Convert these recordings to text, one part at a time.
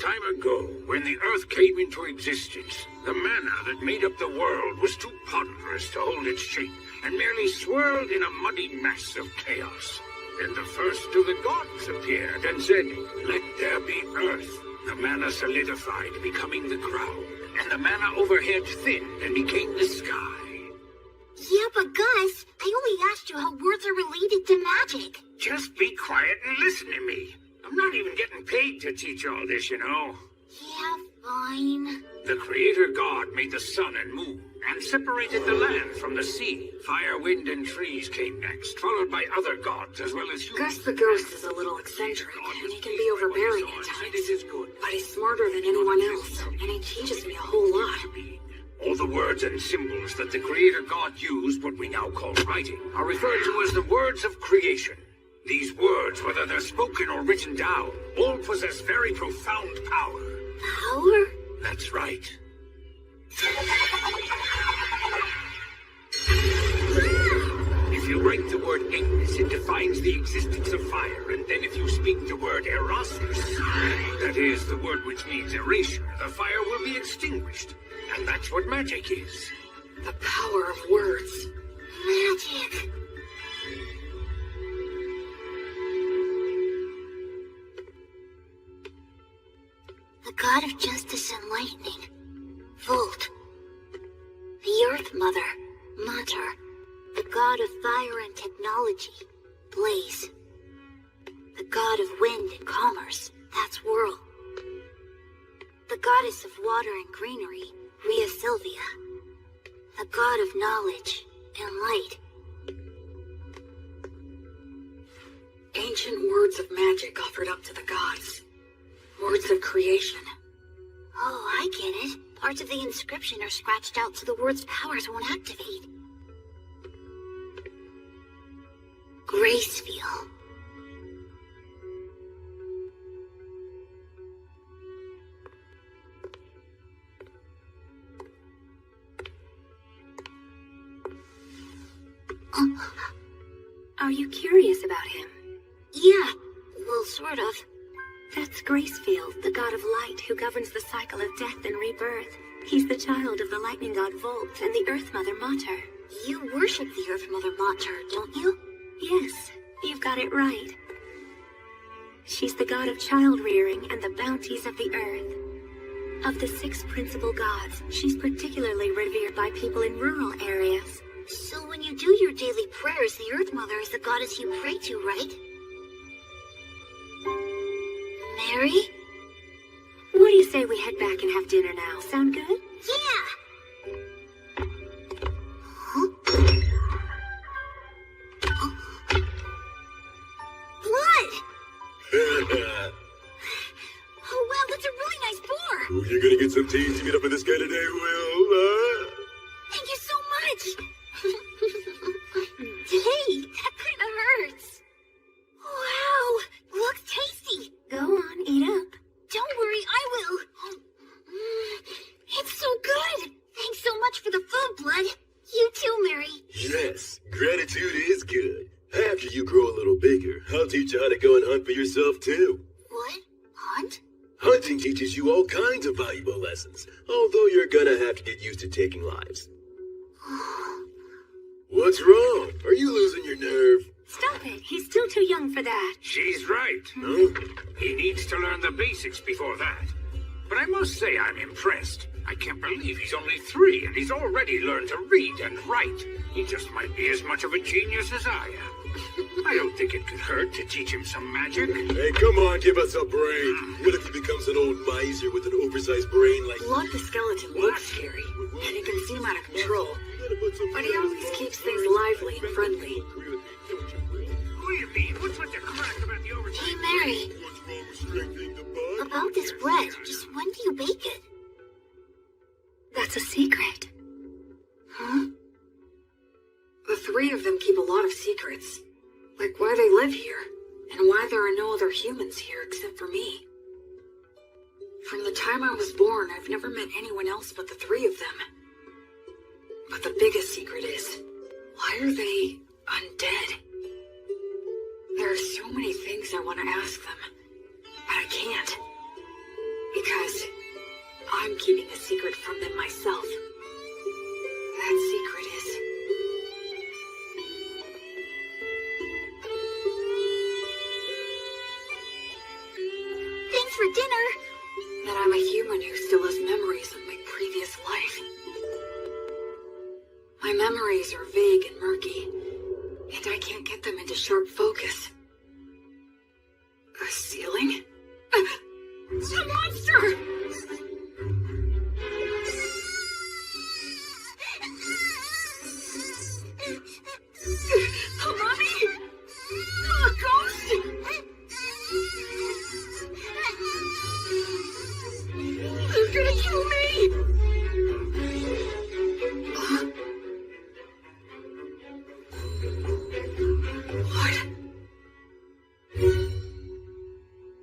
time ago, when the Earth came into existence, the mana that made up the world was too ponderous to hold its shape, and merely swirled in a muddy mass of chaos. Then the first of the gods appeared and said, "Let there be Earth." The mana solidified, becoming the ground, and the mana overhead thinned and became the sky. Yeah, but Gus, I only asked you how words are related to magic. Just be quiet and listen to me. I'm not even getting paid to teach all this, you know. Yeah, fine. The Creator God made the sun and moon, and separated the land from the sea. Fire, wind, and trees came next, followed by other gods as well as humans. Gus the Ghost is a little eccentric, and he can be overbearing at times. But he's smarter than anyone else, and he teaches me a whole lot. All the words and symbols that the Creator God used, what we now call writing, are referred to as the words of creation. These words, whether they're spoken or written down, all possess very profound power. Power? That's right. If you write the word Ignis, it defines the existence of fire, and then if you speak the word Erasmus, that is, the word which means erasure, the fire will be extinguished. And that's what magic is. The power of words. Magic. The god of justice and lightning, Volt. The Earth Mother, Mater. The god of fire and technology, Blaze. The god of wind and commerce, that's Whirl. The goddess of water and greenery, Rhea Sylvia. The god of knowledge and light. Ancient words of magic offered up to the gods. Words of creation. Oh, I get it. Parts of the inscription are scratched out so the word's powers won't activate. Gracefeel. Are you curious about him? Yeah, well, sort of. That's Gracefield, the god of light who governs the cycle of death and rebirth. He's the child of the lightning god Volt and the Earth Mother Mater. You worship the Earth Mother Mater, don't you? Yes, you've got it right. She's the god of child-rearing and the bounties of the earth. Of the 6 principal gods, she's particularly revered by people in rural areas. So when you do your daily prayers, the Earth Mother is the goddess you pray to, right? Mary? What do you say we head back and have dinner now? Sound good? Yeah! Huh? Blood! Oh, wow, that's a really nice boar! Oh, you're gonna get some tasty meat up in this guy today, Will. Thank you so much! Hey, that kind of hurts. Wow, looks tasty. Go on, eat up. Don't worry, I will. It's so good. Thanks so much for the food, Blood. You too, Mary. Yes, gratitude is good. After you grow a little bigger, I'll teach you how to go and hunt for yourself, too. What? Hunt? Hunting teaches you all kinds of valuable lessons, although you're gonna have to get used to taking lives. What's wrong? Are you losing your nerve? Stop it. He's still too young for that. She's right. No? He needs to learn the basics before that. But I must say I'm impressed. I can't believe he's only 3 and he's already learned to read and write. He just might be as much of a genius as I am. I don't think it could hurt to teach him some magic. Hey, come on, give us a break. What if he becomes an old miser with an oversized brain like... Blood the skeleton looks scary, and he can seem out of control. But he always keeps things lively and friendly. Who do you mean? What's with the crack about the overtime? Hey, Mary. About this bread, just when do you bake it? That's a secret. Huh? The 3 of them keep a lot of secrets. Like why they live here, and why there are no other humans here except for me. From the time I was born, I've never met anyone else but the 3 of them. But the biggest secret is, why are they undead? There are so many things I want to ask them, but I can't. keeping a secret from them myself. That secret is... Thanks for dinner. that I'm a human who still has memories of my previous life. My memories are vague and murky, and I can't get them into sharp focus. A ceiling? It's a monster! Mommy! A ghost! They're gonna kill me! What?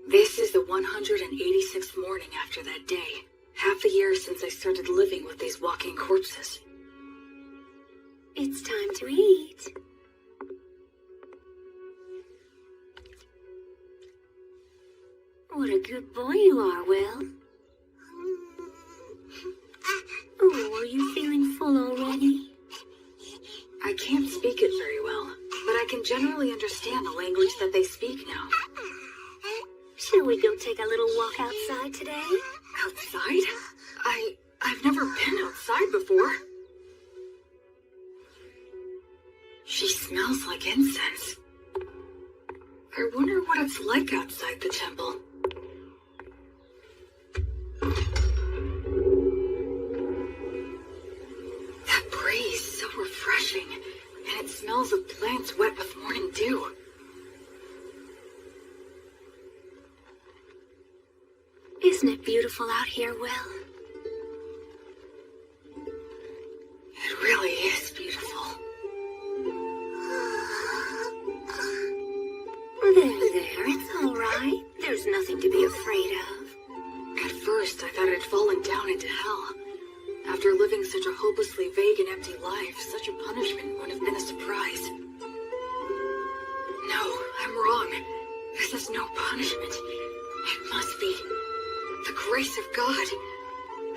This is the 186th morning after that day. Half a year since I started living with these walking corpses. It's time to eat. What a good boy you are, Will. Oh, are you feeling full already? I can't speak it very well, but I can generally understand the language that they speak now. Shall we go take a little walk outside today? Outside? I've never been outside before. She smells like incense. I wonder what it's like outside the temple. That breeze, so refreshing, and it smells of plants wet with morning dew. Isn't it beautiful out here, Will? It really is beautiful. There, it's all right. There's nothing to be afraid of. At first, I thought I'd fallen down into hell. After living such a hopelessly vague and empty life, such a punishment would have been a surprise. No, I'm wrong. This is no punishment. It must be the grace of God.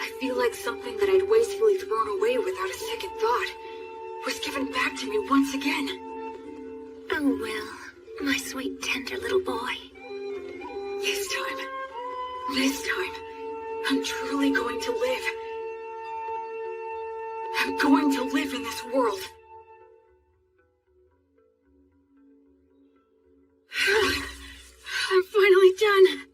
I feel like something that I'd wastefully thrown away without a second thought was given back to me once again. Oh, Will, my sweet, tender little boy. This time, I'm truly going to live. I'm going to live in this world. I'm finally done.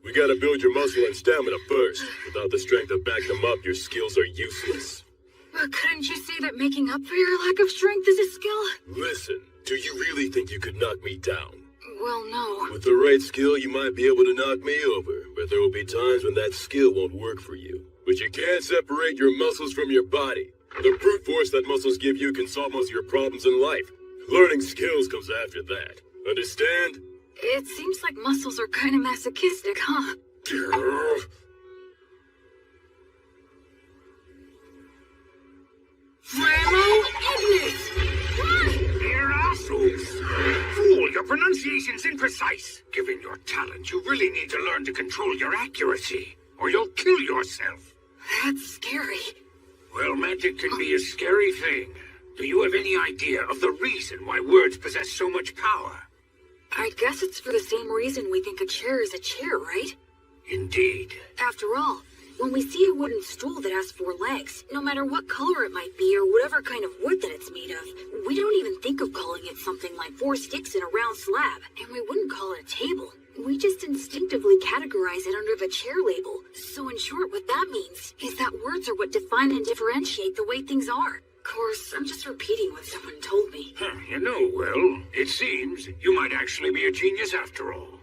We gotta build your muscle and stamina first. Without the strength to back them up, your skills are useless. But couldn't you say that making up for your lack of strength is a skill? Listen, do you really think you could knock me down? Well, no. With the right skill, you might be able to knock me over, but there will be times when that skill won't work for you. But you can't separate your muscles from your body. The brute force that muscles give you can solve most of your problems in life. Learning skills comes after that. Understand? It seems like muscles are kind of masochistic, huh? Flammo Ignis! You're assholes! Fool, your pronunciation's imprecise. Given your talent, you really need to learn to control your accuracy, or you'll kill yourself. That's scary. Well, magic can be a scary thing. Do you have any idea of the reason why words possess so much power? I guess it's for the same reason we think a chair is a chair, right? Indeed. After all, when we see a wooden stool that has 4 legs, no matter what color it might be or whatever kind of wood that it's made of, we don't even think of calling it something like 4 sticks in a round slab, and we wouldn't call it a table. We just instinctively categorize it under the chair label. So in short, what that means is that words are what define and differentiate the way things are. Of course, I'm just repeating what someone told me. You know, Will, it seems you might actually be a genius after all.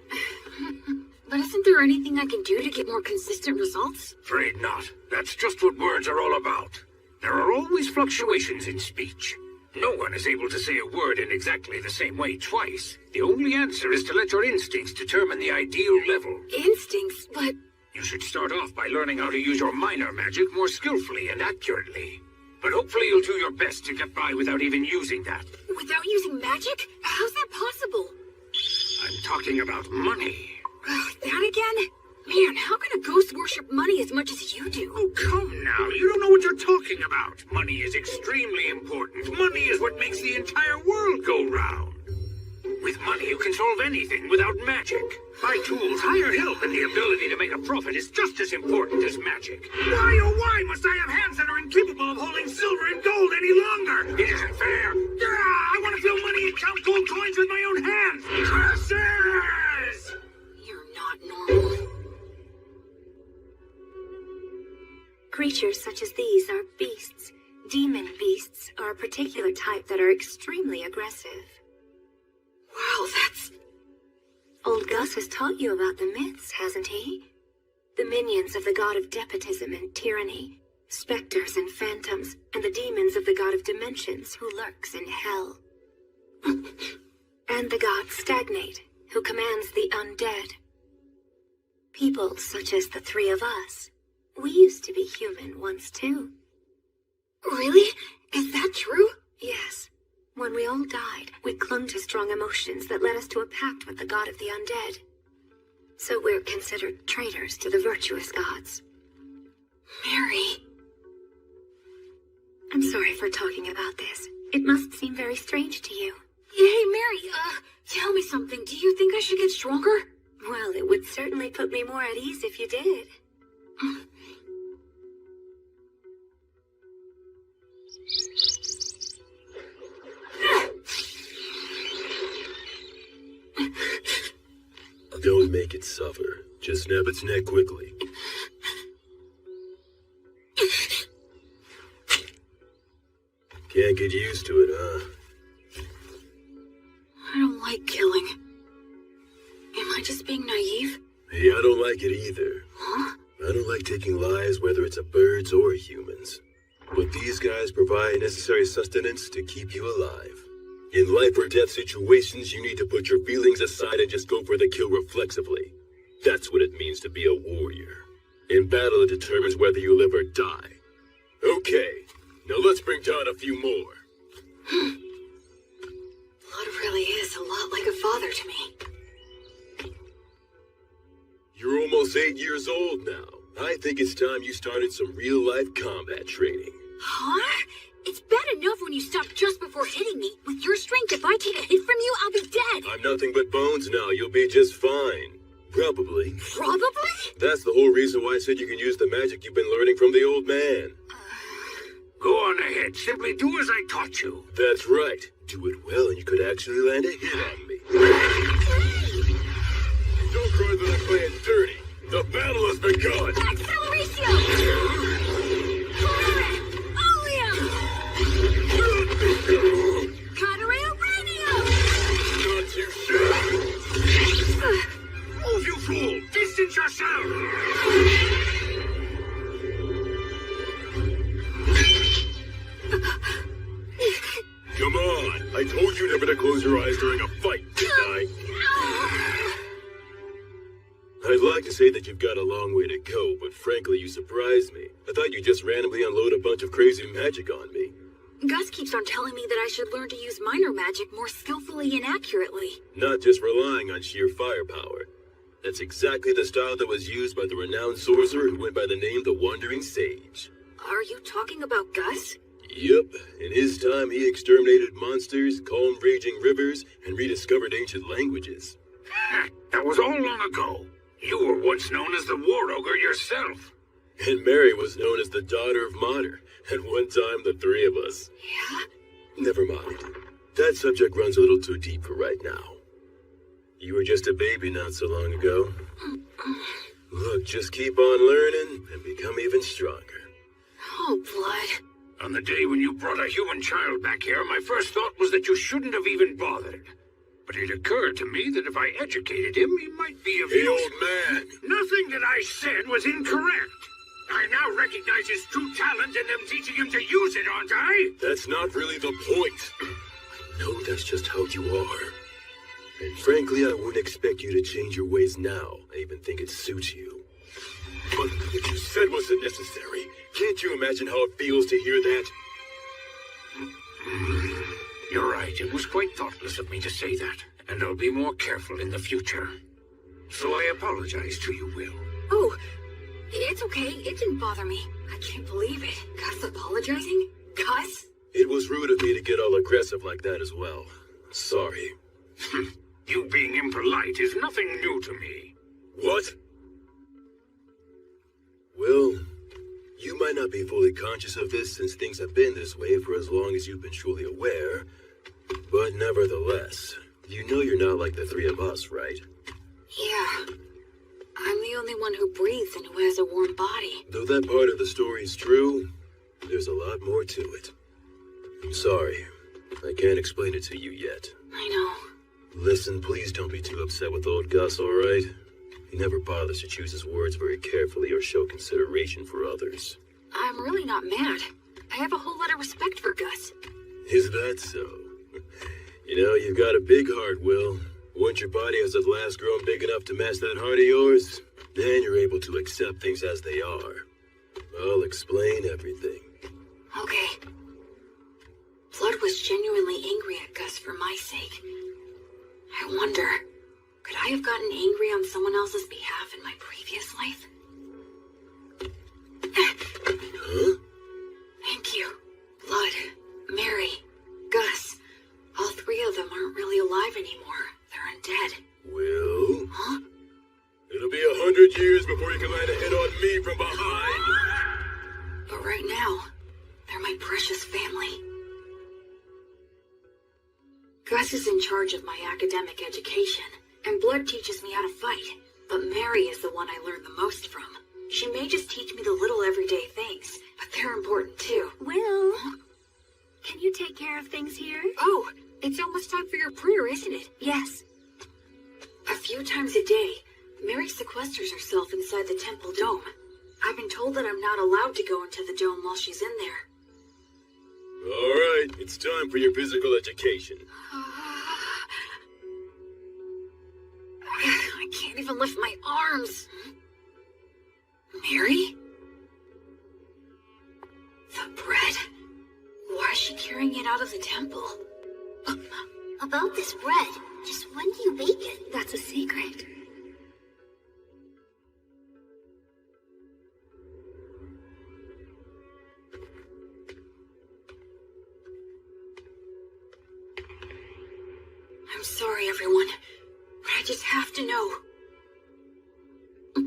But isn't there anything I can do to get more consistent results? Afraid not. That's just what words are all about. There are always fluctuations in speech. No one is able to say a word in exactly the same way twice. The only answer is to let your instincts determine the ideal level. Instincts? But... You should start off by learning how to use your minor magic more skillfully and accurately. But hopefully you'll do your best to get by without even using that. Without using magic? How's that possible? I'm talking about money. That again? Man, how can a ghost worship money as much as you do. Oh, come now. You don't know what you're talking about. Money is extremely important. Money is what makes the entire world go round. With money, you can solve anything without magic. By tools, hired help, and the ability to make a profit is just as important as magic. Why, oh why, must I have hands that are incapable of holding silver and gold any longer? It isn't fair. I want to fill money and count gold coins with my own hands. Curses! You're not normal. Creatures such as these are beasts. Demon beasts are a particular type that are extremely aggressive. Wow, that's... Old Gus has taught you about the myths, hasn't he? The minions of the god of despotism and tyranny, specters and phantoms, and the demons of the god of dimensions who lurks in hell. And the god Stagnate, who commands the undead. People such as the three of us. We used to be human once too. Really? Is that true? Yes. When we all died, we clung to strong emotions that led us to a pact with the god of the undead. So we're considered traitors to the virtuous gods. Mary. I'm sorry for talking about this. It must seem very strange to you. Hey, Mary, tell me something. Do you think I should get stronger? Well, it would certainly put me more at ease if you did. Don't make it suffer. Just snap its neck quickly. Can't get used to it, huh? I don't like killing. Am I just being naive? Hey, I don't like it either. Huh? I don't like taking lives, whether it's a birds or humans. But these guys provide necessary sustenance to keep you alive. In life or death situations, you need to put your feelings aside and just go for the kill reflexively. That's what it means to be a warrior. In battle, it determines whether you live or die. Okay, now let's bring down a few more. Blood really is a lot like a father to me. You're almost 8 years old now. I think it's time you started some real-life combat training. Huh? It's bad enough when you stop just before hitting me. With your strength, if I take a hit from you, I'll be dead. I'm nothing but bones now. You'll be just fine. Probably. Probably? That's the whole reason why I said you can use the magic you've been learning from the old man. Go on ahead. Simply do as I taught you. That's right. Do it well and you could actually land a hit on me. Don't cry that I'm playing dirty. The battle has begun. Acceleratio! Catarrhea radio! Not too shabby. Move, you fool! Distance yourself! Come on! I told you never to close your eyes during a fight, didn't I? I'd like to say that you've got a long way to go, but frankly, you surprised me. I thought you'd just randomly unload a bunch of crazy magic on me. Gus keeps on telling me that I should learn to use minor magic more skillfully and accurately. Not just relying on sheer firepower. That's exactly the style that was used by the renowned sorcerer who went by the name the Wandering Sage. Are you talking about Gus? Yep. In his time, he exterminated monsters, calmed raging rivers, and rediscovered ancient languages. That was all long ago. You were once known as the War Ogre yourself. And Mary was known as the daughter of Mater. At one time, the three of us. Yeah? Never mind. That subject runs a little too deep for right now. You were just a baby not so long ago. Look, just keep on learning and become even stronger. Oh, Blood. On the day when you brought a human child back here, my first thought was that you shouldn't have even bothered. But it occurred to me that if I educated him, he might be of Hey, use. old man! Nothing that I said was incorrect. I now recognize his true talent and am teaching him to use it, aren't I? That's not really the point. I know that's just how you are. And frankly, I wouldn't expect you to change your ways now. I even think it suits you. But what you said wasn't necessary. Can't you imagine how it feels to hear that? You're right. It was quite thoughtless of me to say that. And I'll be more careful in the future. So I apologize to you, Will. Oh, It's okay. It didn't bother me. I can't believe it. Gus apologizing? Gus? It was rude of me to get all aggressive like that as well. Sorry. You being impolite is nothing new to me. What? Well, you might not be fully conscious of this since things have been this way for as long as you've been truly aware. But nevertheless, you know you're not like the three of us, right? Yeah. I'm the only one who breathes and who has a warm body. Though that part of the story is true, there's a lot more to it. I'm sorry. I can't explain it to you yet. I know. Listen, please don't be too upset with old Gus, alright? He never bothers to choose his words very carefully or show consideration for others. I'm really not mad. I have a whole lot of respect for Gus. Is that so? You know, you've got a big heart, Will. Once your body has at last grown big enough to match that heart of yours, then you're able to accept things as they are. I'll explain everything. Okay. Blood was genuinely angry at Gus for my sake. I wonder, could I have gotten angry on someone else's behalf in my previous life? Huh? Thank you. Blood, Mary, Gus. All three of them aren't really alive anymore. They're undead. Will? Huh? It'll be 100 years before you can land a hit on me from behind. But right now, they're my precious family. Gus is in charge of my academic education, and Blood teaches me how to fight. But Mary is the one I learned the most from. She may just teach me the little everyday things, but they're important too. Will, can you take care of things here? Oh, it's almost time for your prayer, isn't it? Yes. A few times a day, Mary sequesters herself inside the temple dome. I've been told that I'm not allowed to go into the dome while she's in there. Alright, it's time for your physical education. I can't even lift my arms. Mary? The bread? Why is she carrying it out of the temple? About this bread, just when do you bake it? That's a secret. I'm sorry, everyone, but I just have to know. No,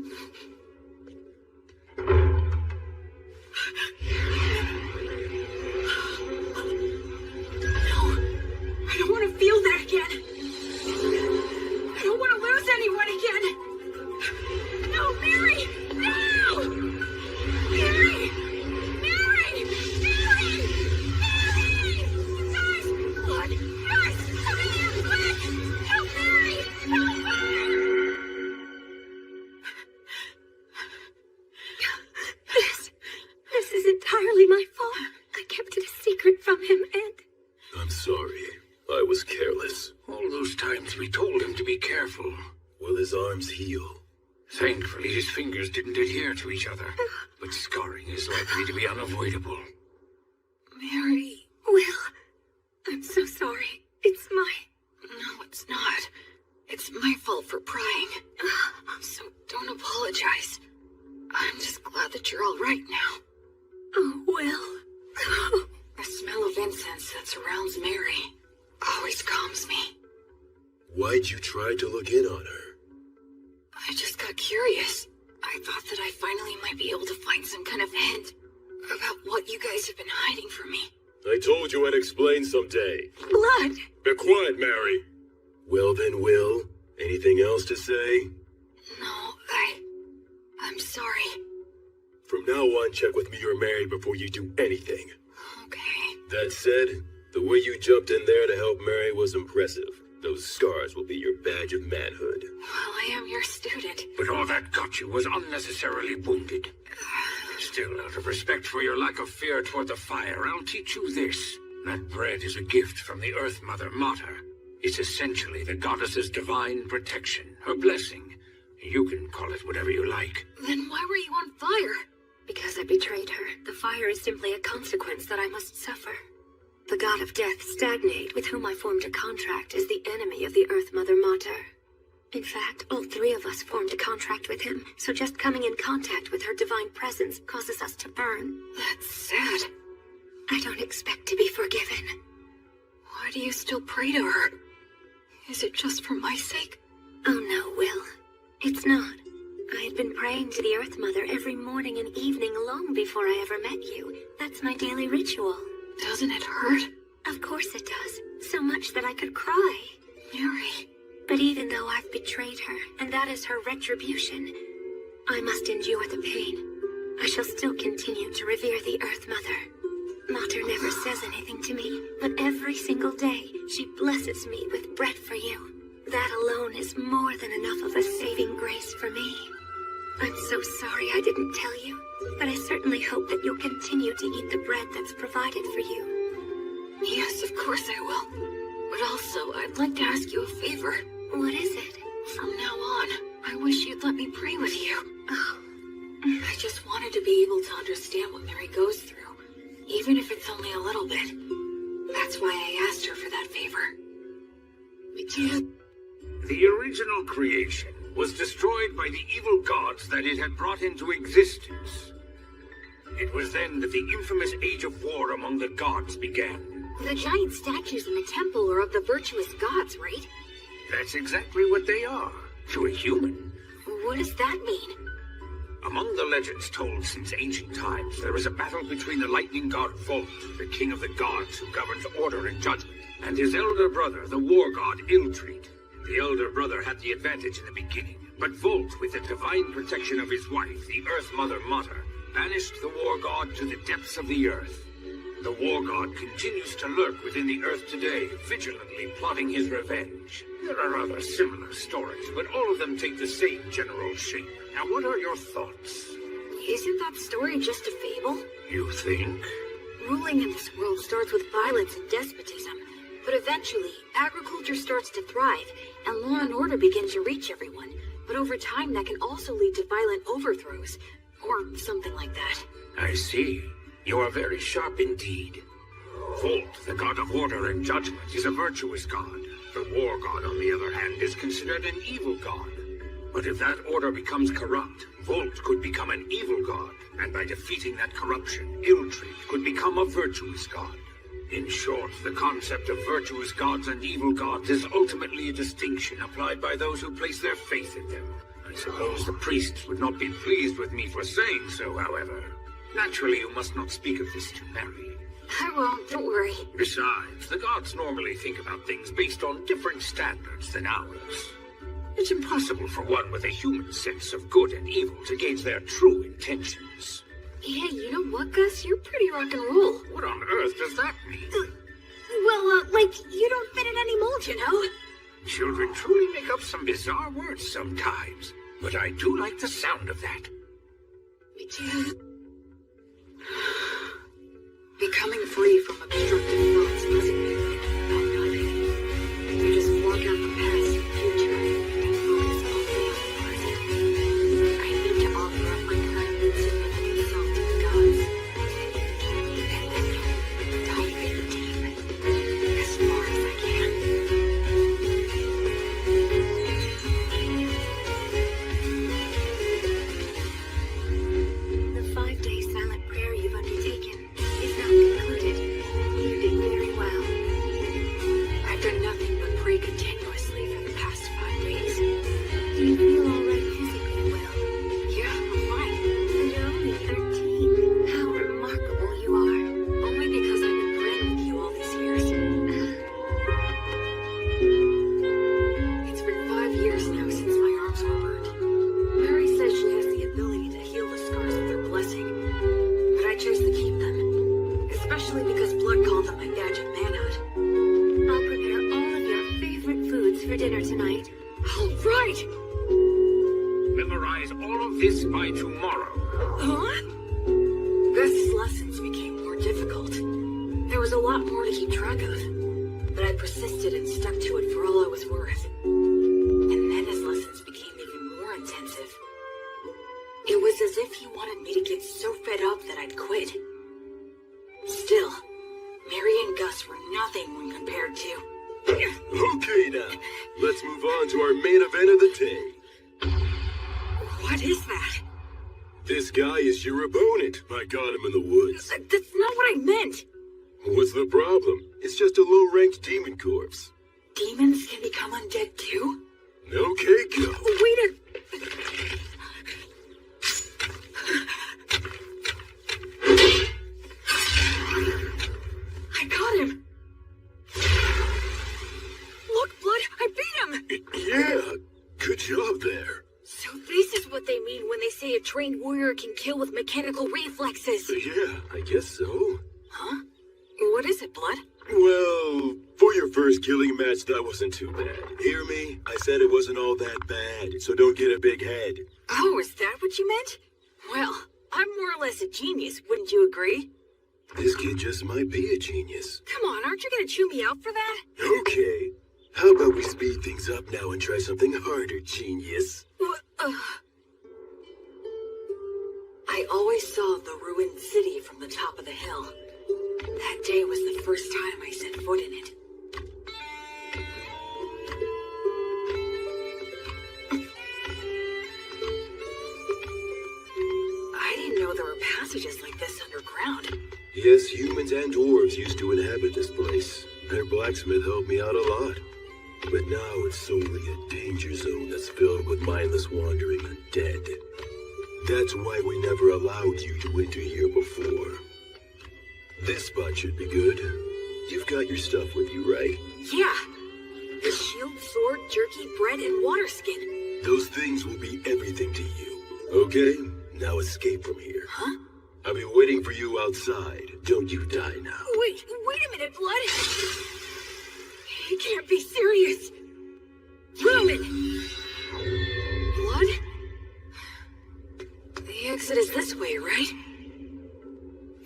I don't want to feel that again. I don't want to lose anyone again. No, Mary! No! Mary! Mary! Mary! Mary! Guys! Blood! Guys! Come in here, quick! Help Mary! Help her! This is entirely my fault. I kept it a secret from him, and I'm sorry. I was careless. All those times we told him to be careful. Will his arms heal? Thankfully, his fingers didn't adhere to each other. But scarring is likely to be unavoidable. Mary... Will, I'm so sorry. It's my... No, it's not. It's my fault for prying. So don't apologize. I'm just glad that you're all right now. Oh, Will. The smell of incense that surrounds Mary always calms me. Why'd you try to look in on her? I just got curious. I thought that I finally might be able to find some kind of hint about what you guys have been hiding from me. I told you I'd explain someday. Blood! Be quiet, Mary. Well then, Will, anything else to say? No, I'm sorry. From now on, check with me or Mary before you do anything. Okay. That said, the way you jumped in there to help Mary was impressive. Those scars will be your badge of manhood. Well, I am your student. But all that got you was unnecessarily wounded. Still, out of respect for your lack of fear toward the fire, I'll teach you this. That bread is a gift from the Earth Mother Mater. It's essentially the goddess's divine protection, her blessing. You can call it whatever you like. Then why were you on fire? Because I betrayed her. The fire is simply a consequence that I must suffer. The god of death, Stagnate, with whom I formed a contract, is the enemy of the Earth Mother Mater. In fact, all three of us formed a contract with him, so just coming in contact with her divine presence causes us to burn. That's sad. I don't expect to be forgiven. Why do you still pray to her? Is it just for my sake? Oh no, Will. It's not. I had been praying to the Earth Mother every morning and evening long before I ever met you. That's my daily ritual. Doesn't it hurt? Of course it does. So much that I could cry. Mary. But even though I've betrayed her, and that is her retribution, I must endure the pain. I shall still continue to revere the Earth Mother. Mater never says anything to me, but every single day she blesses me with bread for you. That alone is more than enough of a saving grace for me. I'm so sorry I didn't tell you, but I certainly hope that you'll continue to eat the bread that's provided for you. Yes, of course I will. But also, I'd like to ask you a favor. What is it? From now on, I wish you'd let me pray with you. Oh. I just wanted to be able to understand what Mary goes through, even if it's only a little bit. That's why I asked her for that favor. The original creation was destroyed by the evil gods that it had brought into existence. It was then that the infamous Age of War among the gods began. The giant statues in the temple are of the virtuous gods, right? That's exactly what they are, to a human. What does that mean? Among the legends told since ancient times, there is a battle between the lightning god Volt, the king of the gods who governs order and judgment, and his elder brother, the war god Iltreat. The elder brother had the advantage in the beginning, but Volt, with the divine protection of his wife, the Earth Mother Mater, banished the war god to the depths of the earth. The war god continues to lurk within the earth today, vigilantly plotting his revenge. There are other similar stories, but all of them take the same general shape. Now, what are your thoughts? Isn't that story just a fable? You think? Ruling in this world starts with violence and despotism, but eventually, agriculture starts to thrive, and law and order begin to reach everyone. But over time, that can also lead to violent overthrows, or something like that. I see. You are very sharp indeed. Volt, the god of order and judgment, is a virtuous god. The war god, on the other hand, is considered an evil god. But if that order becomes corrupt, Volt could become an evil god, and by defeating that corruption, Iltreat could become a virtuous god. In short, the concept of virtuous gods and evil gods is ultimately a distinction applied by those who place their faith in them. I suppose the priests would not be pleased with me for saying so, however. Naturally, you must not speak of this to Mary. I won't, don't worry. Besides, the gods normally think about things based on different standards than ours. It's impossible for one with a human sense of good and evil to gauge their true intentions. Hey, you know what, Gus? You're pretty rock and roll. What on earth does that mean? Like, you don't fit in any mold, you know? Children truly make up some bizarre words sometimes, but I do like the sound of that. Becoming free from obstructive thoughts doesn't mean about nothing. You just block out the past and future and focus only on the present. I need to offer up my current insignificant self to the gods. And then dive in deep, as far as I can. The 5-day silent prayer you've undertaken is now concluded. You did very well. I've done nothing but pray continuously for the past 5 days. Do you feel all right physically, Will? Yeah, I'm fine. And you're only 13. How remarkable you are. Only because I've been praying with you all these years. It's been 5 years now since my arms were burned. Mary says she has the ability to heal the scars with her blessing, but I chose to keep them, especially because blood called them my badge of manhood. I'll prepare all of your favorite foods for dinner tonight. All right! Memorize all of this by tomorrow. Huh? Gus's lessons became more difficult. There was a lot more to keep track of, but I persisted and stuck to it for all I was worth. And then his lessons became even more intensive. It was as if he wanted me to get so fed up that I'd quit. Still, Mary and Gus were nothing when compared to... Okay now, let's move on to our main event of the day. What is that? This guy is your opponent. I got him in the woods. That's not what I meant. What's the problem? It's just a low-ranked demon corpse. Demons can become undead too? Okay, go. Wait a... I got him! Look, Blood, I beat him! Yeah, good job there. So this is what they mean when they say a trained warrior can kill with mechanical reflexes. Yeah, I guess so. Huh? What is it, Blood? Well, for your first killing match, that wasn't too bad. Hear me? I said it wasn't all that bad, so don't get a big head. Oh, is that what you meant? Well, I'm more or less a genius, wouldn't you agree? This kid just might be a genius. Come on, aren't you gonna chew me out for that? Okay. How about we speed things up now and try something harder, genius? I always saw the ruined city from the top of the hill. That day was the first time I set foot in it. I didn't know there were passages like this underground. Yes, humans and dwarves used to inhabit this place. Their blacksmith helped me out a lot. But now it's solely a danger zone that's filled with mindless wandering undead. That's why we never allowed you to enter here before. This spot should be good. You've got your stuff with you, right? Yeah. The shield, sword, jerky, bread, and water skin. Those things will be everything to you. Okay? Now escape from here. Huh? I'll be waiting for you outside. Don't you die now. Wait a minute, Blood! He can't be serious! Roman! Blood? The exit is this way, right?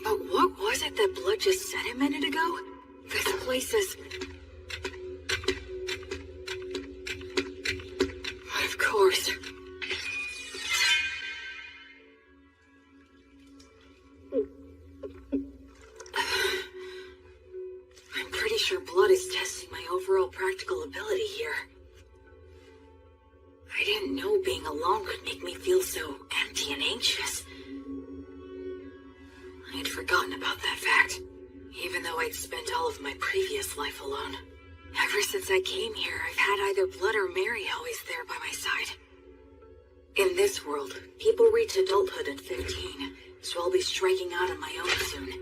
But what was it that Blood just said a minute ago? This place is... Of course. I'm pretty sure Blood is testing my overall practical ability here. I didn't know being alone could make me feel so empty and anxious. I had forgotten about that fact, even though I'd spent all of my previous life alone. Ever since I came here, I've had either Blood or Mary always there by my side. In this world, people reach adulthood at 15, so I'll be striking out on my own soon.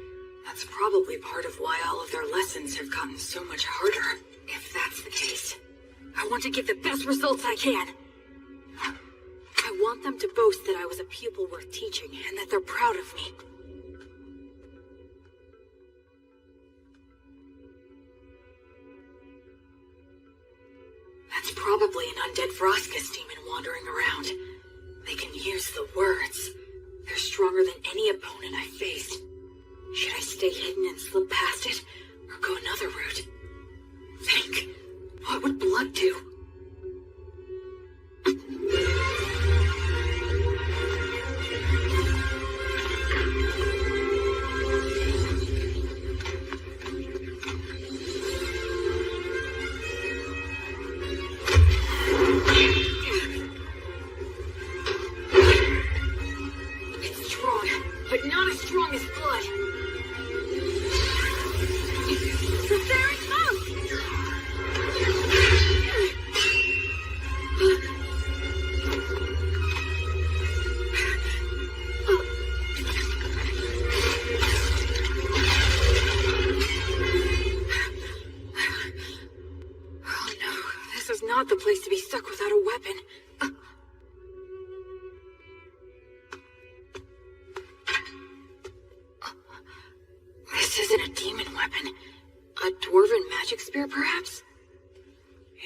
That's probably part of why all of their lessons have gotten so much harder. If that's the case, I want to get the best results I can. I want them to boast that I was a pupil worth teaching and that they're proud of me. That's probably an undead Froskus demon wandering around. They can use the words. They're stronger than any opponent I faced. Should I stay hidden and slip past it, or go another route? Think. What would Blood do? It's strong, but not as strong as Blood. There it comes! Oh no, this is not the place to be stuck without a weapon. This isn't a demon weapon. A dwarven magic spear, perhaps?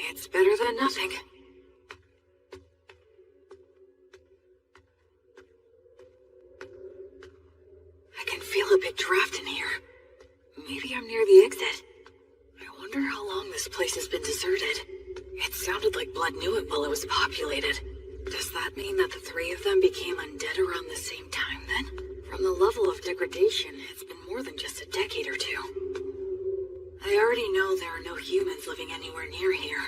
It's better than nothing. I can feel a bit draft in here. Maybe I'm near the exit. I wonder how long this place has been deserted. It sounded like Blood knew it while it was populated. Does that mean that the three of them became undead around the same time, then? From the level of degradation, it's been more than just a decade or two. I already know there are no humans living anywhere near here.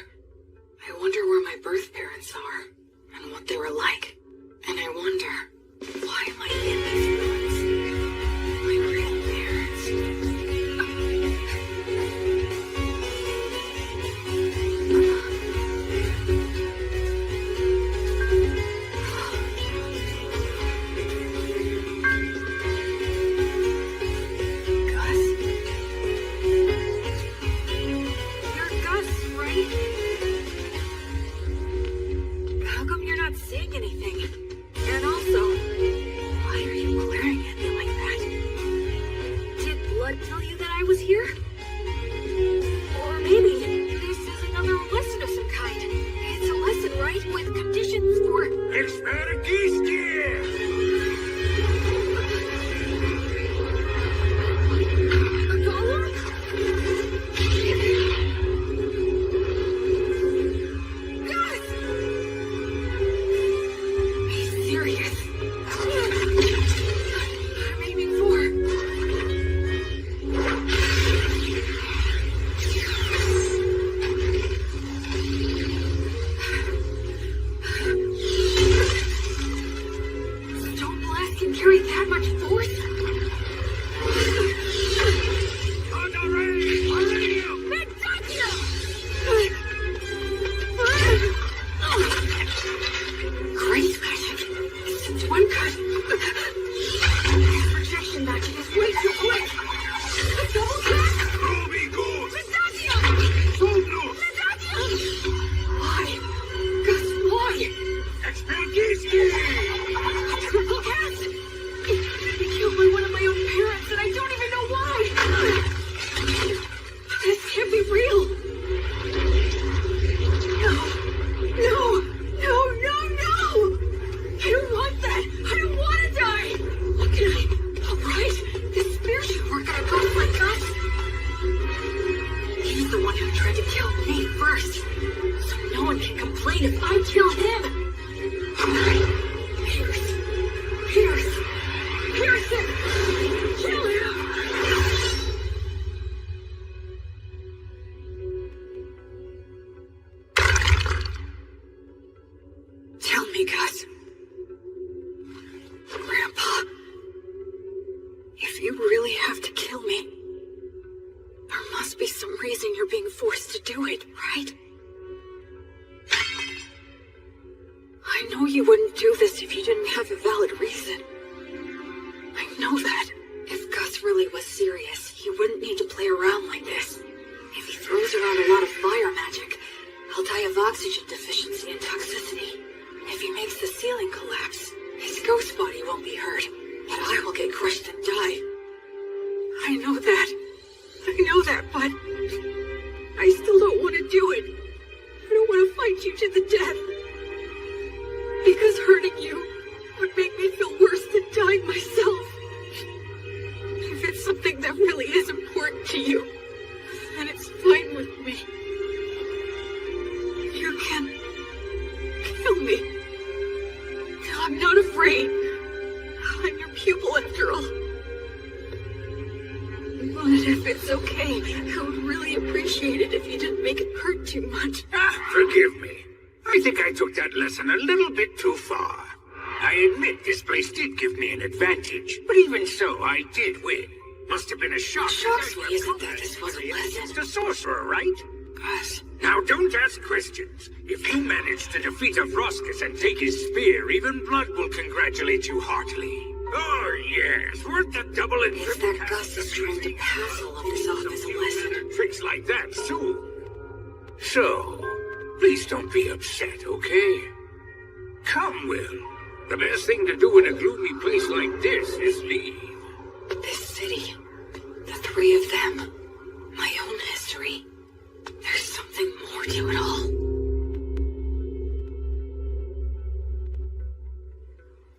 I wonder where my birth parents are, and what they were like. And I wonder, why am I in these ruins? My real parents. Forgive me. I think I took that lesson a little bit too far. I admit this place did give me an advantage, but even so, I did win. Must have been a shock. Shocks me isn't that this was a lesson. It's the sorcerer, right? Gus. Now don't ask questions. If you manage to defeat Afroscus and take his spear, even Blood will congratulate you heartily. Oh yes, worth the double and It's that Gus is trying to pass all of this off as a lesson. Tricks like that too. So, please don't be upset, okay? Come, Will. The best thing to do in a gloomy place like this is leave. This city, the three of them, my own history. There's something more to it all.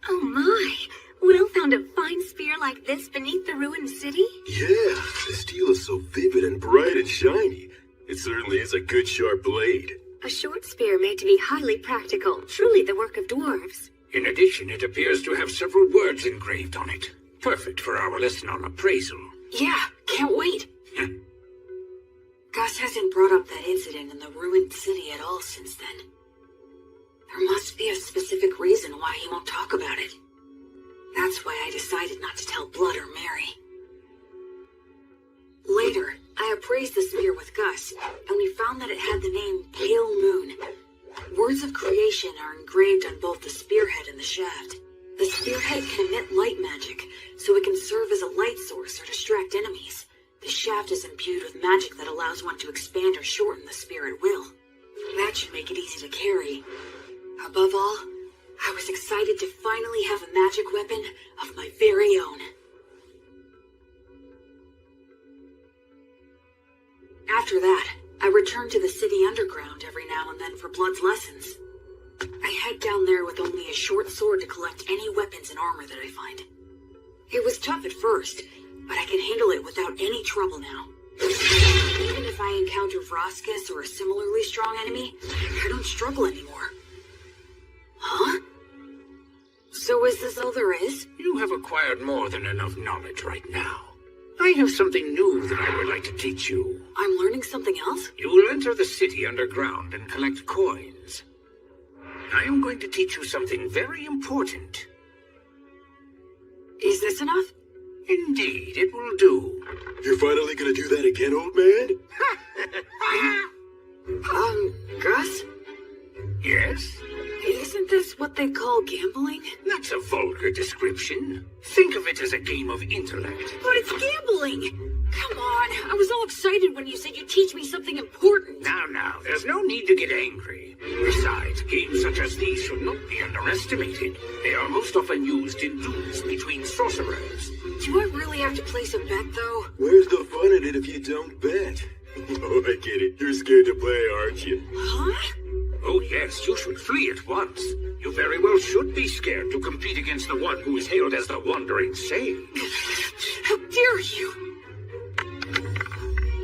Oh my! Will found a fine spear like this beneath the ruined city? Yeah, the steel is so vivid and bright and shiny. It certainly is a good sharp blade. A short spear made to be highly practical, truly the work of dwarves. In addition, it appears to have several words engraved on it. Perfect for our lesson on appraisal. Yeah, can't wait. Gus hasn't brought up that incident in the ruined city at all since then. There must be a specific reason why he won't talk about it. That's why I decided not to tell Blood or Mary. Later, I appraised the spear with Gus, and we found that it had the name Pale Moon. Words of creation are engraved on both the spearhead and the shaft. The spearhead can emit light magic, so it can serve as a light source or distract enemies. The shaft is imbued with magic that allows one to expand or shorten the spear at will. That should make it easy to carry. Above all, I was excited to finally have a magic weapon of my very own. After that, I returned to the city underground every now and then for Blood's lessons. I head down there with only a short sword to collect any weapons and armor that I find. It was tough at first, but I can handle it without any trouble now. Even if I encounter Vroskus or a similarly strong enemy, I don't struggle anymore. Huh? So is this all there is? You have acquired more than enough knowledge right now. I have something new that I would like to teach you. I'm learning something else? You will enter the city underground and collect coins. I am going to teach you something very important. Is this enough? Indeed, it will do. You're finally gonna do that again, old man? Gus? Yes? Isn't this what they call gambling? That's a vulgar description. Think of it as a game of intellect. But it's gambling! Come on, I was all excited when you said you'd teach me something important. Now, there's no need to get angry. Besides, games such as these should not be underestimated. They are most often used in duels between sorcerers. Do I really have to place a bet, though? Where's the fun in it if you don't bet? Oh, I get it. You're scared to play, aren't you? Huh? Oh yes, you should flee at once. You very well should be scared to compete against the one who is hailed as the Wandering Sage. How dare you!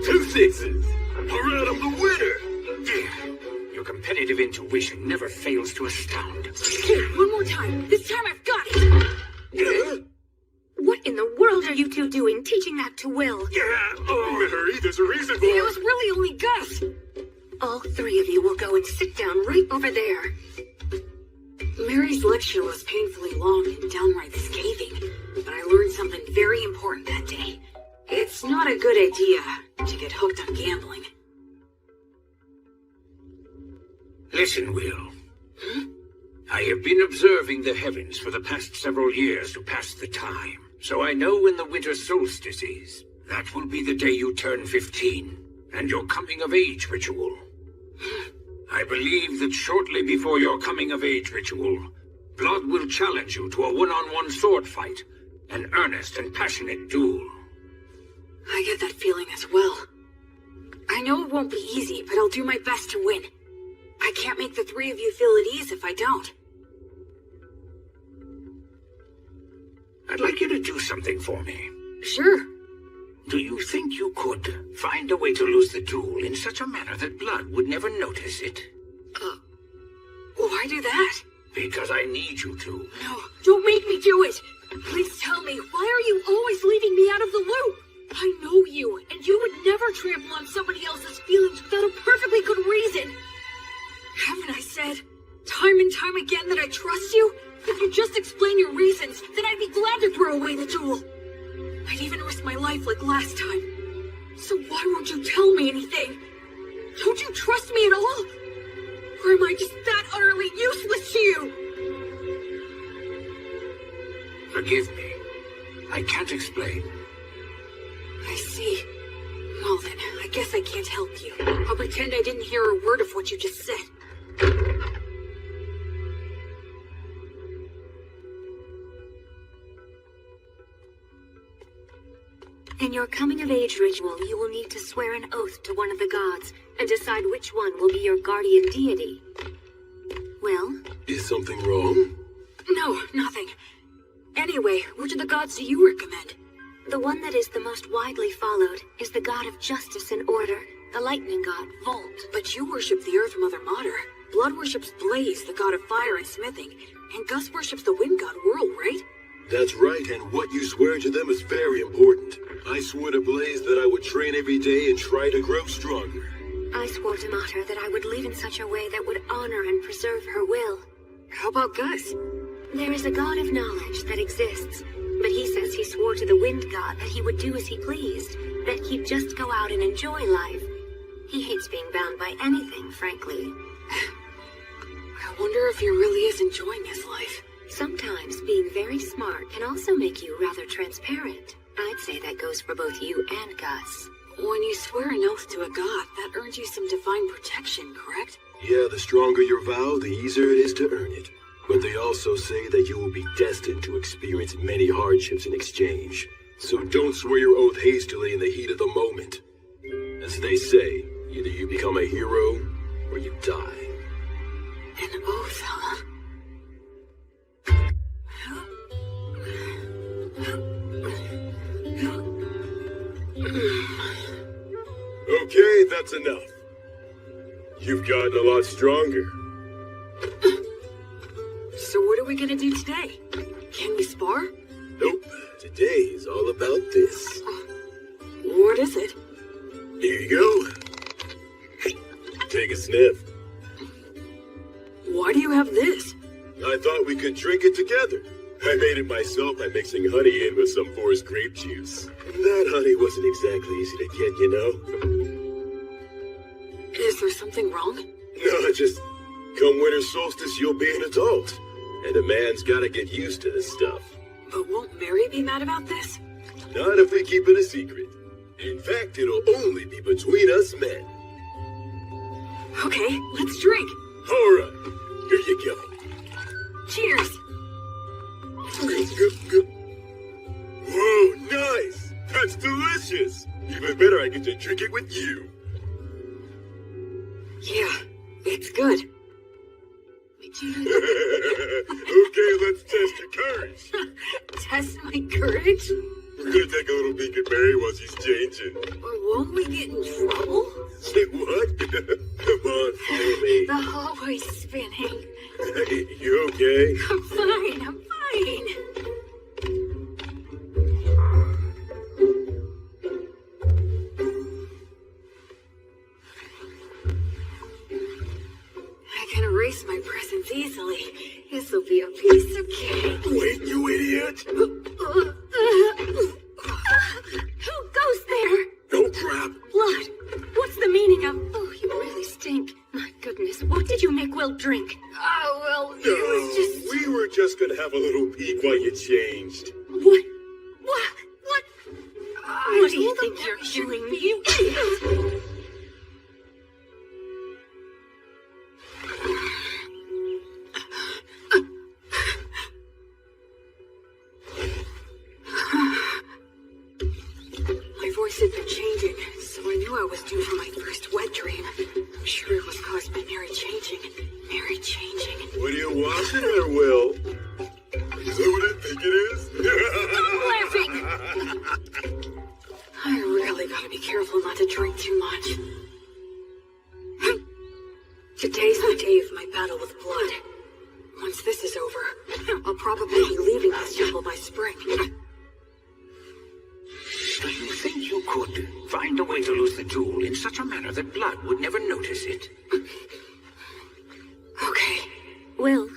2 6s! Alright, I'm the winner! Dear, your competitive intuition never fails to astound. Okay, one more time. This time I've got it! What in the world are you two doing, teaching that to Will? Mary, there's a reason for It was really only Gus! All 3 of you will go and sit down right over there. Mary's lecture was painfully long and downright scathing, but I learned something very important that day. It's not a good idea to get hooked on gambling. Listen, Will. I have been observing the heavens for the past several years to pass the time, so I know when the winter solstice is. That will be the day you turn 15, and your coming-of-age ritual. I believe that shortly before your coming-of-age ritual, Blood will challenge you to a one-on-one sword fight, an earnest and passionate duel. I get that feeling as well. I know it won't be easy, but I'll do my best to win. I can't make the 3 of you feel at ease if I don't. I'd like you to do something for me. Sure. Do you think you could find a way to lose the duel in such a manner that Blood would never notice it? Why do that? Because I need you to. No, don't make me do it! Please tell me, why are you always leaving me out of the loop? I know you, and you would never trample on somebody else's feelings without a perfectly good reason. Haven't I said, time and time again, that I trust you? If you just explain your reasons, then I'd be glad to throw away the duel. I'd even risk my life like last time. So why won't you tell me anything? Don't you trust me at all? Or am I just that utterly useless to you? Forgive me. I can't explain. I see. Well then, I guess I can't help you. I'll pretend I didn't hear a word of what you just said. In your coming-of-age ritual, you will need to swear an oath to one of the gods and decide which one will be your guardian deity. Well? Is something wrong? No, nothing. Anyway, which of the gods do you recommend? The one that is the most widely followed is the god of justice and order, the lightning god, Volt. But you worship the Earth Mother Mater. Blood worships Blaze, the god of fire and smithing. And Gus worships the wind god Whirl, right? That's right, and what you swear to them is very important. I swore to Blaze that I would train every day and try to grow stronger. I swore to Mater that I would live in such a way that would honor and preserve her will. How about Gus? There is a god of knowledge that exists, but he says he swore to the wind god that he would do as he pleased, that he'd just go out and enjoy life. He hates being bound by anything, frankly. I wonder if he really is enjoying his life. Sometimes being very smart can also make you rather transparent. I'd say that goes for both you and Gus. When you swear an oath to a god, that earns you some divine protection, correct? Yeah, the stronger your vow, the easier it is to earn it. But they also say that you will be destined to experience many hardships in exchange. So don't swear your oath hastily in the heat of the moment. As they say, either you become a hero, or you die. An oath, huh? Okay, that's enough. You've gotten a lot stronger. So what are we gonna do today? Can we spar? Nope, today is all about this. What is it? Here you go. Take a sniff. Why do you have this? I thought we could drink it together. I made it myself by mixing honey in with some forest grape juice. And that honey wasn't exactly easy to get, you know? Is there something wrong? No, just come winter solstice, you'll be an adult. And a man's gotta get used to this stuff. But won't Mary be mad about this? Not if we keep it a secret. In fact, it'll only be between us men. Okay, let's drink. All right, here you go. Cheers. Whoa, nice! That's delicious! Even better, I get to drink it with you. Yeah, it's good. Okay, let's test your courage. Test my courage? We're gonna take a little peek at Mary while she's changing. Won't we get in trouble? Say what? Come on, follow me. The hallway's spinning. Hey, you okay? I'm fine, I'm fine. I can erase my presence easily. This'll be a piece of cake. Wait, you idiot! Who goes there? Oh, crap! Blood. What's the meaning of... Oh, you really stink. My goodness, what did you make Will drink? Oh, well, it No, was just... we were just gonna have a little peek while you changed. What? I What do you told them think you're that should doing, be- you idiot? My voice had been changing, so I knew I was due for my first wet dream. I'm sure it was caused by Mary changing. Mary changing. What are you watching there, Will? Is that what I think it is? Laughing! I really gotta be careful not to drink too much. Today's the day of my battle with blood. Once this is over, I'll probably be leaving this jungle by spring. Do you think you could find a way to lose the jewel in such a manner that blood would never notice it? Okay. Will.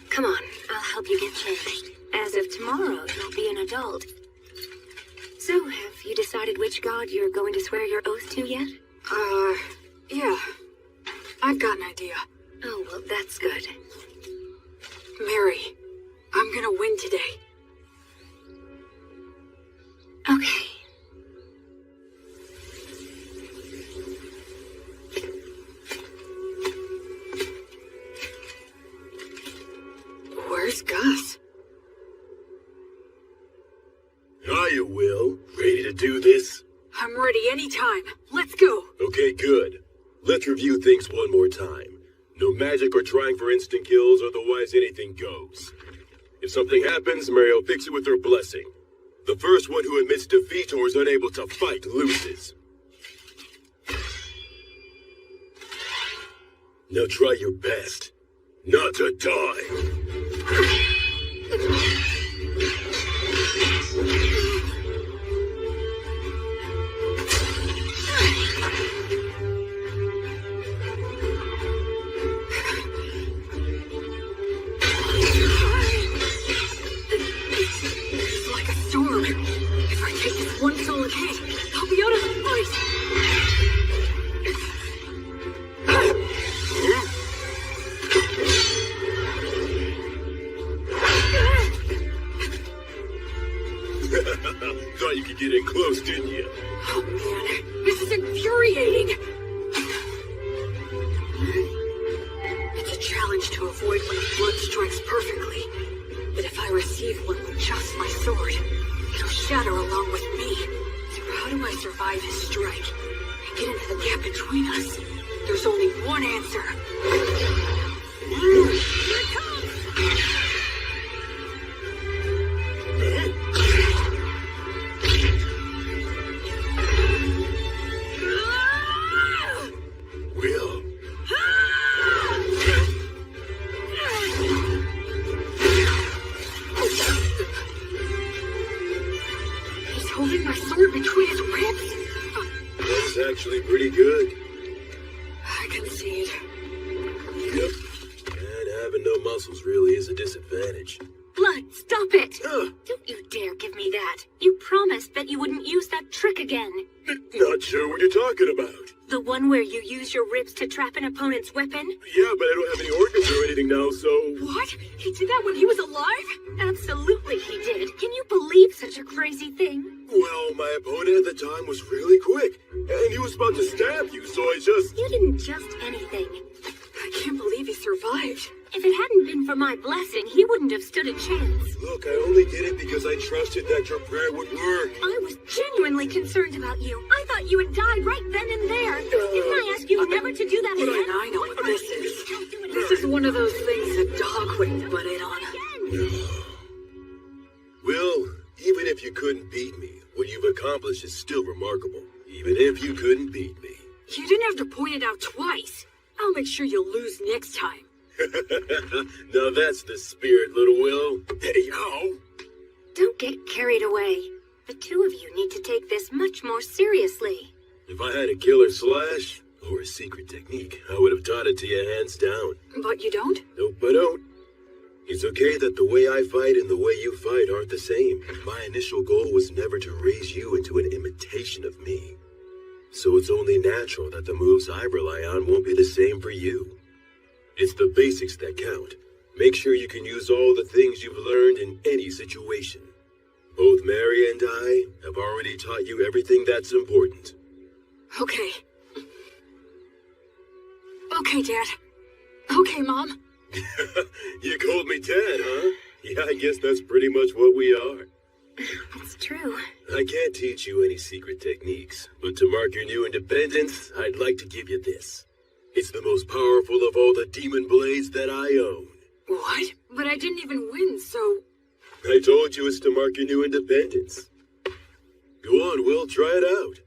Come on, I'll help you get changed. As of tomorrow, you'll be an adult. So, have you decided which god you're going to swear your oath to yet? Yeah. I've got an idea. Oh, well, that's good. Mary, I'm gonna win today. Okay. Where's Gus? Hiya, Will. Ready to do this? I'm ready anytime. Let's go. Okay, good. Let's review things one more time. No magic or trying for instant kills, otherwise anything goes. If something happens, Mary will fix it with her blessing. The first one who admits defeat or is unable to fight loses. Now try your best not to die. Thought you could get in close, didn't you? Oh man, this is infuriating. It's a challenge to avoid when blood strikes perfectly. But if I receive one with just my sword, it'll shatter along with me. So how do I survive his strike and get into the gap between us? There's only one answer. Here it comes! Will. He's holding my sword between his ribs. That's actually pretty good. I concede. Yep. And having no muscles really is a disadvantage. Blood, stop it! Don't you dare give me that. You promised that you wouldn't use that trick again. Not sure what you're talking about. The one where you use your ribs to trap an opponent's weapon? Yeah, but I don't have any organs or anything now, so... What? He did that when he was alive? Absolutely he did. Can you believe such a crazy thing? Well, my opponent at the time was really quick, and he was about to stab you, so I just... You didn't just anything. I can't believe he survived. If it hadn't been for my blessing, he wouldn't have stood a chance. Look, I only did it because I trusted that your prayer would work. I was genuinely concerned about you. I thought you had died right then and there. Didn't I ask you never to do that But again? I know what this is. This is one of those things a dog wouldn't butt in on. Will, even if you couldn't beat me, what you've accomplished is still remarkable. Even if you couldn't beat me. You didn't have to point it out twice. I'll make sure you'll lose next time. Now that's the spirit, little Will. Hey, yo! Don't get carried away. The two of you need to take this much more seriously. If I had a killer slash, or a secret technique, I would have taught it to you hands down. But you don't? Nope, I don't. It's okay that the way I fight and the way you fight aren't the same. My initial goal was never to raise you into an imitation of me. So it's only natural that the moves I rely on won't be the same for you. It's the basics that count. Make sure you can use all the things you've learned in any situation. Both Mary and I have already taught you everything that's important. Okay. Okay, Dad. Okay, Mom. You called me Dad, huh? Yeah, I guess that's pretty much what we are. It's true. I can't teach you any secret techniques, but to mark your new independence, I'd like to give you this. It's the most powerful of all the demon blades that I own. What? But I didn't even win, so... I told you it's to mark your new independence. Go on, Will, try it out.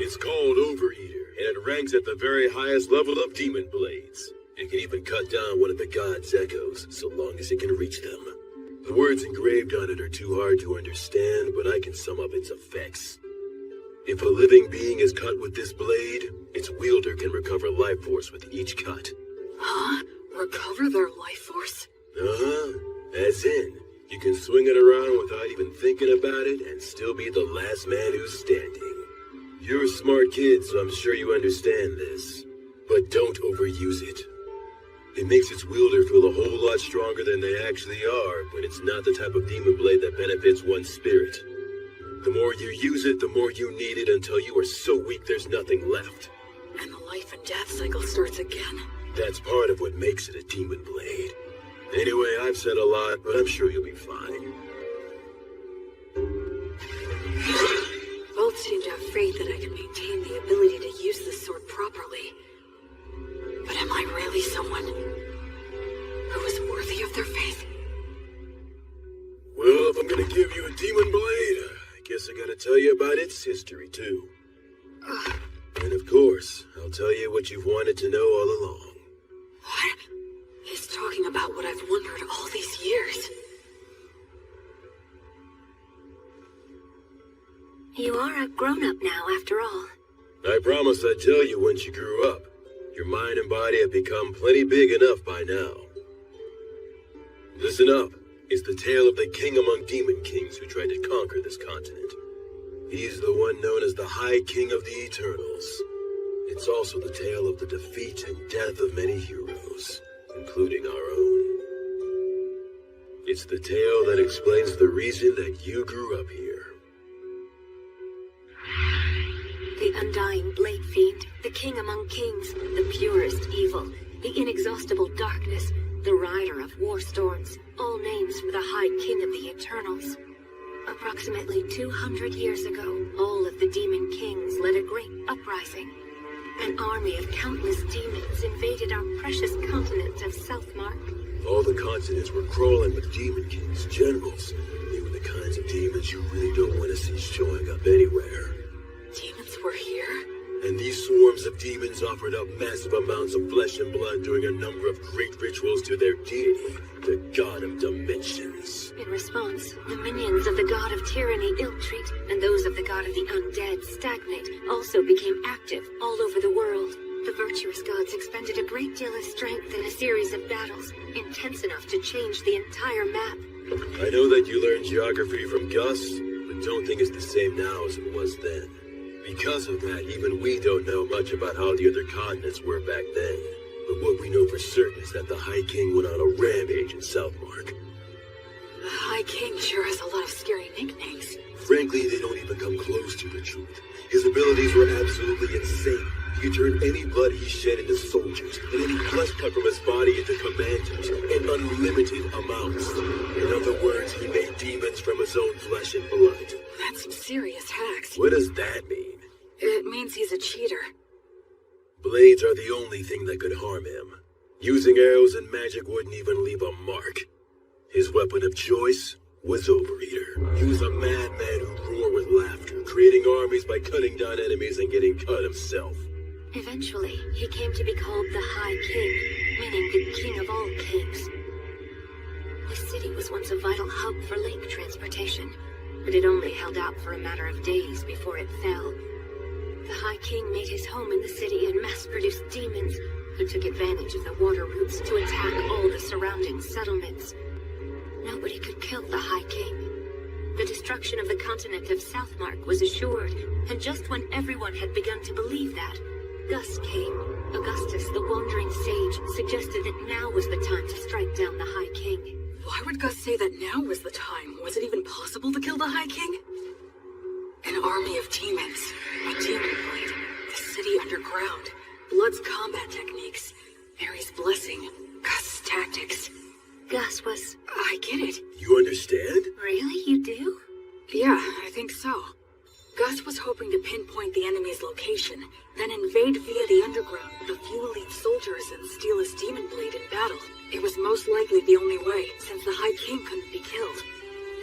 It's called Overeater, and it ranks at the very highest level of demon blades. It can even cut down one of the god's echoes, so long as it can reach them. The words engraved on it are too hard to understand, but I can sum up its effects. If a living being is cut with this blade, its wielder can recover life force with each cut. Huh? Recover their life force? Uh-huh. As in, you can swing it around without even thinking about it and still be the last man who's standing. You're a smart kid, so I'm sure you understand this. But don't overuse it. It makes its wielder feel a whole lot stronger than they actually are, but it's not the type of demon blade that benefits one's spirit. The more you use it, the more you need it until you are so weak there's nothing left. And the life and death cycle starts again. That's part of what makes it a demon blade. Anyway, I've said a lot, but I'm sure you'll be fine. Both seem to have faith that I can maintain the ability to use this sword properly. But am I really someone who is worthy of their faith? Well, if I'm gonna give you a demon blade, I guess I gotta tell you about its history, too. And of course, I'll tell you what you've wanted to know all along. What? He's talking about what I've wondered all these years. You are a grown-up now, after all. I promised I'd tell you once you grew up. Your mind and body have become plenty big enough by now. Listen up. It's the tale of the king among demon kings who tried to conquer this continent. He's the one known as the High King of the Eternals. It's also the tale of the defeat and death of many heroes, including our own. It's the tale that explains the reason that you grew up here. The undying blade fiend, the king among kings, the purest evil, the inexhaustible darkness, the rider of war storms, all names for the High King of the Eternals. Approximately 200 years ago, all of the demon kings led a great uprising. An army of countless demons invaded our precious continent of Southmark. All the continents were crawling with demon kings, generals. They were the kinds of demons you really don't want to see showing up anywhere. Demons were here? And these swarms of demons offered up massive amounts of flesh and blood during a number of great rituals to their deity, the God of Dimensions. In response, the minions of the God of Tyranny ill-treat, and those of the God of the Undead stagnate, also became active all over the world. The virtuous gods expended a great deal of strength in a series of battles, intense enough to change the entire map. I know that you learned geography from Gus, but don't think it's the same now as it was then. Because of that, even we don't know much about how the other continents were back then. But what we know for certain is that the High King went on a rampage in Southmark. The High King sure has a lot of scary nicknames. Frankly, they don't even come close to the truth. His abilities were absolutely insane. He could turn any blood he shed into soldiers, and any flesh cut from his body into commandos, in unlimited amounts. In other words, he made demons from his own flesh and blood. That's some serious hacks. What does that mean? It means he's a cheater. Blades are the only thing that could harm him. Using arrows and magic wouldn't even leave a mark. His weapon of choice was Overeater. He was a madman who roared with laughter, creating armies by cutting down enemies and getting cut himself. Eventually, he came to be called the High King, meaning the king of all kings. This city was once a vital hub for lake transportation, but it only held out for a matter of days before it fell. The High King made his home in the city and mass-produced demons who took advantage of the water routes to attack all the surrounding settlements. Nobody could kill the High King. The destruction of the continent of Southmark was assured, and just when everyone had begun to believe that, Gus came. Augustus, the wandering sage, suggested that now was the time to strike down the High King. Why would Gus say that now was the time? Was it even possible to kill the High King? An army of demons, a demon blade, the city underground, Blood's combat techniques, Mary's blessing, Gus' tactics. Gus was... I get it. You understand? Really? You do? Yeah, I think so. Gus was hoping to pinpoint the enemy's location, then invade via the underground with a few elite soldiers and steal his demon blade in battle. It was most likely the only way, since the High King couldn't be killed.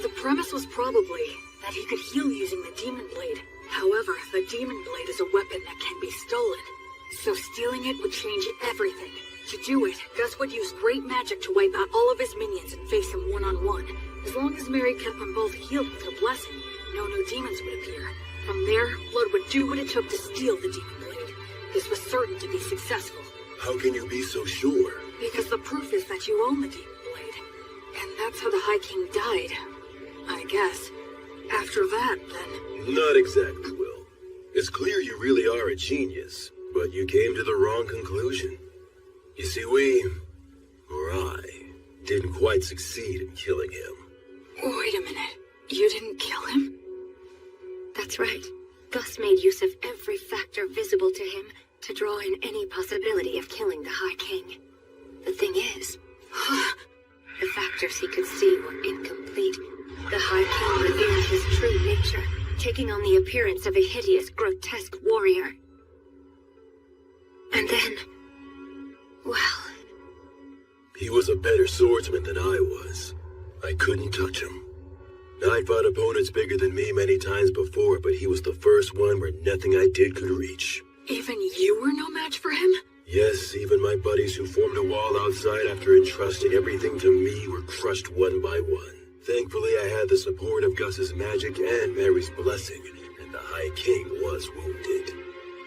The premise was probably that he could heal using the demon blade. However, the demon blade is a weapon that can be stolen, so stealing it would change everything. To do it, Gus would use great magic to wipe out all of his minions and face him one-on-one. As long as Mary kept them both healed with her blessing, no new demons would appear. From there, Blood would do what it took to steal the demon blade. This was certain to be successful. How can you be so sure? Because the proof is that you own the demon blade. And that's how the High King died, I guess. After that, then... Not exactly, Will. It's clear you really are a genius, but you came to the wrong conclusion. You see, I, didn't quite succeed in killing him. Wait a minute. You didn't kill him? That's right. Gus made use of every factor visible to him to draw in any possibility of killing the High King. The thing is, the factors he could see were incomplete. The High King revealed his true nature, taking on the appearance of a hideous, grotesque warrior. And then... well... He was a better swordsman than I was. I couldn't touch him. I fought opponents bigger than me many times before, but he was the first one where nothing I did could reach. Even you were no match for him? Yes, even my buddies who formed a wall outside after entrusting everything to me were crushed one by one. Thankfully, I had the support of Gus's magic and Mary's blessing, and the High King was wounded.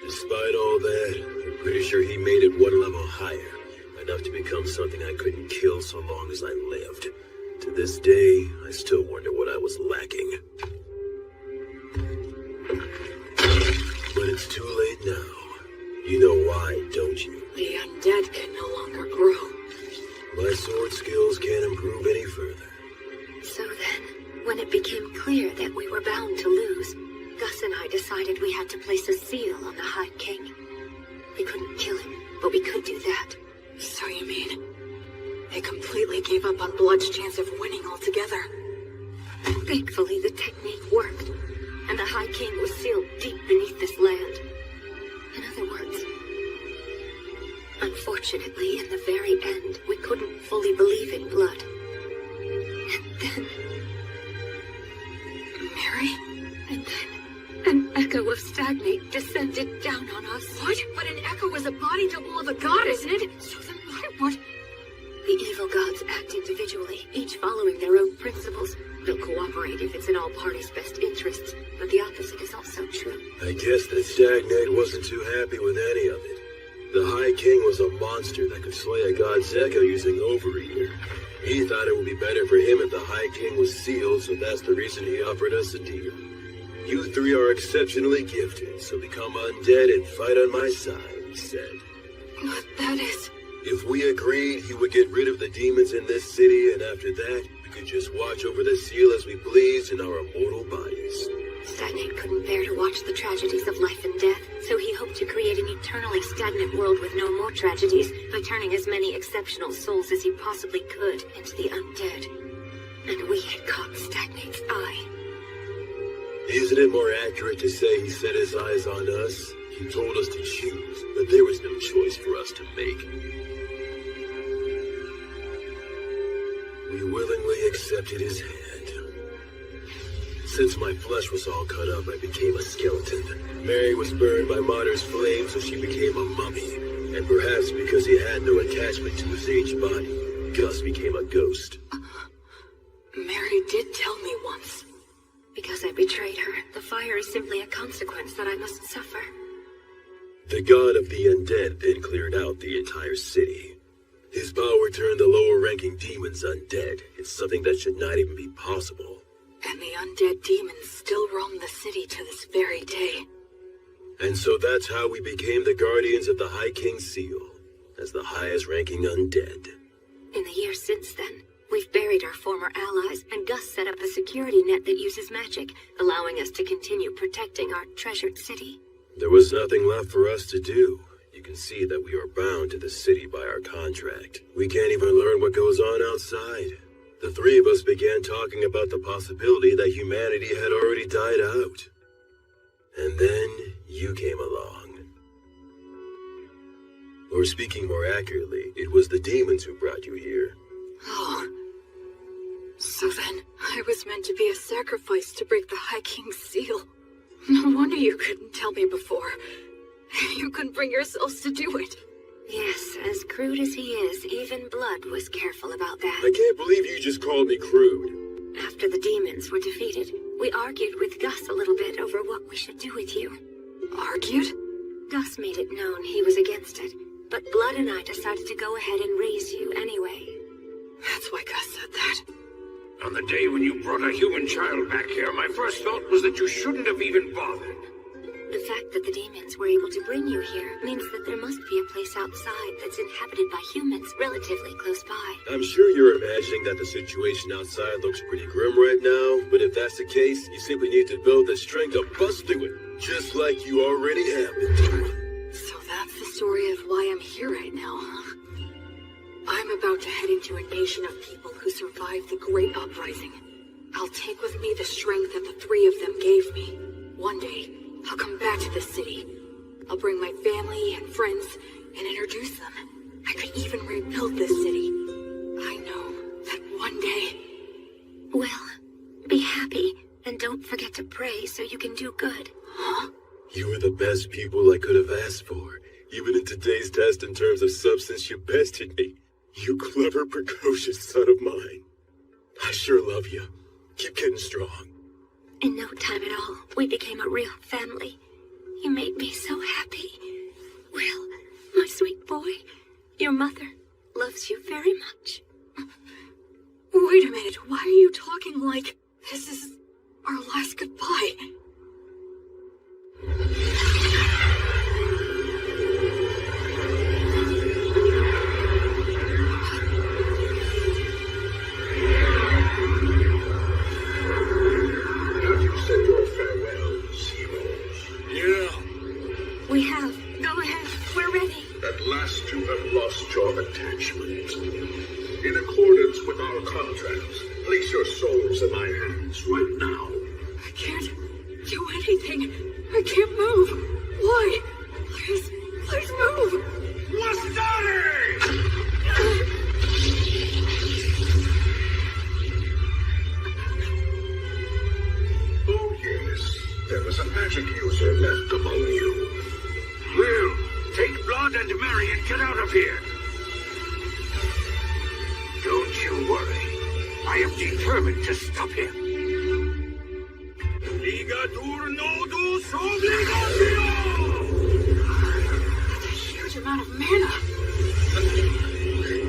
Despite all that, I'm pretty sure he made it one level higher, enough to become something I couldn't kill so long as I lived. To this day, I still wonder what I was lacking. But it's too late now. You know why, don't you? The undead can no longer grow. My sword skills can't improve any further. I decided we had to place a seal on the High King. We couldn't kill him, but we could do that. So you mean they completely gave up on Blood's chance of winning altogether? Thankfully, the technique worked, and the High King was sealed deep beneath this land. In other words, unfortunately, in the very end, we couldn't fully believe in Blood. And then... Mary? And then an echo of Stagnate descended down on us. What? But an echo is a body double of a god, isn't it? So then what? The evil gods act individually, each following their own principles. They'll cooperate if it's in all parties' best interests, but the opposite is also true. I guess that Stagnate wasn't too happy with any of it. The High King was a monster that could slay a god's echo using Overeater. He thought it would be better for him if the High King was sealed, so that's the reason he offered us a deal. You three are exceptionally gifted, so become undead and fight on my side, he said. But that is... If we agreed, he would get rid of the demons in this city, and after that, we could just watch over the seal as we pleased in our immortal bodies. Stagnate couldn't bear to watch the tragedies of life and death, so he hoped to create an eternally stagnant world with no more tragedies by turning as many exceptional souls as he possibly could into the undead. And we had caught Stagnate's eye. Isn't it more accurate to say he set his eyes on us? He told us to choose, but there was no choice for us to make. We willingly accepted his hand. Since my flesh was all cut up, I became a skeleton. Mary was burned by Martyr's flame, so she became a mummy. And perhaps because he had no attachment to his aged body, Gus became a ghost. Mary did tell me once. Because I betrayed her, the fire is simply a consequence that I must suffer. The god of the undead then cleared out the entire city. His power turned the lower-ranking demons undead. It's something that should not even be possible. And the undead demons still roam the city to this very day. And so that's how we became the guardians of the High King's seal, as the highest-ranking undead. In the years since then, we've buried our former allies, and Gus set up a security net that uses magic, allowing us to continue protecting our treasured city. There was nothing left for us to do. You can see that we are bound to the city by our contract. We can't even learn what goes on outside. The three of us began talking about the possibility that humanity had already died out. And then you came along. Or speaking more accurately, it was the demons who brought you here. Oh. So then, I was meant to be a sacrifice to break the High King's seal. No wonder you couldn't tell me before. You couldn't bring yourselves to do it. Yes, as crude as he is, even Blood was careful about that. I can't believe you just called me crude. After the demons were defeated, we argued with Gus a little bit over what we should do with you. Argued? Gus made it known he was against it, but Blood and I decided to go ahead and raise you anyway. That's why Gus said that. On the day when you brought a human child back here, my first thought was that you shouldn't have even bothered. The fact that the demons were able to bring you here means that there must be a place outside that's inhabited by humans relatively close by. I'm sure you're imagining that the situation outside looks pretty grim right now, but if that's the case, you simply need to build the strength to bust through it, just like you already have been doing. So that's the story of why I'm here right now, huh? I'm about to head into a nation of people who survived the Great Uprising. I'll take with me the strength that the three of them gave me. One day, I'll come back to this city. I'll bring my family and friends and introduce them. I could even rebuild this city. I know that one day... Well, be happy, and don't forget to pray so you can do good. Huh? You were the best people I could have asked for. Even in today's test in terms of substance, you bested me. You clever, precocious son of mine. I sure love you. Keep getting strong. In no time at all, we became a real family. You made me so happy. Will, my sweet boy, your mother loves you very much. Wait a minute, why are you talking like this is our last goodbye? As you said your farewells, hero, have lost your attachment. In accordance with our contract, place your souls in my hands right now. I can't do anything. I can't move. Why? Please move. Oh yes, there was a magic user left among you. Will, take Blood and Mary and get out of here. Don't you worry. I am determined to stop him. Ligatur nodus obligatio! That's a huge amount of mana.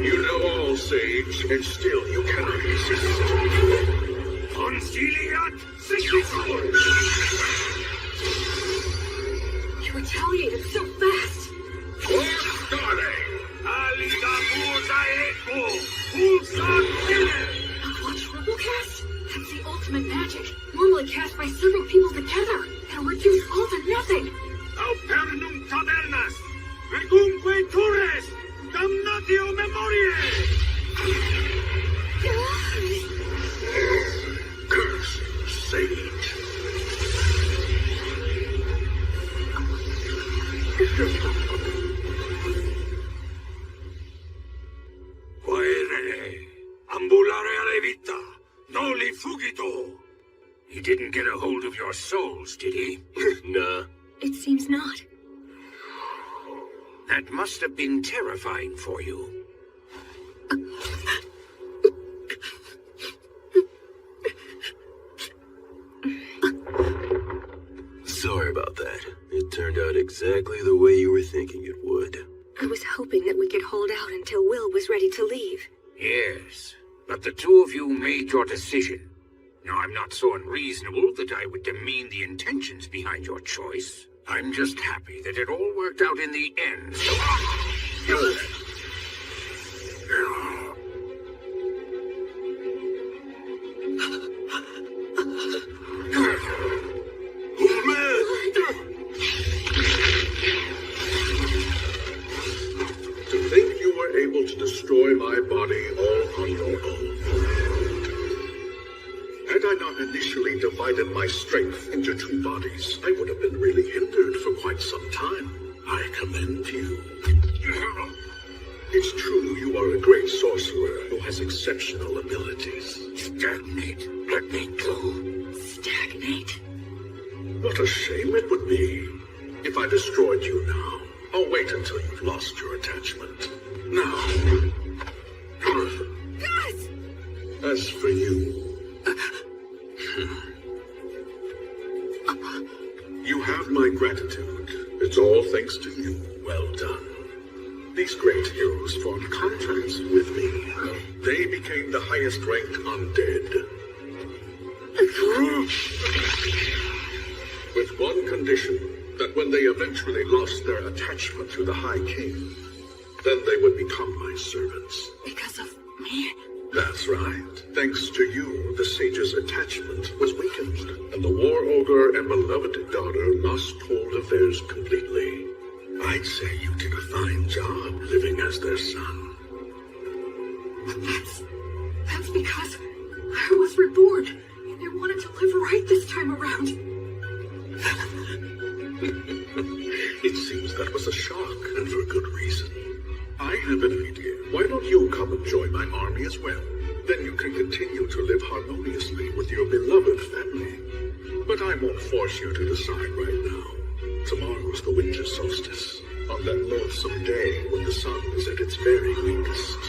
You know all, Sage, and still you cannot resist. Conciliat Significator! You retaliated so fast. Forstare! Aligatur daeco! Pulsat Fine! A triple cast? That's the ultimate magic. Normally cast by several people together. And reduce all to nothing. Aupernum tabernas! Regumque tures! Damnatio memoriae! Curse, Sage. Quaere, ambulare alle vita, noli fugito. He didn't get a hold of your souls, did he? Nah. It seems not. That must have been terrifying for you. Sorry about that. It turned out exactly the way you were thinking it would. I was hoping that we could hold out until Will was ready to leave. Yes, but the two of you made your decision. Now, I'm not so unreasonable that I would demean the intentions behind your choice. I'm just happy that it all worked out in the end. To think you were able to destroy my body all on your own. Had I not initially divided my strength into two bodies, I would have been really hindered for quite some time. I commend you. It's true you are a great sorcerer who has exceptional abilities. Stagnate. Let me go. Stagnate? What a shame it would be if I destroyed you now. I'll wait until you've lost your attachment. Now. Gus! As for you, you have my gratitude. It's all thanks to you. Well done. These great heroes formed contracts with me. They became the highest ranked undead. With one condition, that when they eventually lost their attachment to the High King, then they would become my servants. Because of me? That's right. Thanks to you, the sage's attachment was weakened, and the war ogre and beloved daughter lost hold of theirs completely. I'd say you did a fine job living as their son. That's because I was reborn. And I wanted to live right this time around. It seems that was a shock, and for good reason. I have an idea. Why don't you come and join my army as well? Then you can continue to live harmoniously with your beloved family. But I won't force you to decide right now. Tomorrow's the winter solstice, on that loathsome day when the sun is at its very weakest.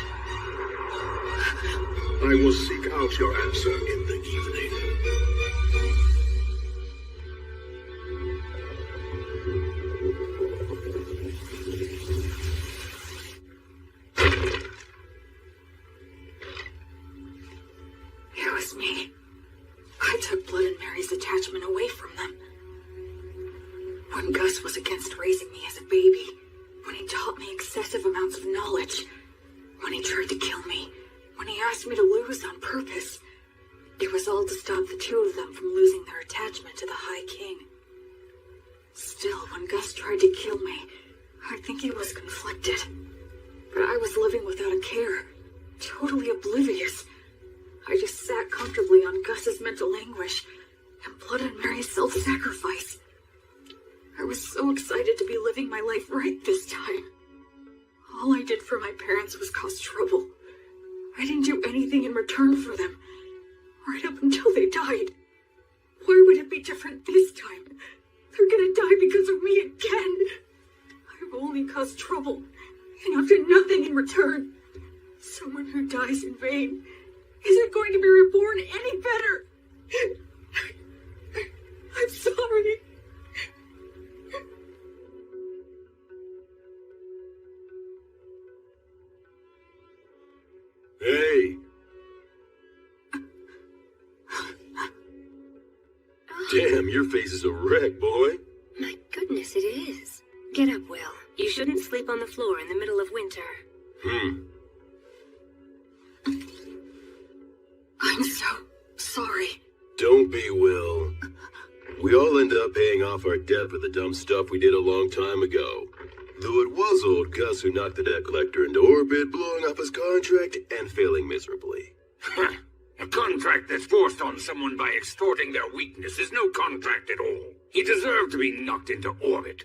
I will seek out your answer in the evening. It was me. I took Blood and Mary's attachment away from them. When Gus was against raising me as a baby, when he taught me excessive amounts of knowledge, when he tried to kill me, when he asked me to lose on purpose, it was all to stop the two of them from losing their attachment to the High King. Still, when Gus tried to kill me, I think he was conflicted. But I was living without a care, totally oblivious. I just sat comfortably on Gus's mental anguish and plotted Mary's self-sacrifice. I was so excited to be living my life right this time. All I did for my parents was cause trouble. I didn't do anything in return for them, right up until they died. Why would it be different this time? They're gonna die because of me again. I've only caused trouble, and I've done nothing in return. Someone who dies in vain isn't going to be reborn any better. I'm sorry. Hey! Damn, your face is a wreck, boy. My goodness, it is. Get up, Will. You shouldn't sleep on the floor in the middle of winter. I'm so sorry. Don't be, Will. We all end up paying off our debt for the dumb stuff we did a long time ago. Though it was old Gus who knocked the debt collector into orbit, blowing up his contract and failing miserably. A contract that's forced on someone by extorting their weakness is no contract at all. He deserved to be knocked into orbit.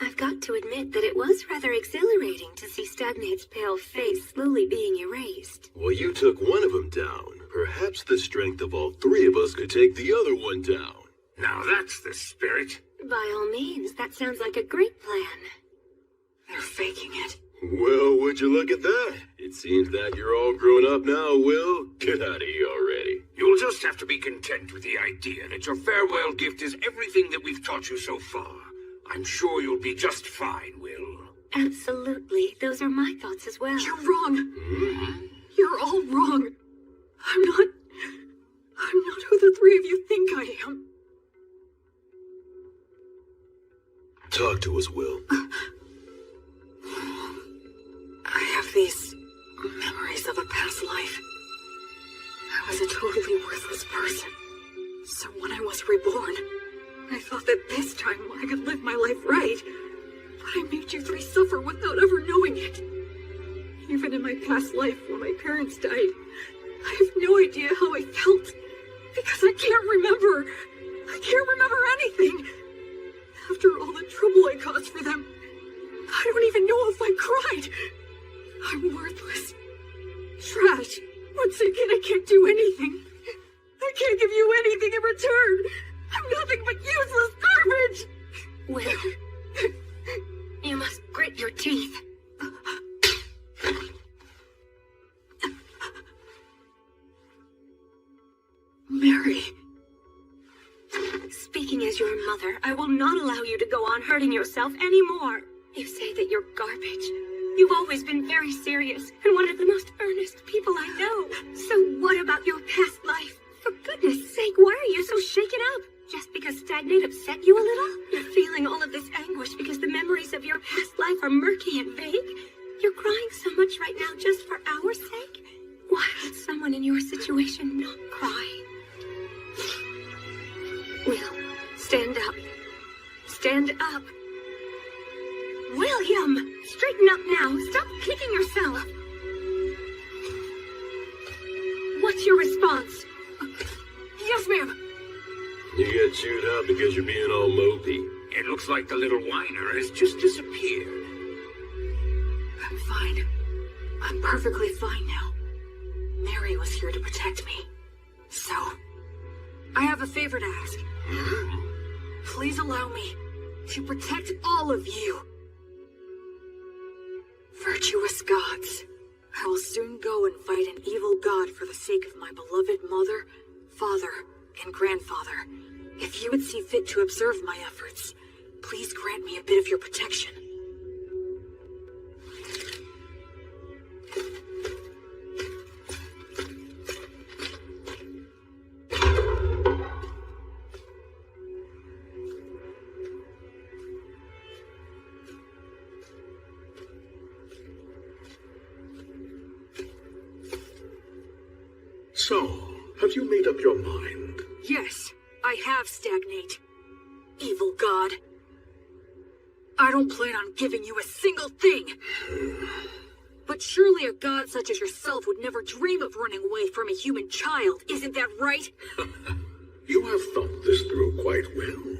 I've got to admit that it was rather exhilarating to see Stagnate's pale face slowly being erased. Well, you took one of them down. Perhaps the strength of all three of us could take the other one down. Now that's the spirit. By all means, that sounds like a great plan. They're faking it. Well, would you look at that? It seems that you're all grown up now, Will. Get out of here already. You'll just have to be content with the idea that your farewell gift is everything that we've taught you so far. I'm sure you'll be just fine, Will. Absolutely. Those are my thoughts as well. You're wrong. You're all wrong. I'm not who the three of you think I am. Talk to us, Will. I have these memories of a past life. I was a totally worthless person. So when I was reborn, I thought that this time I could live my life right. But I made you three suffer without ever knowing it. Even in my past life when my parents died, I have no idea how I felt. Because I can't remember. I can't remember anything. After all the trouble I caused for them, I don't even know if I cried. I'm worthless. Trash. Once again, I can't do anything. I can't give you anything in return. I'm nothing but useless garbage. Will, you must grit your teeth. Mary. Speaking as your mother, I will not allow you to go on hurting yourself anymore. You say that you're garbage. You've always been very serious and one of the most earnest people I know. So what about your past life? For goodness sake, why are you so shaken up? Just because Stagnate upset you a little? You're feeling all of this anguish because the memories of your past life are murky and vague? You're crying so much right now just for our sake? Why would someone in your situation not cry? Will, stand up. Stand up. William! Straighten up now. Stop kicking yourself. What's your response? Yes, ma'am. You get chewed out because you're being all mopey. It looks like the little whiner has just disappeared. I'm fine. I'm perfectly fine now. Mary was here to protect me. So, I have a favor to ask. Please allow me to protect all of you. Virtuous gods, I will soon go and fight an evil god for the sake of my beloved mother, father, and grandfather. If you would see fit to observe my efforts, please grant me a bit of your protection. So, have you made up your mind? Yes, I have, Stagnate. Evil god. I don't plan on giving you a single thing. surely a god such as yourself would never dream of running away from a human child, isn't that right? You have thought this through quite well.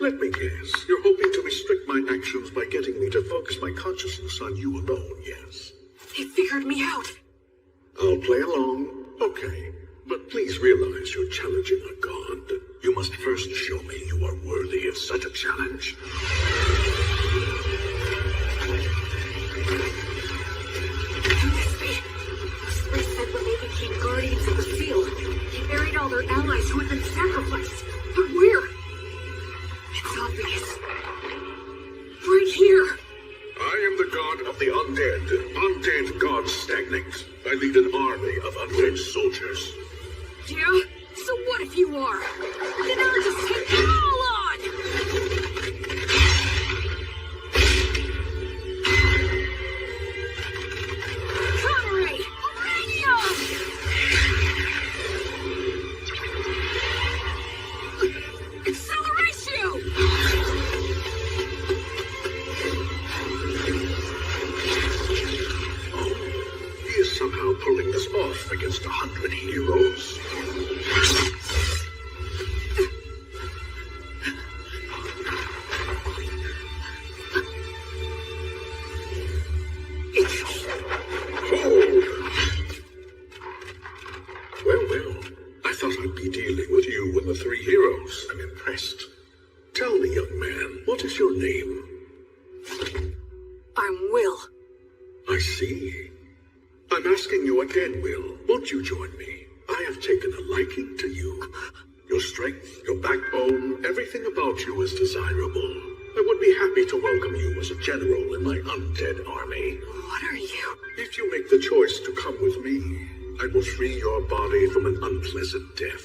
Let me guess, you're hoping to restrict my actions by getting me to focus my consciousness on you alone, yes? He figured me out. I'll play along. Okay. But please realize you're challenging a god. You must first show me you are worthy of such a challenge. Those three said when they became guardians of the field, they buried all their allies who had been sacrificed. But where? It's obvious. Right here. I am the god of the undead. Undead gods stagnate. I lead an army of undead soldiers. Yeah? So what if you are? Then I'll just take them all on! Connery! Uranium! Acceleratio! He is somehow pulling this off against 100 heroes. Hold! Well, I thought I'd be dealing with you and the three heroes. I'm impressed. Tell me, young man, what is your name? I'm Will. I see. I'm asking you again, Will. Won't you join me? I have taken a liking to you. Your strength, your backbone, everything about you is desirable. I would be happy to welcome you as a general in my undead army. What are you? If you make the choice to come with me, I will free your body from an unpleasant death.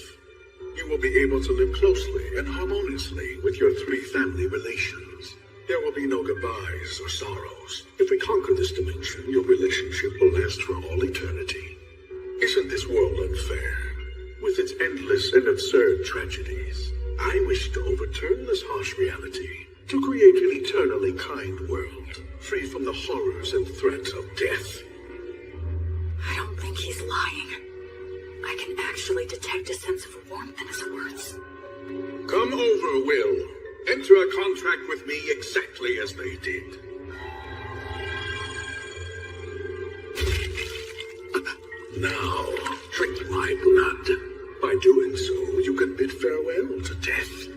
You will be able to live closely and harmoniously with your three family relations. There will be no goodbyes or sorrows. If we conquer this dimension, your relationship will last for all eternity. Isn't this world unfair? With its endless and absurd tragedies, I wish to overturn this harsh reality, to create an eternally kind world, free from the horrors and threats of death. I don't think he's lying. I can actually detect a sense of warmth in his words. Come over, Will. Enter a contract with me exactly as they did. Now, drink my blood. By doing so, you can bid farewell to death.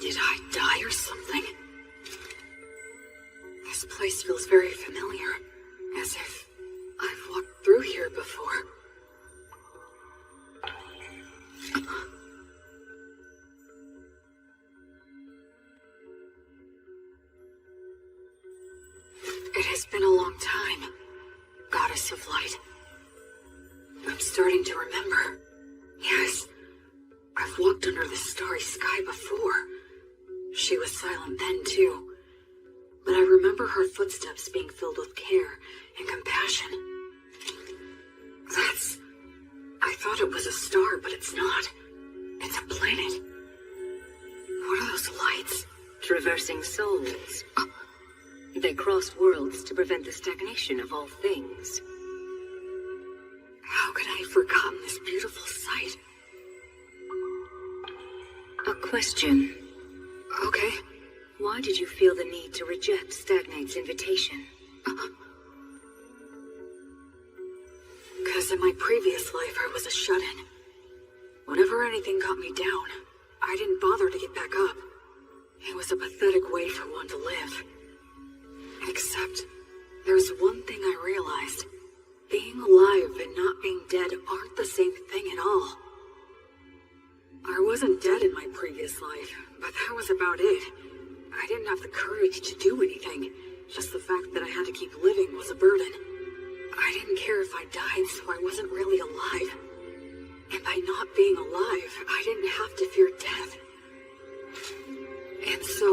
Did I die or something? This place feels very familiar, as if I've walked through here before. It has been a long time, Goddess of Light. I'm starting to remember. Yes, I've walked under the starry sky before. She was silent then, too. But I remember her footsteps being filled with care and compassion. I thought it was a star, but it's not. coursing souls. They cross worlds to prevent the stagnation of all things. How could I have forgotten this beautiful sight? A question. Okay. Why did you feel the need to reject Stagnate's invitation? Because in my previous life, I was a shut-in. Whenever anything got me down, I didn't bother to get back up. It was a pathetic way for one to live. Except, there's one thing I realized. Being alive and not being dead aren't the same thing at all. I wasn't dead in my previous life, but that was about it. I didn't have the courage to do anything. Just the fact that I had to keep living was a burden. I didn't care if I died, so I wasn't really alive. And by not being alive, I didn't have to fear death. And so,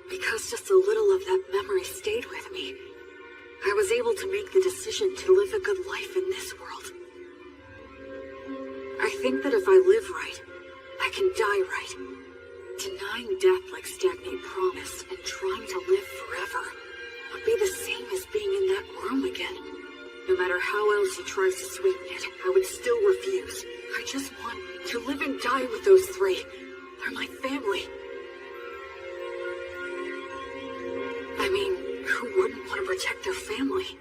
because just a little of that memory stayed with me, I was able to make the decision to live a good life in this world. I think that if I live right, I can die right. Denying death like Stagnate promised and trying to live forever would be the same as being in that room again. No matter how else he tries to sweeten it, I would still refuse. I just want to live and die with those three. They're my family. I mean, who wouldn't want to protect their family?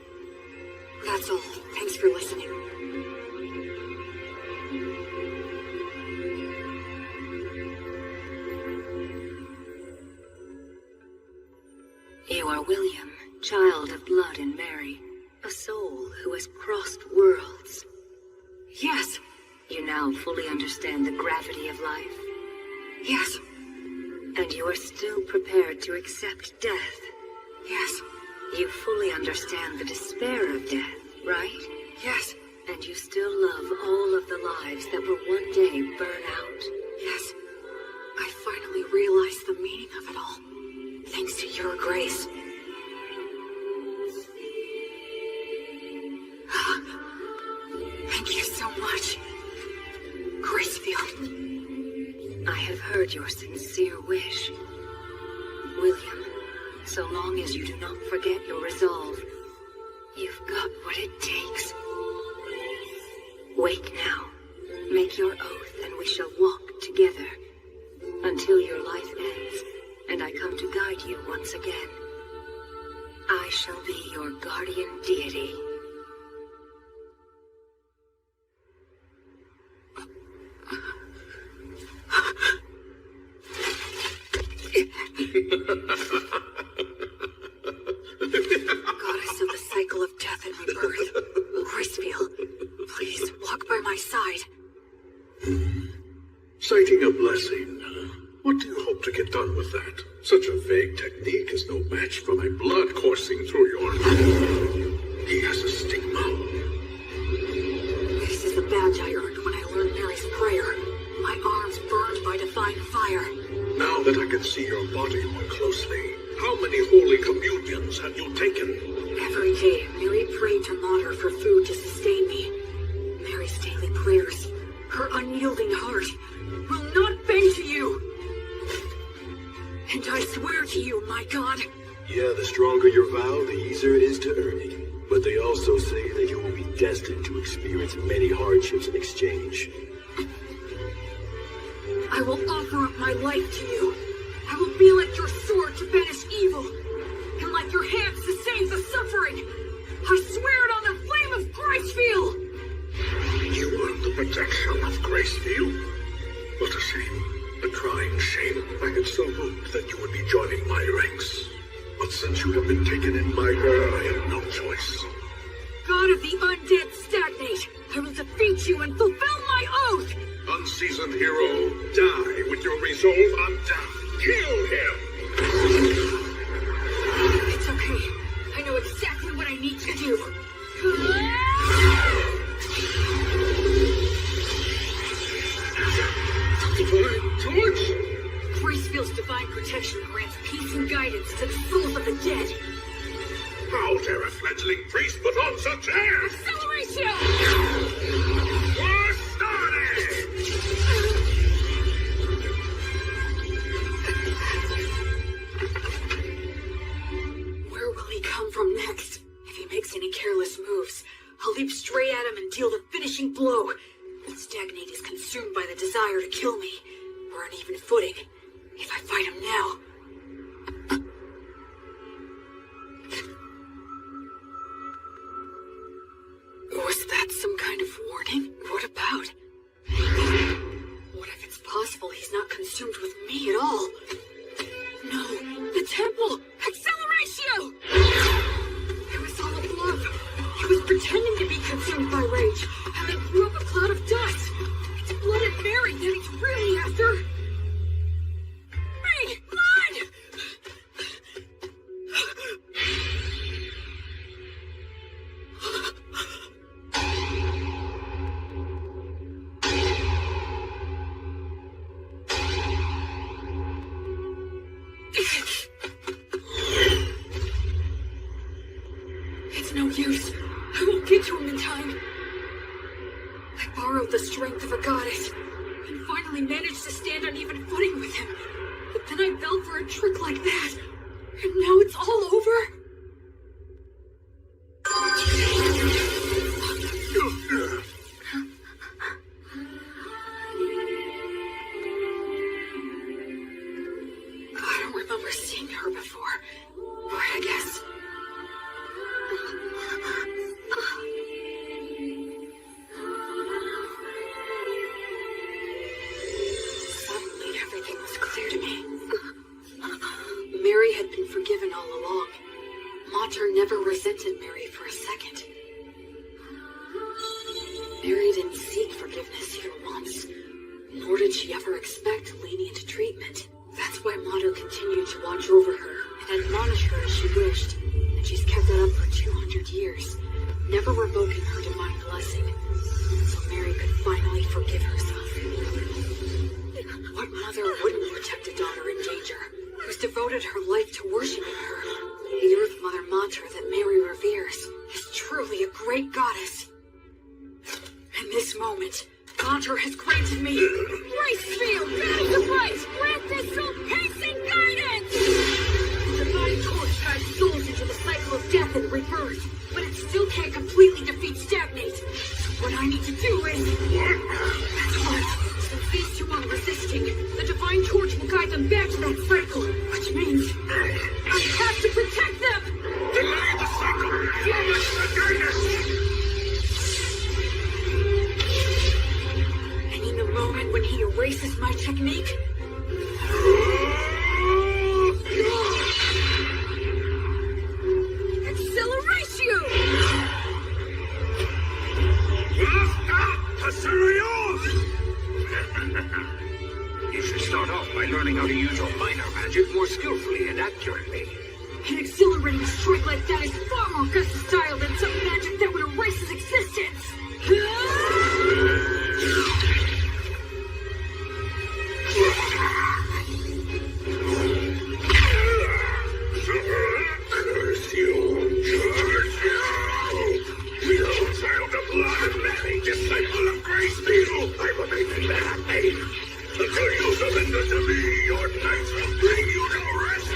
That's all. Thanks for listening. You are William, child of blood and Mary, a soul who has crossed worlds. Yes. You now fully understand the gravity of life. Yes. And you are still prepared to accept death. Yes. You fully understand the despair of death, right? Yes. And you still love all of the lives that will one day burn out. Yes. I finally realized the meaning of it all. Thanks to your grace. Thank you so much, Gracefield. I have heard your sincere wish. William, so long as you do not forget your resolve, you've got what it takes. Wake now. Make your oath and we shall walk together until your life ends and I come to guide you once again. I shall be your guardian deity. Goddess of the cycle of death and rebirth, Gracefield, please walk by my side. Citing a blessing. What do you hope to get done with that? Such a vague technique is no match for my blood coursing through your... He has a stigma. This is the badge I earned when I learned Mary's prayer. My arms burned by divine fire. Now that I can see your body more closely, how many holy communions have you taken? Every day, Mary prayed to Mater for food to sustain me. Mary's daily prayers, her unyielding heart, will not bend to you. And I swear to you, my God. Yeah, the stronger your vow, the easier it is to earn it. But they also say that you will be destined to experience many hardships in exchange. I will offer up my life to you. I will be like your sword to banish evil, and like your hands to save the suffering. I swear it on the flame of Gracefield. You earned the protection of Gracefield? What a shame. A crying shame. I had so hoped that you would be joining my ranks. But since you have been taken in my will, I have no choice. God of the undead Stagnate, I will defeat you and fulfill my oath! Unseasoned hero, die with your resolve on death. Kill him! It's okay. I know exactly what I need to do. Divine torch? Gracefield's divine protection grants peace and guidance to the souls of the dead. How dare a fledgling priest put on such airs? Acceleration! War started! by the desire to kill me. We're on even footing. If I fight him now... Was that some kind of warning? What about? What if it's possible he's not consumed with me at all? No, the temple! Acceleratio! It was all a bluff. He was pretending to be consumed by rage, and then threw up a cloud of dust. It's blooded Mary that he's really after. Mary, blood! It's no use. I won't get to him in time. I borrowed the strength of a goddess and finally managed to stand on even footing with him. But then I fell for a trick like that. And now it's all over? I don't remember seeing her before, but I guess... Suddenly everything was clear to me. Mary had been forgiven all along. Mater never resented Mary for a second. Mary didn't seek forgiveness even once, nor did she ever expect lenient treatment. That's why Mater continued to watch over her and admonish her as she wished, and she's kept that up for 200 years, never revoking her divine blessing, so Mary could finally forgive herself. What mother wouldn't protect a daughter in danger, who's devoted her life to worshiping her? The Earth Mother Mater that Mary reveres is truly a great goddess. In this moment, Mater has granted me grace field, battle to fight, grant this soul pacing guidance! The divine torch guides souls into the cycle of death and rebirth, but it still can't completely defeat stagnate. So what I need to do is... That's right. Since these two are resisting, the divine torch will guide them back to that cycle, which means I have to protect them! Delay the cycle! Flummox the guidance! And in the moment when he erases my technique... Acceleratio! You should start off by learning how to use your minor magic more skillfully and accurately. An accelerating strike like that is far more versatile than some magic that would erase his existence! Curse you! Curse you! You child of blood and Mary, disciple of Grace Beetle! I will make you happy! Until you surrender to me, your knights will bring you to rest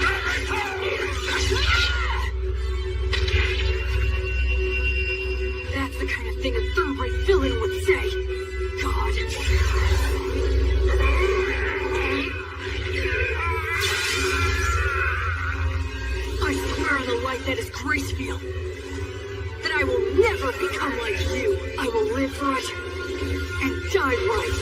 That's the kind of thing a third-rate villain would say. God. I swear on the light that is Gracefield, that I will never become like you. I will live right and die right.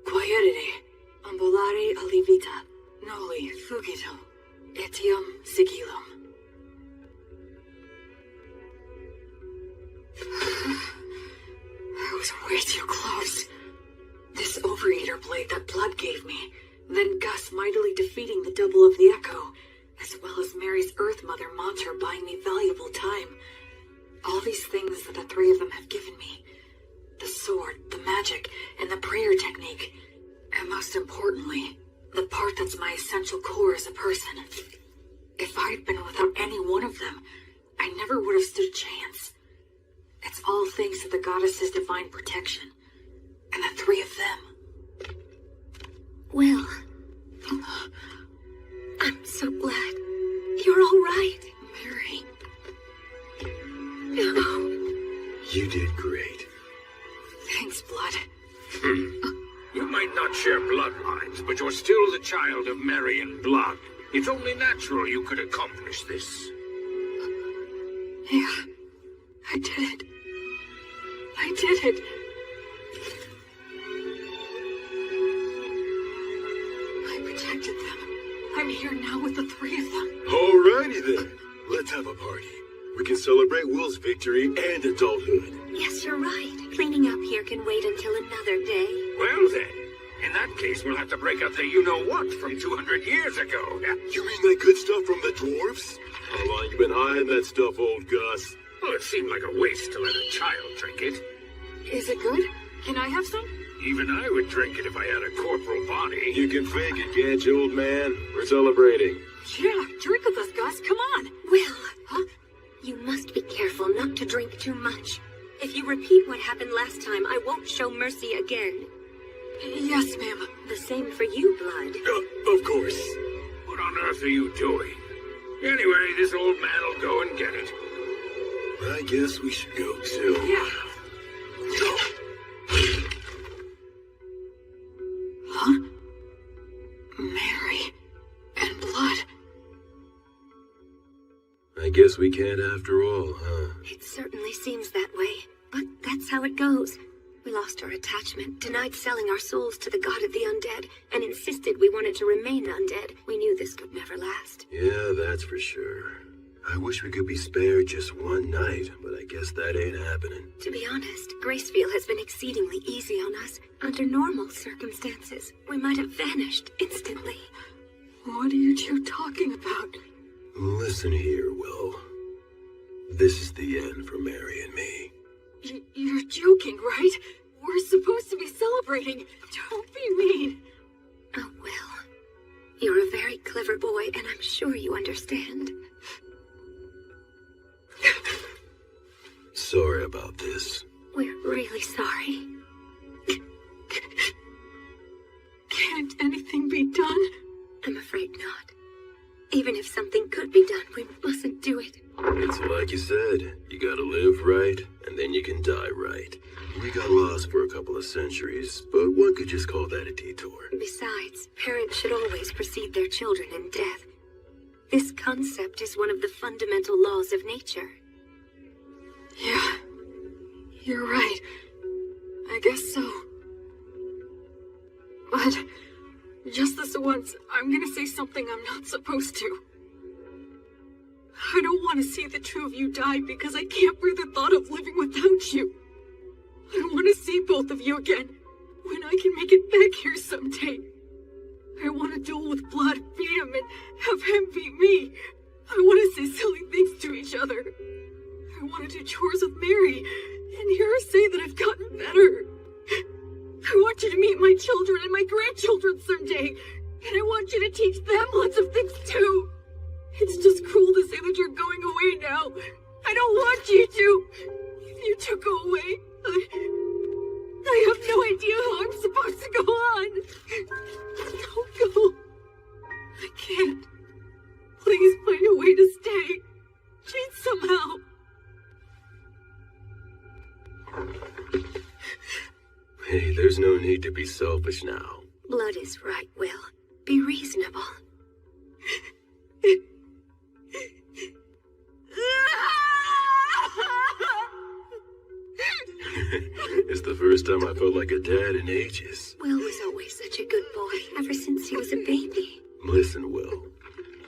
Quietity, ambulare alivita, noli fugito, etium sigillum. I was way too close. This overeater blade that Blood gave me, then Gus mightily defeating the double of the Echo, as well as Mary's Earth Mother Mater buying me valuable time. All these things that the three of them have given me. The sword, the magic, and the prayer technique. And most importantly, the part that's my essential core as a person. If I'd been without any one of them, I never would have stood a chance. It's all thanks to the goddess's divine protection. And the three of them. Will, so glad. You're all right. Mary. No. You did great. Thanks, Blood. You might not share bloodlines, but you're still the child of Marian blood. It's only natural you could accomplish this. Yeah, I did it. I did it. I protected them. I'm here now with the three of them. Alrighty then. Let's have a party. We can celebrate Will's victory and adulthood. Yes, you're right. Cleaning up here can wait until another day. Well then, in that case we'll have to break out the you-know-what from 200 years ago. You mean that good stuff from the dwarfs? How long you been hiding that stuff, old Gus? Well, it seemed like a waste to let a child drink it. Is it good? Can I have some? Even I would drink it if I had a corporal body. You can fake it, can't you, old man? We're celebrating. Yeah, drink with us, Gus. Come on. Will, Huh? you must be careful not to drink too much. If you repeat what happened last time, I won't show mercy again. Yes, ma'am. The same for you, Blood. Of course. What on earth are you doing? Anyway, this old man will go and get it. I guess we should go too. Yeah. Huh? Mary and Blood. I guess we can't after all, huh? It certainly seems that way, but that's how it goes. We lost our attachment, denied selling our souls to the god of the undead, and insisted we wanted to remain undead. We knew this could never last. Yeah, that's for sure. I wish we could be spared just one night, but I guess that ain't happening. To be honest, Graceville has been exceedingly easy on us. Under normal circumstances, we might have vanished instantly. What are you two talking about? Listen here, Will. This is the end for Mary and me. You're joking, right? We're supposed to be celebrating. Don't be mean. Oh, Will. You're a very clever boy, and I'm sure you understand. Sorry about this. We're really sorry. Can't anything be done? I'm afraid not. Even if something could be done, we mustn't do it. It's like you said, you gotta live right, and then you can die right. We got lost for a couple of centuries, but one could just call that a detour. Besides, parents should always precede their children in death. This concept is one of the fundamental laws of nature. Yeah, you're right. I guess so. But just this once, I'm gonna say something I'm not supposed to. I don't want to see the two of you die because I can't bear the thought of living without you. I want to see both of you again when I can make it back here someday. I want to duel with Blood, beat him, and have him beat me. I want to say silly things to each other. I want to do chores with Mary and hear her say that I've gotten better. I want you to meet my children and my grandchildren someday, and I want you to teach them lots of things too. It's just cruel to say that you're going away now. I don't want you to. If you two go away, I have no idea how I'm supposed to go on. Don't go. I can't. Please find a way to stay. Please somehow. Hey, there's no need to be selfish now. Blood is right, Will. Be reasonable. It's the first time I felt like a dad in ages. Will was always such a good boy, ever since he was a baby. Listen, Will.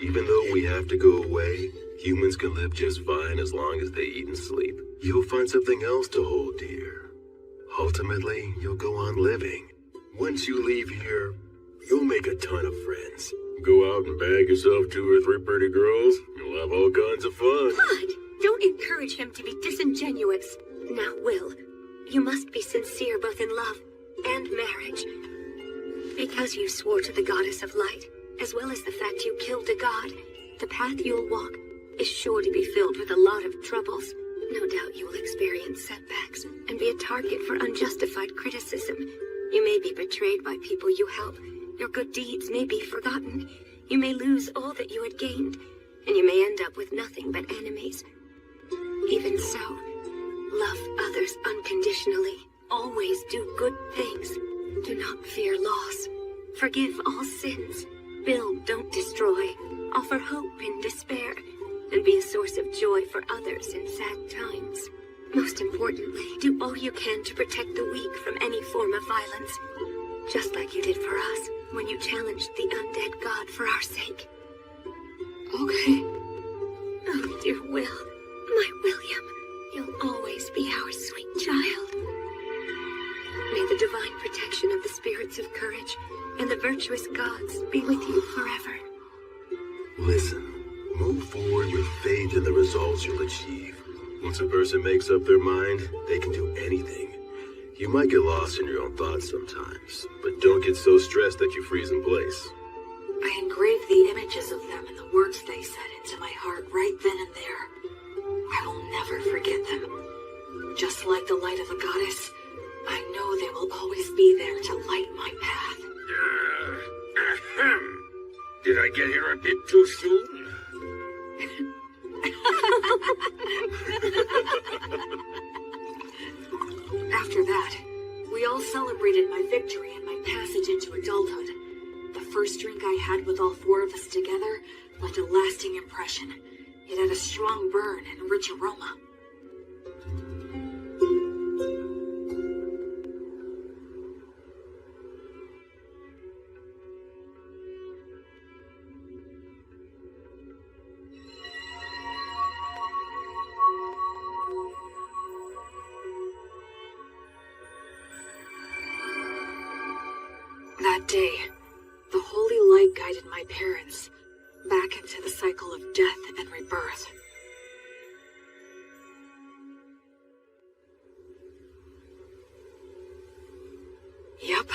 Even though we have to go away, humans can live just fine as long as they eat and sleep. You'll find something else to hold dear. Ultimately, you'll go on living. Once you leave here, you'll make a ton of friends. Go out and bag yourself 2 or 3 pretty girls. You'll have all kinds of fun. Blood! Don't encourage him to be disingenuous. Now, Will, you must be sincere both in love and marriage. Because you swore to the goddess of light, as well as the fact you killed a god, the path you'll walk is sure to be filled with a lot of troubles. No doubt you will experience setbacks and be a target for unjustified criticism. You may be betrayed by people you help. Your good deeds may be forgotten. You may lose all that you had gained, and you may end up with nothing but enemies. Even so, love others unconditionally. Always do good things. Do not fear loss. Forgive all sins. Build, don't destroy. Offer hope in despair. And be a source of joy for others in sad times. Most importantly, do all you can to protect the weak from any form of violence. Just like you did for us when you challenged the undead god for our sake. Okay. Oh, dear Will. My William. You'll always be our sweet child. May the divine protection of the spirits of courage and the virtuous gods be with you forever. Listen, move forward with faith in the results you'll achieve. Once a person makes up their mind, they can do anything. You might get lost in your own thoughts sometimes, but don't get so stressed that you freeze in place. I engraved the images of them and the words they said into my heart right then and there. I will never forget them. Just like the light of the goddess, I know they will always be there to light my path. Ahem. Did I get here a bit too soon? After that, we all celebrated my victory and my passage into adulthood. The first drink I had with all four of us together left a lasting impression. It had a strong burn and rich aroma. That day, the holy light guided my parents back into the cycle of death and rebirth. Yep,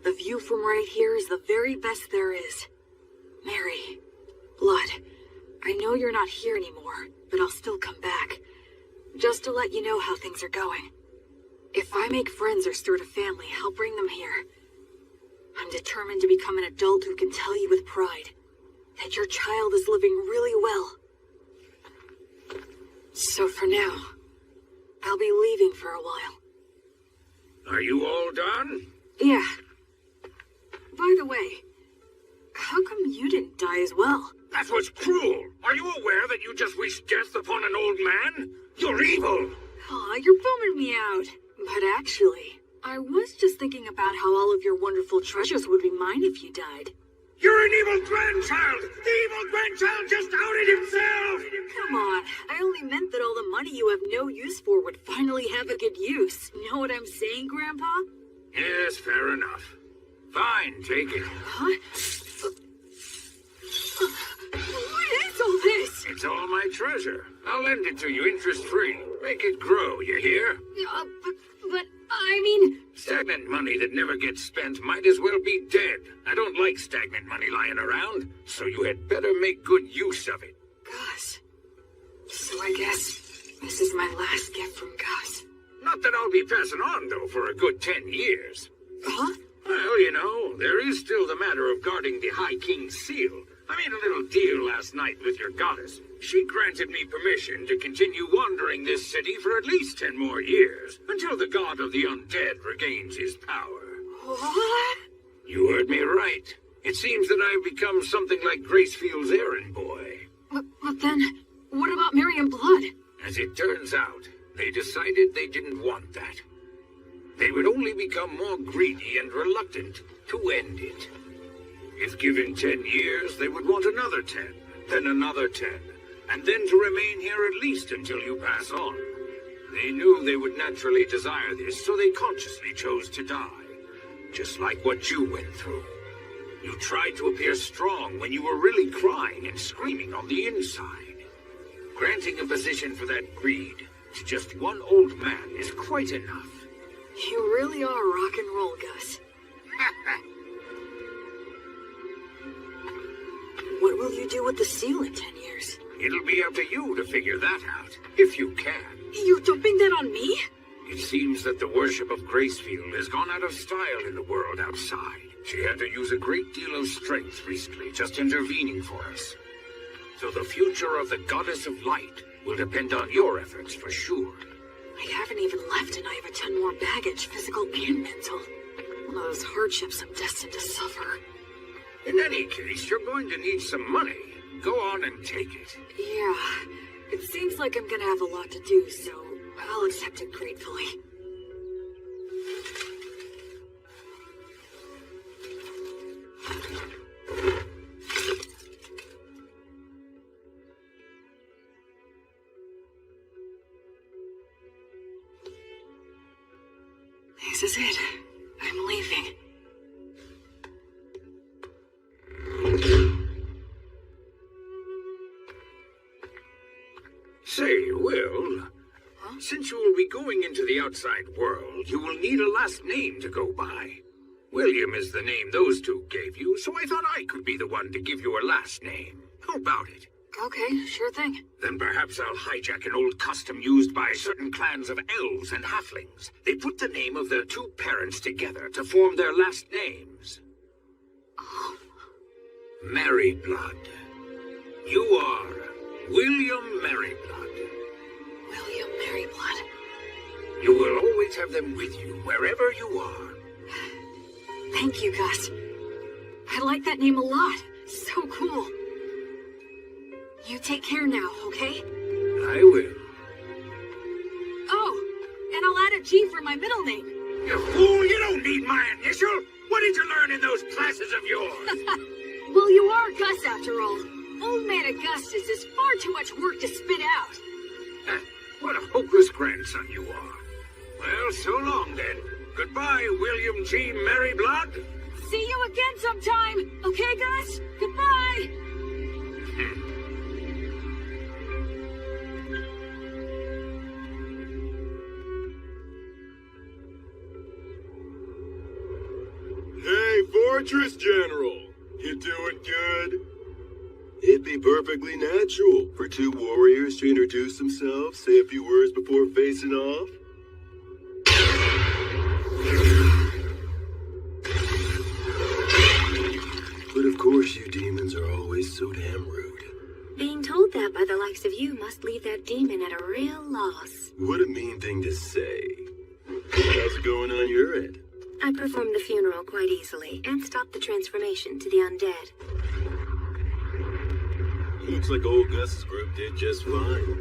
the view from right here is the very best there is. Mary, Blood, I know you're not here anymore, but I'll still come back. Just to let you know how things are going. If I make friends or start a family, I'll bring them here. I'm determined to become an adult who can tell you with pride that your child is living really well. So for now, I'll be leaving for a while. Are you all done? Yeah. By the way, how come you didn't die as well? That was cruel. Are you aware that you just wished death upon an old man? You're evil. Aw, you're bumming me out. But actually, I was just thinking about how all of your wonderful treasures would be mine if you died. You're an evil grandchild! The evil grandchild just outed himself! Come on, I only meant that all the money you have no use for would finally have a good use. Know what I'm saying, Grandpa? Yes, fair enough. Fine, take it. Huh? What is all this? It's all my treasure. I'll lend it to you interest-free. Make it grow, you hear? But I mean... Stagnant money that never gets spent might as well be dead. I don't like stagnant money lying around, so you had better make good use of it. Gus. So I guess this is my last gift from Gus. Not that I'll be passing on, though, for a good 10 years. Huh? Well, you know, there is still the matter of guarding the High King's seal. I made a little deal last night with your goddess. She granted me permission to continue wandering this city for at least 10 more years, until the god of the undead regains his power. What? You heard me right. It seems that I've become something like Gracefield's errand boy. But then, what about Mary and Blood? As it turns out, they decided they didn't want that. They would only become more greedy and reluctant to end it. If given 10 years, they would want another 10, then another 10, and then to remain here at least until you pass on. They knew they would naturally desire this, so they consciously chose to die. Just like what you went through. You tried to appear strong when you were really crying and screaming on the inside. Granting a position for that greed to just one old man is quite enough. You really are rock and roll, Gus. What will you do with the seal in 10 years? It'll be up to you to figure that out, if you can. You're dumping that on me? It seems that the worship of Gracefield has gone out of style in the world outside, She had to use a great deal of strength recently, just intervening for us. So the future of the Goddess of Light will depend on your efforts for sure. I haven't even left and I have a ton more baggage, physical and mental. One of those hardships I'm destined to suffer. In any case, you're going to need some money. Go on and take it. Yeah, it seems like I'm gonna have a lot to do, so I'll accept it gratefully. This is it. I'm leaving. Say, Will, since you will be going into the outside world, you will need a last name to go by. William is the name those two gave you, so I thought I could be the one to give you a last name. How about it? Okay, sure thing. Then perhaps I'll hijack an old custom used by certain clans of elves and halflings. They put the name of their two parents together to form their last names. Merryblood. You are William Merryblood. William Merryblood. You will always have them with you wherever you are. Thank you, Gus. I like that name a lot. So cool. You take care now, okay? I will. Oh, and I'll add a G for my middle name. You fool, you don't need my initial. What did you learn in those classes of yours? Well, you are Gus after all. Old Man Augustus is far too much work to spit out. What a hopeless grandson you are. Well, so long then. Goodbye, William G. Merryblood. See you again sometime. Okay, Gus? Goodbye. Hey, Fortress General! You doing good? It'd be perfectly natural for two warriors to introduce themselves, say a few words before facing off. But of course you demons are always so damn rude. Being told that by the likes of you must leave that demon at a real loss. What a mean thing to say. How's it going on your end? I performed the funeral quite easily and stopped the transformation to the undead. Looks like old Gus's group did just fine.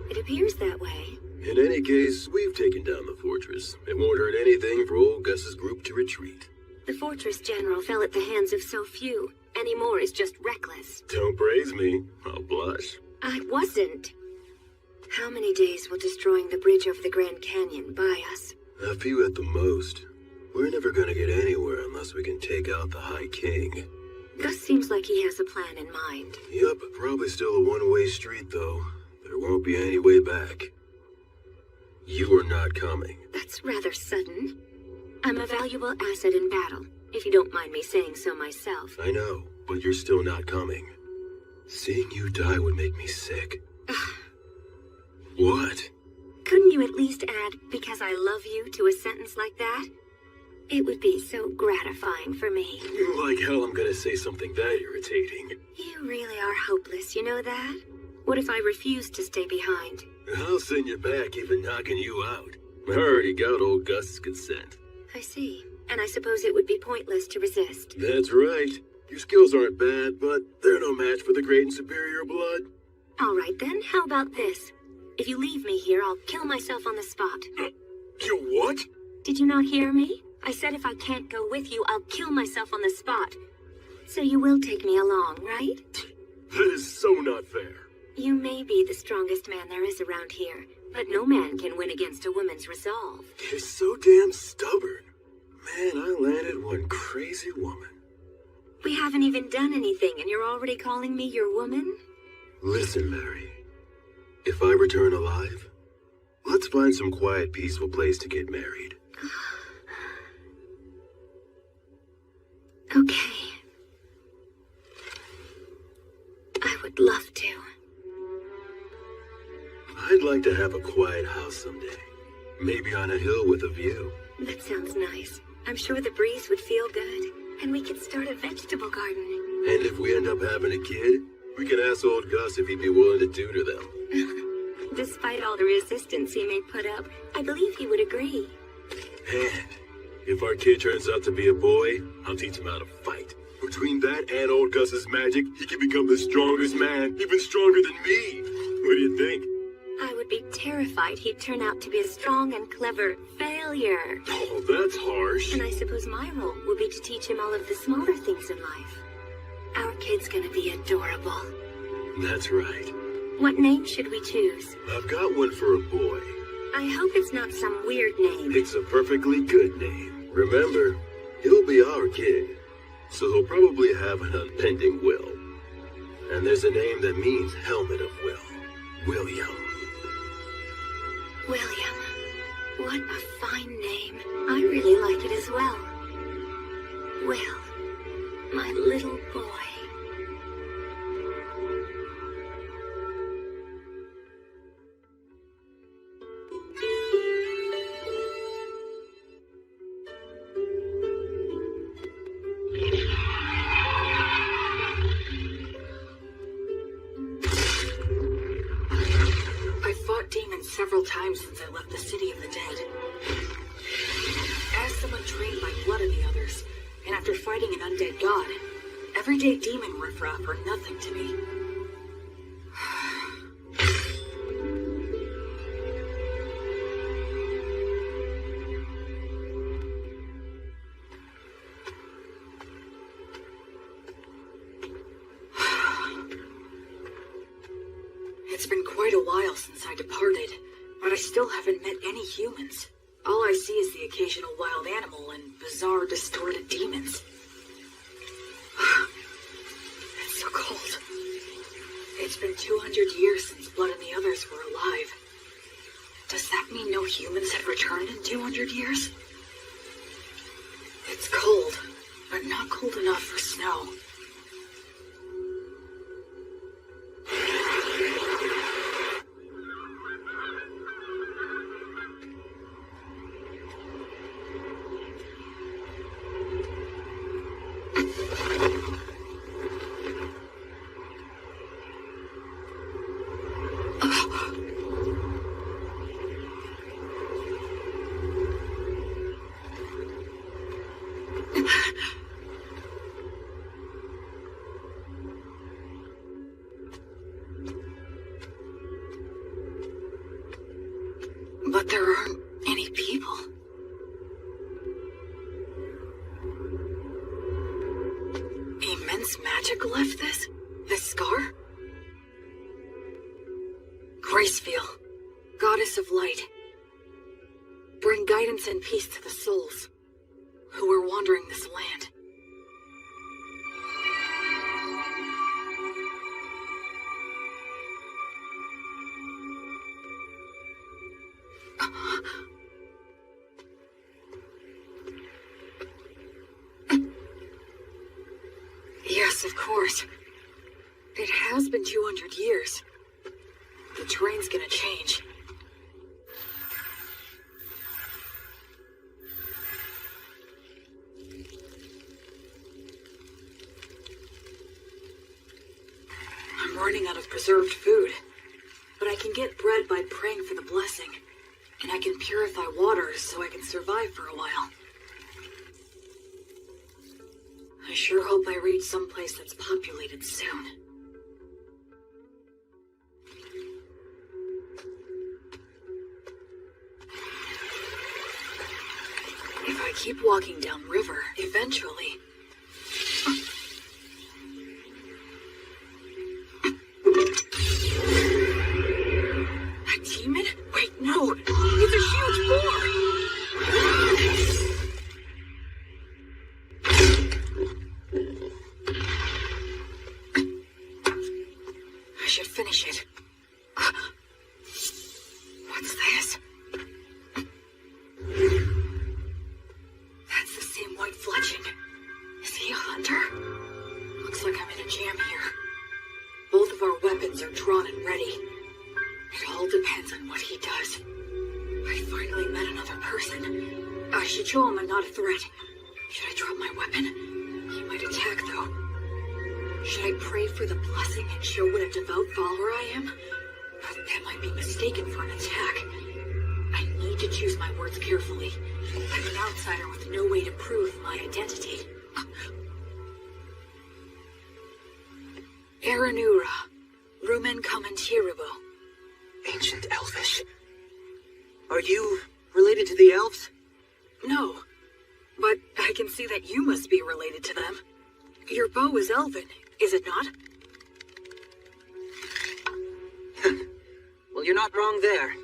It appears that way. In any case, we've taken down the fortress. It won't hurt anything for old Gus's group to retreat. The fortress general fell at the hands of so few. Any more is just reckless. Don't praise me. I'll blush. I wasn't. How many days will destroying the bridge over the Grand Canyon buy us? A few at the most. We're never gonna get anywhere unless we can take out the High King. Gus seems like he has a plan in mind. Yup, probably still a one-way street, though. There won't be any way back. You are not coming. That's rather sudden. I'm a valuable asset in battle, if you don't mind me saying so myself. I know, but you're still not coming. Seeing you die would make me sick. What? Couldn't you at least add, because I love you, to a sentence like that? It would be so gratifying for me. Like hell I'm gonna say something that irritating. You really are hopeless, you know that? What if I refuse to stay behind? I'll send you back even knocking you out. I already got old Gus's consent. I see. And I suppose it would be pointless to resist. That's right. Your skills aren't bad, but they're no match for the great and superior blood. All right then, how about this? If you leave me here, I'll kill myself on the spot. You what? Did you not hear me? I said if I can't go with you, I'll kill myself on the spot. So you will take me along, right? That is so not fair. You may be the strongest man there is around here, but no man can win against a woman's resolve. You're so damn stubborn. Man, I landed one crazy woman. We haven't even done anything, and you're already calling me your woman? Listen, Mary. If I return alive, let's find some quiet, peaceful place to get married. Okay. I would love to. I'd like to have a quiet house someday. Maybe on a hill with a view. That sounds nice. I'm sure the breeze would feel good. And we could start a vegetable garden. And if we end up having a kid, we can ask old Gus if he'd be willing to tutor them. Despite all the resistance he may put up, I believe he would agree. And if our kid turns out to be a boy, I'll teach him how to fight. Between that and old Gus's magic, he can become the strongest man, even stronger than me. What do you think? I would be terrified he'd turn out to be a strong and clever failure. Oh, that's harsh. And I suppose my role will be to teach him all of the smaller things in life. Our kid's gonna be adorable. That's right. What name should we choose? I've got one for a boy. I hope it's not some weird name. It's a perfectly good name. Remember, he'll be our kid, so he'll probably have an unbending will. And there's a name that means helmet of will. William. William. What a fine name. I really like it as well. Will, my little boy. Several times since I left the city of the dead. As someone trained by blood of the others, and after fighting an undead god, everyday demon riffraff are nothing to me. It's been quite a while since I departed, but I still haven't met any humans. All I see is the occasional wild animal and bizarre, distorted demons. It's so cold. It's been 200 years since Blood and the others were alive. Does that mean no humans have returned in 200 years? It's cold, but not cold enough for snow. But there aren't any people. Immense magic left this scar? Gracefeel, goddess of light, bring guidance and peace to the souls who are wandering this land. Yes, of course. It has been 200 years. The terrain's gonna change. I'm running out of preserved food, but I can get bread by praying for the blessing, and I can purify water so I can survive for a while. I sure hope I reach someplace that's populated soon. If I keep walking downriver, eventually... A demon? Wait, no! It's a huge boar! I should finish it. What's this? That's the same white fletching. Is he a hunter? Looks like I'm in a jam here. Both of our weapons are drawn and ready. It all depends on what he does. I finally met another person. I should show him I'm not a threat. Should I drop my weapon? He might attack, though. Should I pray for the blessing and show what a devout follower I am? That might be mistaken for an attack. I need to choose my words carefully. I'm an outsider with no way to prove my identity. Aranura, Rumen Commentiribo. Ancient Elvish. Are you related to the elves? No, but I can see that you must be related to them. Your bow is elven, is it not? Well, you're not wrong there.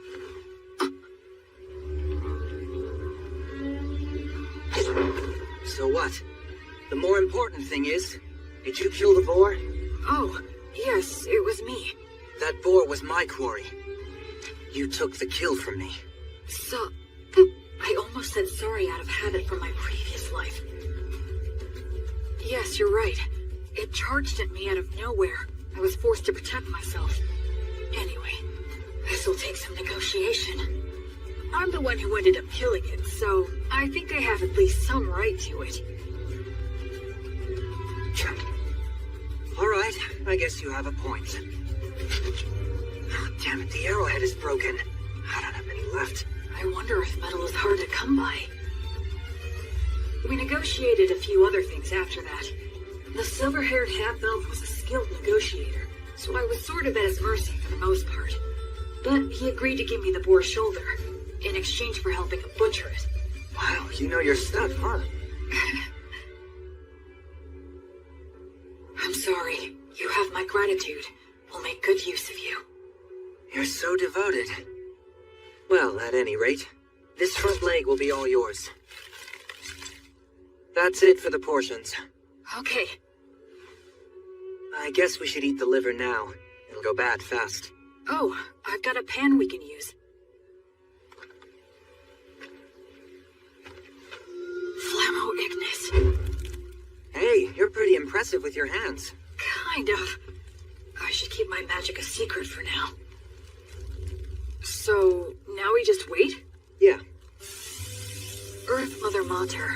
So what? The more important thing is, did you kill the boar? Oh, yes, it was me. That boar was my quarry. You took the kill from me. So, I almost said sorry out of habit from my previous life. Yes, you're right. It charged at me out of nowhere. I was forced to protect myself. Anyway, this will take some negotiation. I'm the one who ended up killing it, so I think I have at least some right to it. All right, I guess you have a point. Oh, damn it, the arrowhead is broken. I don't have any left. I wonder if metal is hard to come by. We negotiated a few other things after that. The silver-haired half-elf was a skilled negotiator, so I was sort of at his mercy for the most part. But he agreed to give me the boar's shoulder, in exchange for helping him butcher it. Wow, you know your stuff, huh? I'm sorry. You have my gratitude. We'll make good use of you. You're so devoted. Well, at any rate, this front leg will be all yours. That's it for the portions. Okay. I guess we should eat the liver now. It'll go bad fast. Oh, I've got a pan we can use. Flammo Ignis. Hey, you're pretty impressive with your hands. Kind of. I should keep my magic a secret for now. So, now we just wait? Yeah. Earth Mother Mater,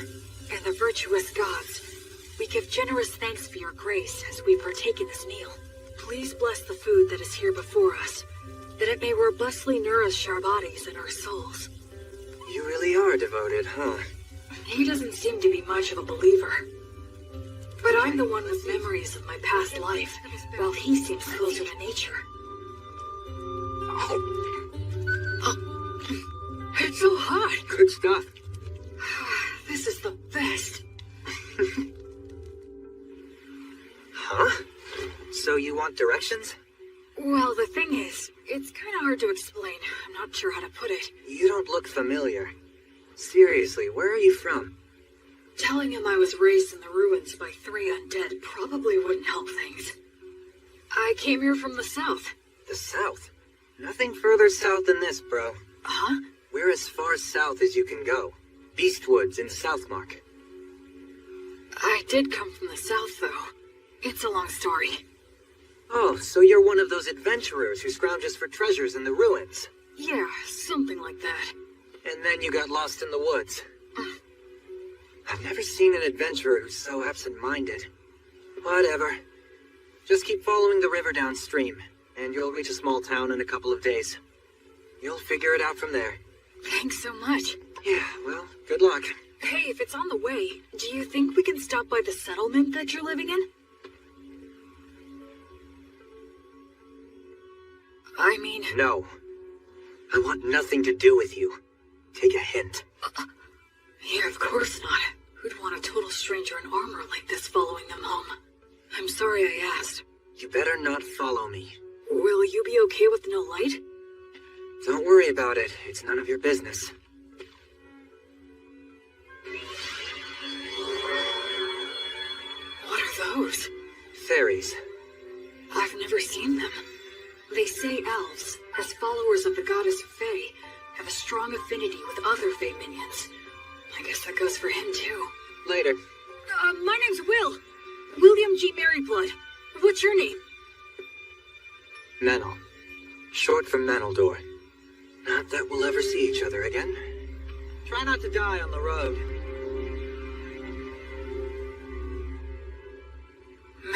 and the virtuous gods, we give generous thanks for your grace as we partake in this meal. Please bless the food that is here before us, that it may robustly nourish our bodies and our souls. You really are devoted, huh? He doesn't seem to be much of a believer. But I'm the one with memories of my past life, while he seems closer to nature. It's so hot! Good stuff. This is the best. Huh? So you want directions? Well, the thing is, it's kind of hard to explain. I'm not sure how to put it. You don't look familiar. Seriously, where are you from? Telling him I was raised in the ruins by 3 undead probably wouldn't help things. I came here from the south. The south? Nothing further south than this, bro. Huh? We're as far south as you can go. Beastwoods in Southmark. I did come from the south, though. It's a long story. Oh, so you're one of those adventurers who scrounges for treasures in the ruins. Yeah, something like that. And then you got lost in the woods. I've never seen an adventurer who's so absent-minded. Whatever. Just keep following the river downstream, and you'll reach a small town in a couple of days. You'll figure it out from there. Thanks so much. Yeah, well, good luck. Hey, if it's on the way, do you think we can stop by the settlement that you're living in? I mean... No. I want nothing to do with you. Take a hint. Yeah, of course not. Who'd want a total stranger in armor like this following them home? I'm sorry I asked. You better not follow me. Will you be okay with no light? Don't worry about it. It's none of your business. What are those? Fairies. I've never seen them. They say elves, as followers of the goddess Fae, have a strong affinity with other Fae minions. I guess that goes for him, too. Later. My name's Will. William G. Merryblood. What's your name? Menel. Short for Meneldor. Not that we'll ever see each other again. Try not to die on the road.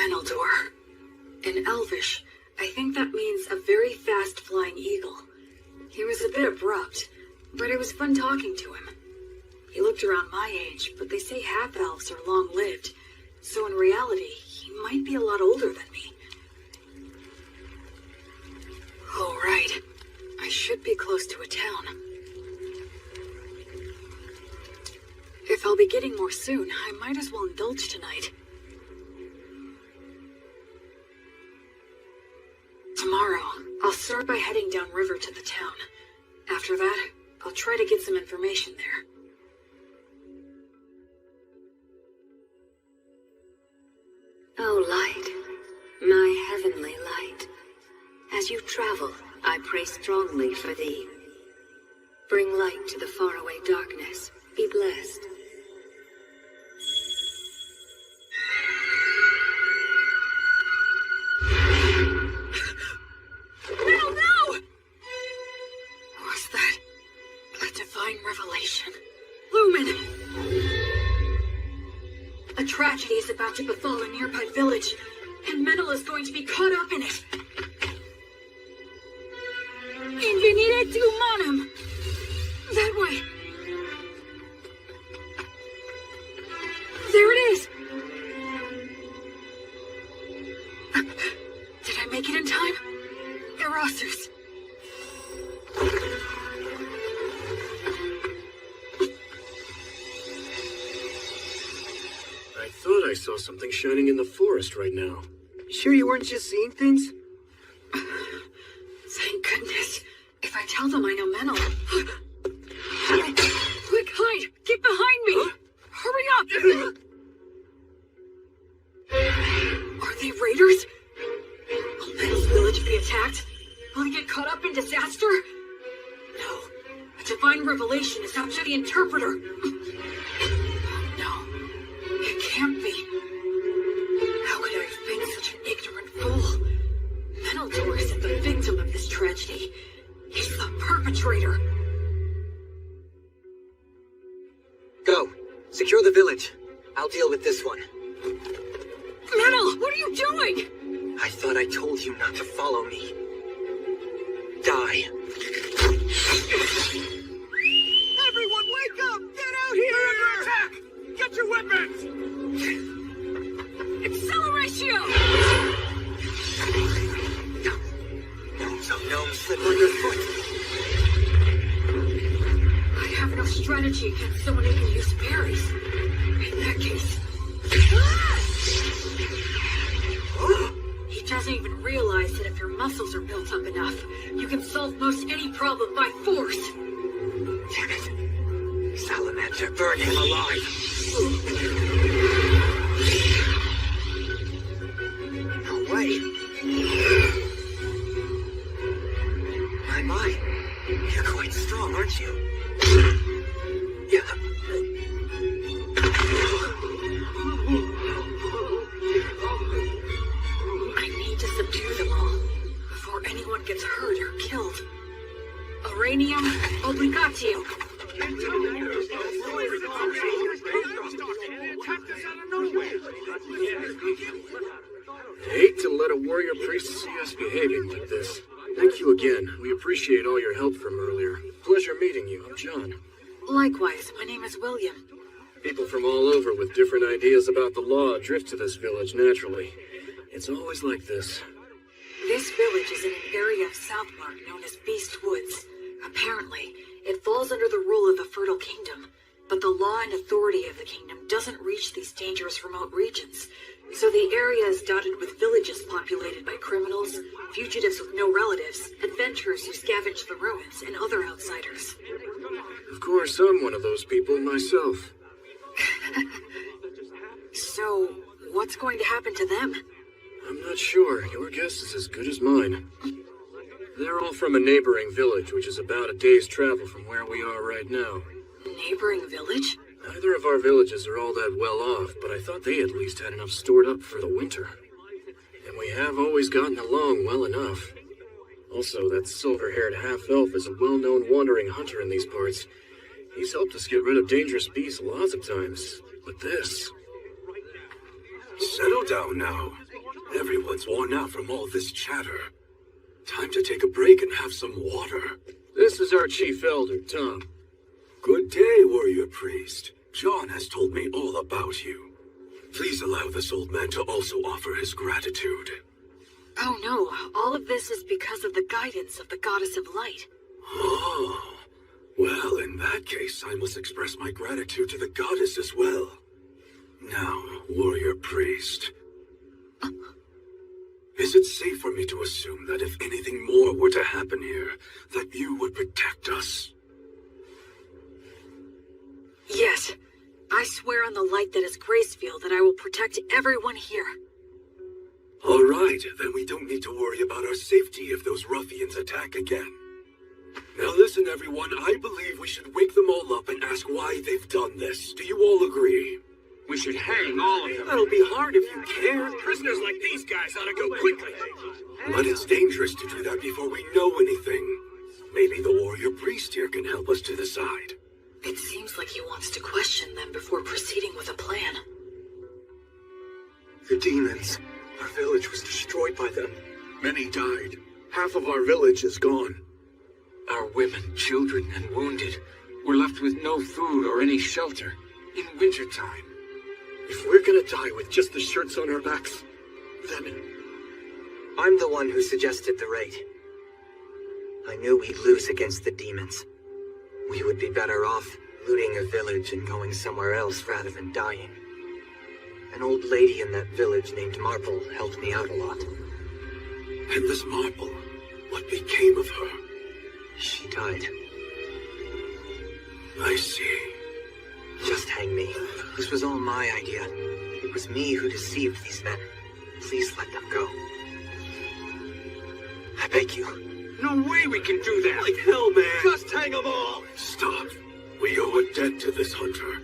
Menaldor. In Elvish, I think that means a very fast-flying eagle. He was a bit abrupt, but it was fun talking to him. He looked around my age, but they say half-elves are long-lived, so in reality, he might be a lot older than me. Oh, right. I should be close to a town. If I'll be getting more soon, I might as well indulge tonight. Tomorrow, I'll start by heading downriver to the town. After that, I'll try to get some information there. O light, my heavenly light, as you travel, I pray strongly for thee. Bring light to the faraway darkness. Be blessed. No! Was that a divine revelation? Lumen! A tragedy is about to befall a nearby village, and Menel is going to be caught up in it. Invenire tu manum! That way! There it is! Did I make it in time? Erasus. I thought I saw something shining in the forest right now. Sure you weren't just seeing things? Thank goodness. If I tell them I know Menel... Quick, hide! Get behind me! Hurry up! Are they raiders? Will Menel's village be attacked? Will he get caught up in disaster? No. A divine revelation is after the interpreter. No. It can't be. How could I have been such an ignorant fool? Menaldor isn't the victim of this tragedy. He's the perpetrator. Go. Secure the village. I'll deal with this one. Menel, what are you doing? I thought I told you not to follow me. Die. Everyone wake up! Get out here! They're under attack! Get your weapons! Acceleratio! Some gnomes slip underfoot. I have no strategy against someone who can use berries. In that case... He doesn't even realize that if your muscles are built up enough, you can solve most any problem by force. Damn it. Salamander, burn him alive. No way. My. You're quite strong, aren't you? Yeah. I need to subdue them all before anyone gets hurt or killed. Uranium obligatio. I hate to let a warrior priest see us behaving like this. Thank you again. We appreciate all your help from earlier. Pleasure meeting you. I'm John. Likewise, my name is William. People from all over with different ideas about the law drift to this village naturally. It's always like this. This village is in an area of Southmark known as Beast Woods. Apparently, it falls under the rule of the Fertile Kingdom, but the law and authority of the kingdom doesn't reach these dangerous remote regions, so the area is dotted with villages populated by criminals, fugitives with no relatives, adventurers who scavenge the ruins, and other outsiders. Of course, I'm one of those people myself. So, what's going to happen to them? I'm not sure. Your guess is as good as mine. They're all from a neighboring village, which is about a day's travel from where we are right now. Neighboring village? Neither of our villages are all that well off, but I thought they at least had enough stored up for the winter. And we have always gotten along well enough. Also, that silver-haired half-elf is a well-known wandering hunter in these parts. He's helped us get rid of dangerous beasts lots of times. But this... Settle down now. Everyone's worn out from all this chatter. Time to take a break and have some water. This is our chief elder, Tom. Good day, warrior priest. John has told me all about you. Please allow this old man to also offer his gratitude. Oh no, all of this is because of the guidance of the Goddess of Light. Oh, well, in that case, I must express my gratitude to the goddess as well. Now, warrior priest. Is it safe for me to assume that if anything more were to happen here, that you would protect us? Yes. I swear on the light that is Gracefield that I will protect everyone here. All right, then we don't need to worry about our safety if those ruffians attack again. Now listen, everyone, I believe we should wake them all up and ask why they've done this. Do you all agree? We should hang all of them. That'll be hard if you can't. Prisoners like these guys ought to go quickly. But it's dangerous to do that before we know anything. Maybe the warrior priest here can help us to decide. It seems like he wants to question them before proceeding with a plan. The demons. Our village was destroyed by them. Many died. Half of our village is gone. Our women, children, and wounded were left with no food or any shelter in wintertime. If we're gonna die with just the shirts on our backs, then... I'm the one who suggested the raid. I knew we'd lose against the demons. We would be better off looting a village and going somewhere else rather than dying. An old lady in that village named Marple helped me out a lot. And this Marple, what became of her? She died. I see. Just hang me. This was all my idea. It was me who deceived these men. Please let them go. I beg you. No way we can do that. Like hell, man. Just hang them all! Stop. We owe a debt to this hunter.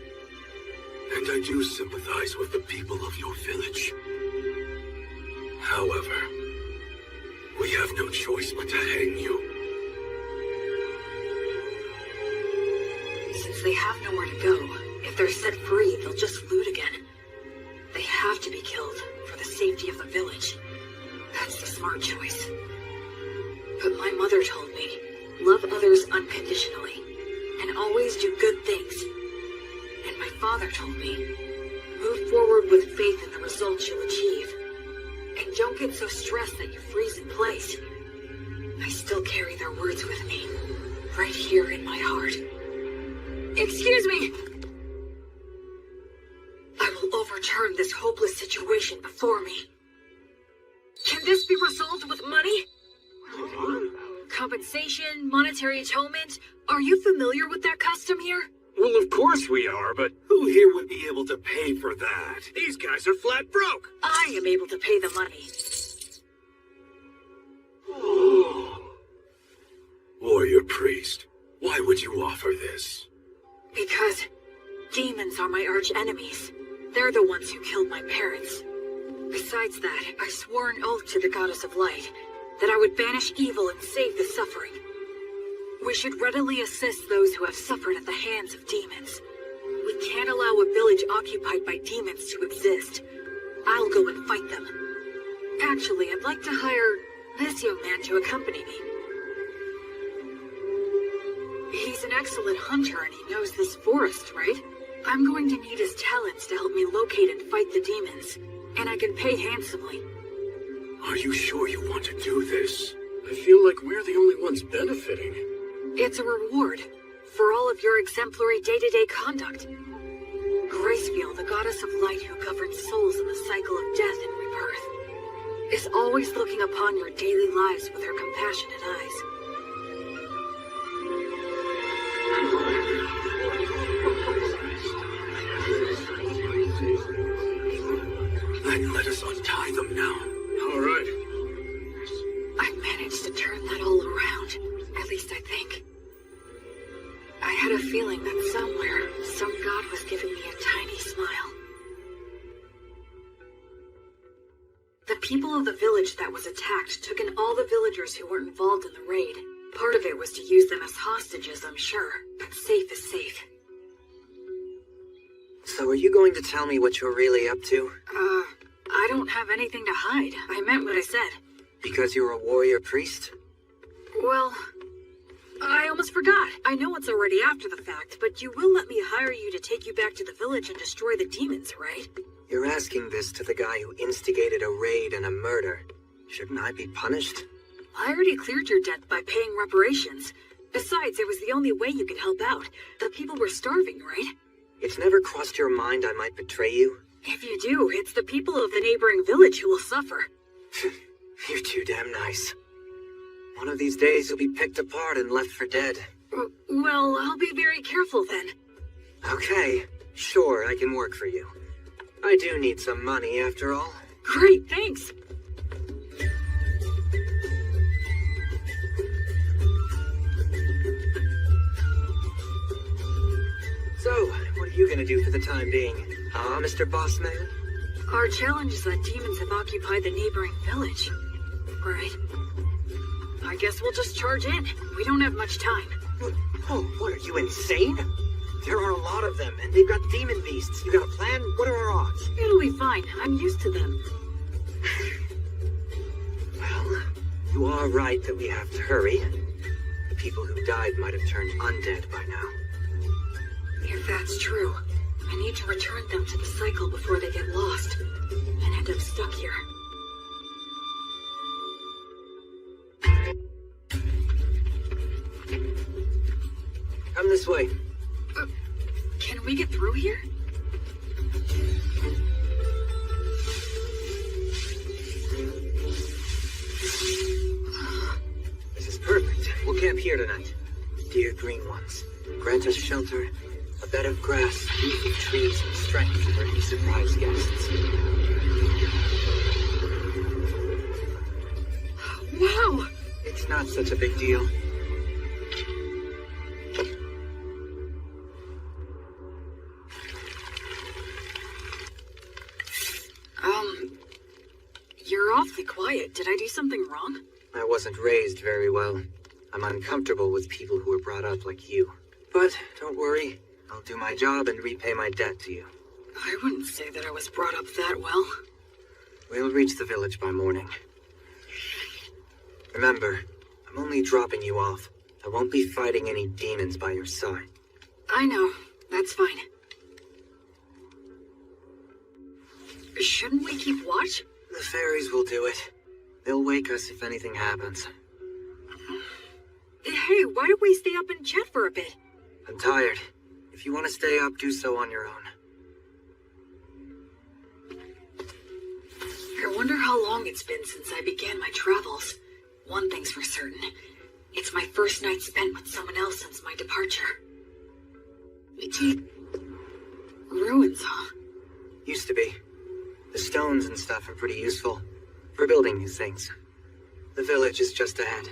And I do sympathize with the people of your village. However, we have no choice but to hang you. Since they have nowhere to go, if they're set free, they'll just loot again. They have to be killed for the safety of the village. That's the smart choice. But my mother told me, love others unconditionally, and always do good things. And my father told me, move forward with faith in the results you'll achieve. And don't get so stressed that you freeze in place. I still carry their words with me, right here in my heart. Excuse me! I will overturn this hopeless situation before me. Can this be resolved with money? Compensation, monetary atonement? Are you familiar with that custom here? Well, of course we are, but Who here would be able to pay for that? these guys are flat broke. I am able to pay the money. Warrior priest, why would you offer this? Because demons are my arch enemies. They're the ones who killed my parents. Besides that, I swore an oath to the Goddess of Light that I would banish evil and save the suffering. We should readily assist those who have suffered at the hands of demons. We can't allow a village occupied by demons to exist. I'll go and fight them. Actually, I'd like to hire this young man to accompany me. He's an excellent hunter and he knows this forest, right? I'm going to need his talents to help me locate and fight the demons, and I can pay handsomely. Are you sure you want to do this? I feel like we're the only ones benefiting. It's a reward for all of your exemplary day-to-day conduct. Gracefield, the goddess of light who governs souls in the cycle of death and rebirth, is always looking upon your daily lives with her compassionate eyes. Then let us untie them now. All right. I managed to turn that all around, at least I think. I had a feeling that somewhere, some god was giving me a tiny smile. The people of the village that was attacked took in all the villagers who were involved in the raid. Part of it was to use them as hostages, I'm sure, but safe is safe. So are you going to tell me what you're really up to? I I don't have anything to hide. I meant what I said. Because you're a warrior priest? Well, I almost forgot. I know it's already after the fact, but you will let me hire you to take you back to the village and destroy the demons, right? You're asking this to the guy who instigated a raid and a murder. Shouldn't I be punished? I already cleared your debt by paying reparations. Besides, it was the only way you could help out. The people were starving, right? It's never crossed your mind I might betray you? If you do, it's the people of the neighboring village who will suffer. You're too damn nice. One of these days you'll be picked apart and left for dead. Well, I'll be very careful then. Okay, sure, I can work for you. I do need some money after all. Great, thanks. So, what are you gonna do for the time being? Huh, Mr. Bossman? Our challenge is that demons have occupied the neighboring village. Right. I guess we'll just charge in. We don't have much time. Oh, what are you, insane? There are a lot of them, and they've got demon beasts. You got a plan? What are our odds? It'll be fine. I'm used to them. Well, you are right that we have to hurry. The people who died might have turned undead by now. If that's true, I need to return them to the cycle before they get lost and end up stuck here. Come this way. Can we get through here? This is perfect. We'll camp here tonight. Dear green ones, grant us shelter, a bed of grass, leafy trees, and strength for any surprise guests. Wow! It's not such a big deal. You're awfully quiet. Did I do something wrong? I wasn't raised very well. I'm uncomfortable with people who were brought up like you. But don't worry, I'll do my job and repay my debt to you. I wouldn't say that I was brought up that well. We'll reach the village by morning. Remember, I'm only dropping you off. I won't be fighting any demons by your side. I know. That's fine. Shouldn't we keep watch? The fairies will do it. They'll wake us if anything happens. Hey, why don't we stay up and chat for a bit? I'm tired. If you want to stay up, do so on your own. I wonder how long it's been since I began my travels. One thing's for certain. It's my first night spent with someone else since my departure. Ruins, huh? Used to be. The stones and stuff are pretty useful for building these things. The village is just ahead.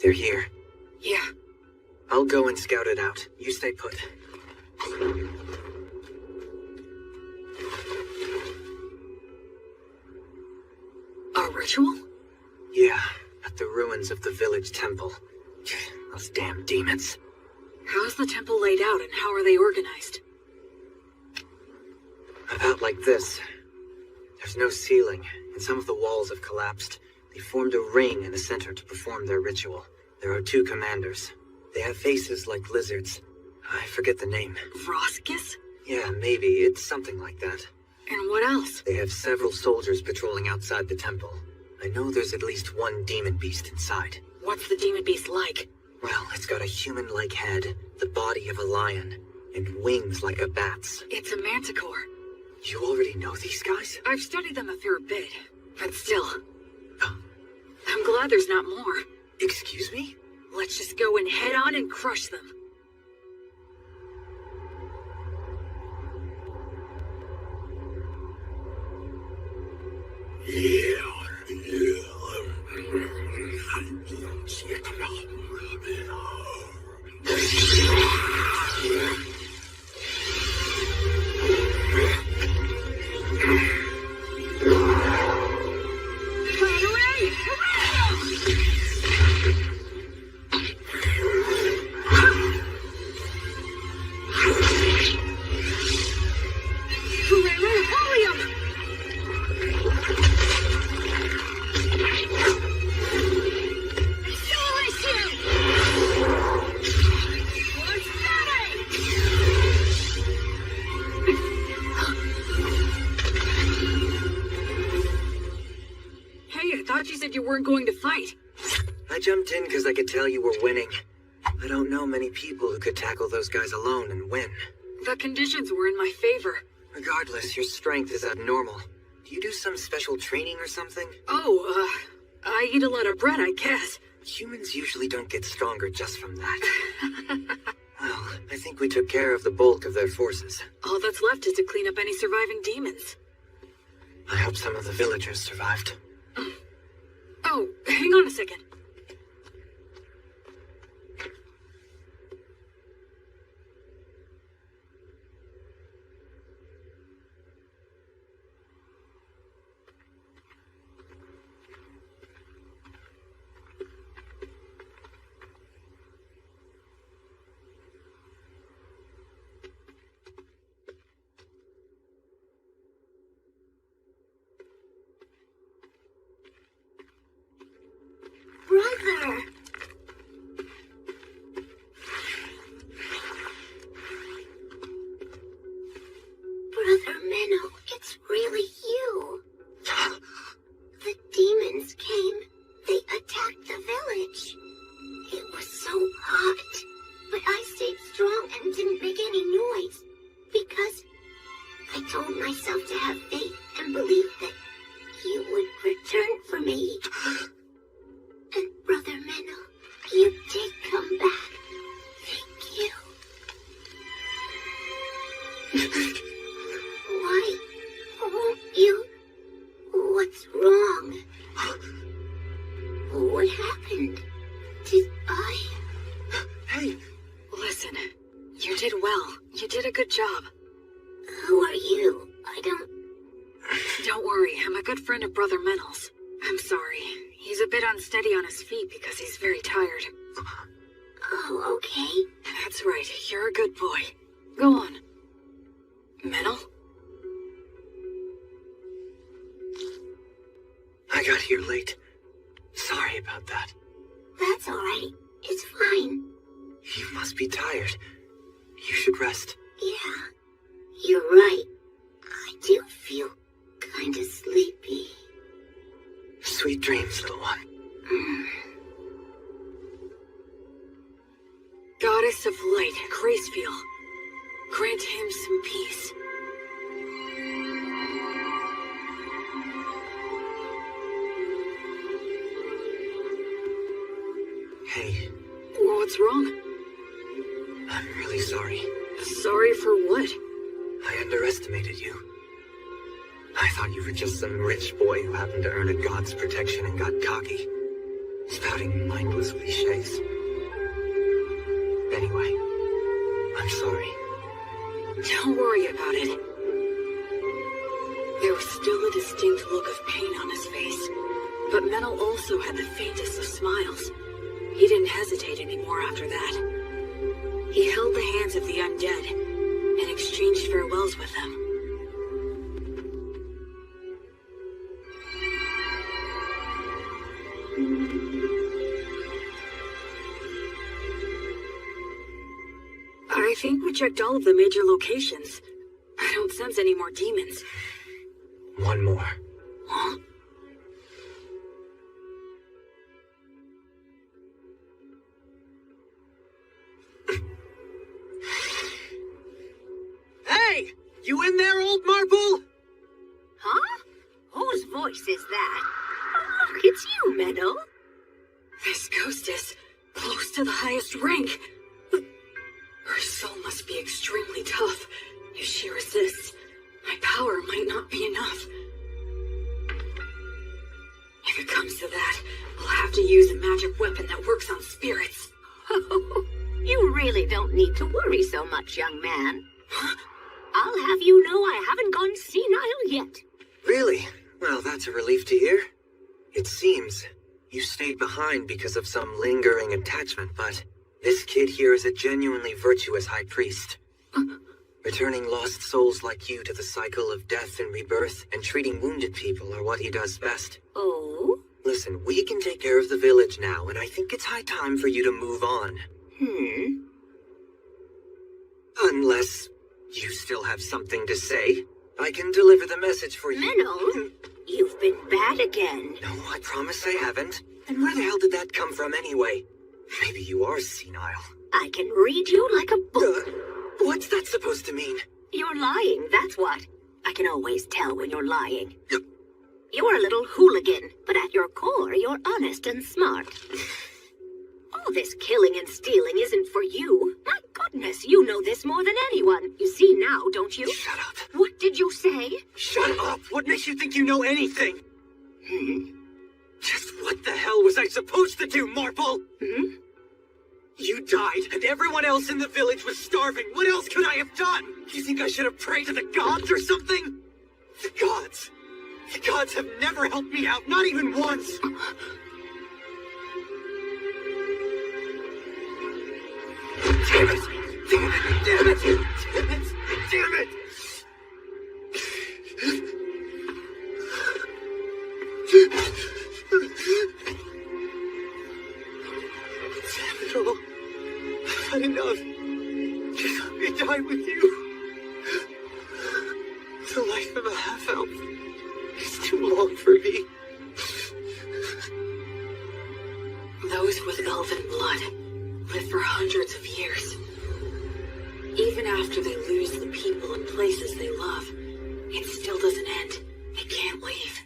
They're here. Yeah. I'll go and scout it out. You stay put. A ritual? Yeah, at the ruins of the village temple. Those damn demons. How's the temple laid out and how are they organized? About like this. There's no ceiling, and some of the walls have collapsed. They formed a ring in the center to perform their ritual. There are 2 commanders. They have faces like lizards. I forget the name. Vroskus? Yeah, maybe. It's something like that. And what else? They have several soldiers patrolling outside the temple. I know there's at least 1 demon beast inside. What's the demon beast like? Well, it's got a human-like head, the body of a lion, and wings like a bat's. It's a manticore. You already know these guys? I've studied them a fair bit, but still. I'm glad there's not more. Excuse me? Let's just go and head on and crush them. said you weren't going to fight. I jumped in because I could tell you were winning. I don't know many people who could tackle those guys alone and win. The conditions were in my favor. Regardless, your strength is abnormal. Do you do some special training or something? Oh, I eat a lot of bread, I guess. Humans usually don't get stronger just from that. Well, I think we took care of the bulk of their forces. All that's left is to clean up any surviving demons. I hope some of the villagers survived. Oh, hang on a second. Brother! Brother Minnow, it's really you. The demons came. They attacked the village. It was so hot. But I stayed strong and didn't make any noise. Because I told myself to have faith and believe that you would return for me. And Brother Minnow, you did come back. Thank you. Why won't you? What's wrong? What happened? Did I? Hey! Listen, you did well. You did a good job. Who are you? I don't... Don't worry, I'm a good friend of Brother Menel's. I'm sorry. He's a bit unsteady on his feet because he's very tired. Oh, okay. That's right, you're a good boy. Go on. Menel? I got here late. Sorry about that. That's alright. It's fine. You must be tired. You should rest. Yeah, you're right. I do feel kinda sleepy. Sweet dreams, little one. Goddess of Light, Gracefield. Grant him some peace. Hey, What's wrong? I'm really sorry. Sorry for what? I underestimated you. I thought you were just some rich boy who happened to earn a god's protection and got cocky, spouting mindless cliches. Anyway, I'm sorry. Don't worry about it. There was still a distinct look of pain on his face, but Menel also had the faintest of smiles. He didn't hesitate anymore after that. He held the hands of the undead and exchanged farewells with them. I think we checked all of the major locations. I don't sense any more demons. One more. Huh? Hey! You in there, old marble? Huh? Whose voice is that? Oh, look, it's you, Meadow. This ghost is close to the highest rank. Her soul must be extremely tough. If she resists, my power might not be enough. If it comes to that, I'll have to use a magic weapon that works on spirits. Oh, you really don't need to worry so much, young man. I'll have you know I haven't gone senile yet. Really? Well, that's a relief to hear. It seems you stayed behind because of some lingering attachment, but this kid here is a genuinely virtuous high priest. Returning lost souls like you to the cycle of death and rebirth and treating wounded people are what he does best. Oh? Listen, we can take care of the village now, and I think it's high time for you to move on. Unless you still have something to say. I can deliver the message for you. Minnow, You've been bad again. No, I promise I haven't. And where the hell did that come from anyway? Maybe you are senile. I can read you like a book. What's that supposed to mean? You're lying, that's what. I can always tell when you're lying. You're a little hooligan, but at your core, you're honest and smart. All this killing and stealing isn't for you. My goodness, you know this more than anyone. You see now, don't you? Shut up. What did you say? Shut up! What makes you think you know anything? Just what the hell was I supposed to do, Marple? You died, and everyone else in the village was starving. What else could I have done? You think I should have prayed to the gods or something? The gods? The gods have never helped me out, not even once! Damn it! Damn it! Damn it! Damn it! Damn it! Damn it all. I've had enough. Just let me die with you. The life of a half-elf is too long for me. Those with elven blood live for hundreds of years. Even after they lose the people and places they love, it still doesn't end. They can't leave.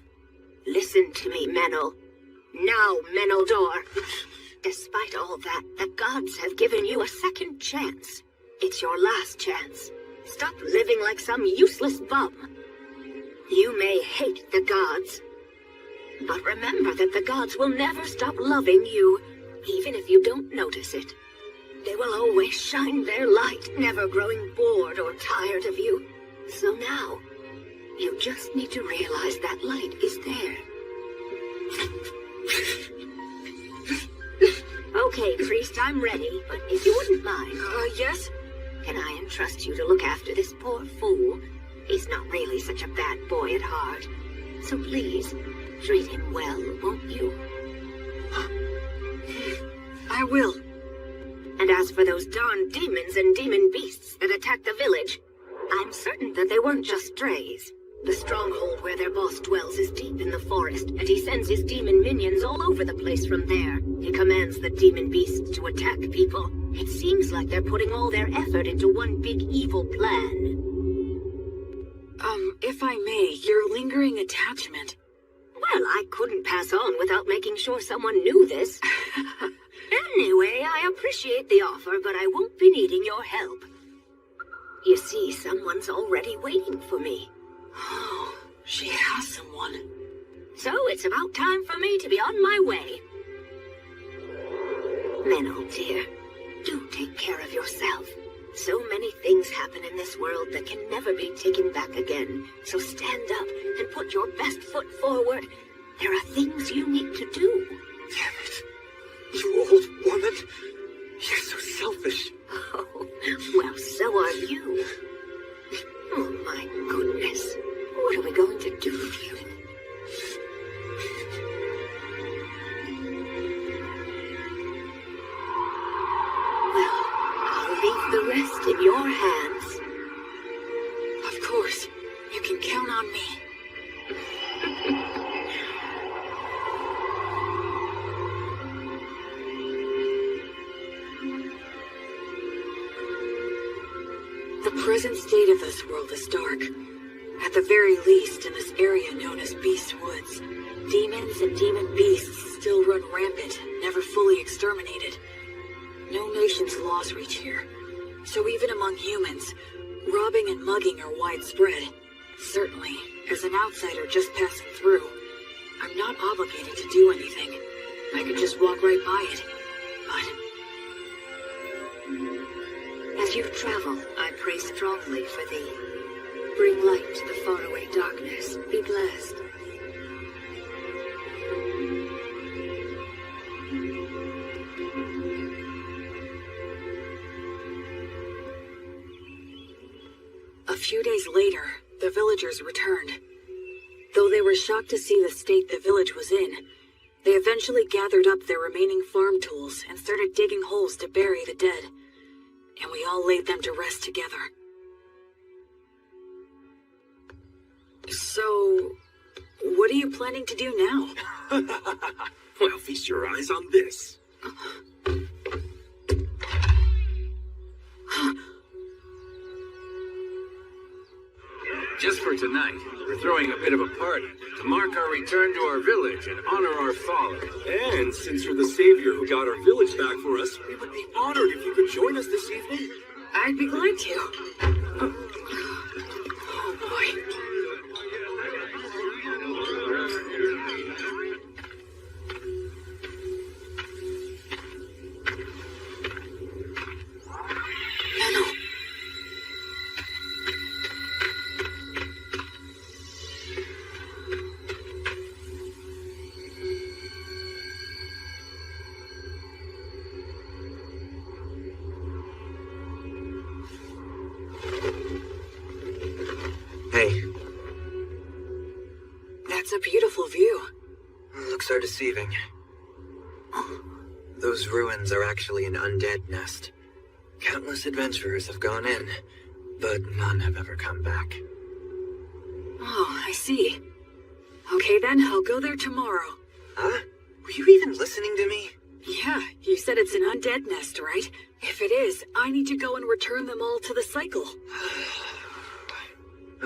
Listen to me, Menel. Now, Meneldor. Despite all that, the gods have given you a second chance. It's your last chance. Stop living like some useless bum. You may hate the gods, but remember that the gods will never stop loving you, even if you don't notice it. They will always shine their light, never growing bored or tired of you. So now, you just need to realize that light is there. Okay, priest, I'm ready, but if you wouldn't mind... Yes? Can I entrust you to look after this poor fool? He's not really such a bad boy at heart. So please, treat him well, won't you? I will. And as for those darn demons and demon beasts that attacked the village, I'm certain that they weren't just strays. The stronghold where their boss dwells is deep in the forest, and he sends his demon minions all over the place from there. He commands the demon beasts to attack people. It seems like they're putting all their effort into one big evil plan. If I may, your lingering attachment. Well, I couldn't pass on without making sure someone knew this. Anyway, I appreciate the offer, but I won't be needing your help. You see, someone's already waiting for me. Oh, she has someone. So it's about time for me to be on my way. Menel, dear, do take care of yourself. So many things happen in this world that can never be taken back again. So stand up and put your best foot forward. There are things you need to do. Damn it. You old woman. You're so selfish. Oh, well, so are you. Oh, my goodness. What are we going to do with you? Well, I'll leave the rest in your hands. Of course. You can count on me. The present state of this world is dark. At the very least, in this area known as Beast Woods, demons and demon beasts still run rampant, never fully exterminated. No nation's laws reach here. So even among humans, robbing and mugging are widespread. Certainly, as an outsider just passing through, I'm not obligated to do anything. I could just walk right by it. But as you travel, I pray strongly for thee. Bring light to the faraway darkness. Be blessed. A few days later, the villagers returned. Though they were shocked to see the state the village was in, they eventually gathered up their remaining farm tools and started digging holes to bury the dead. And we all laid them to rest together. So, What are you planning to do now? Well, feast your eyes on this. Just for tonight, we're throwing a bit of a party to mark our return to our village and honor our fallen. And since you're the savior who got our village back for us, we would be honored if you could join us this evening. I'd be glad to. Oh boy. Hey. That's a beautiful view. Looks are deceiving. Those ruins are actually an undead nest. Countless adventurers have gone in, but none have ever come back. Oh, I see. Okay then, I'll go there tomorrow. Huh? Were you even listening to me? Yeah, you said it's an undead nest, right? If it is, I need to go and return them all to the cycle.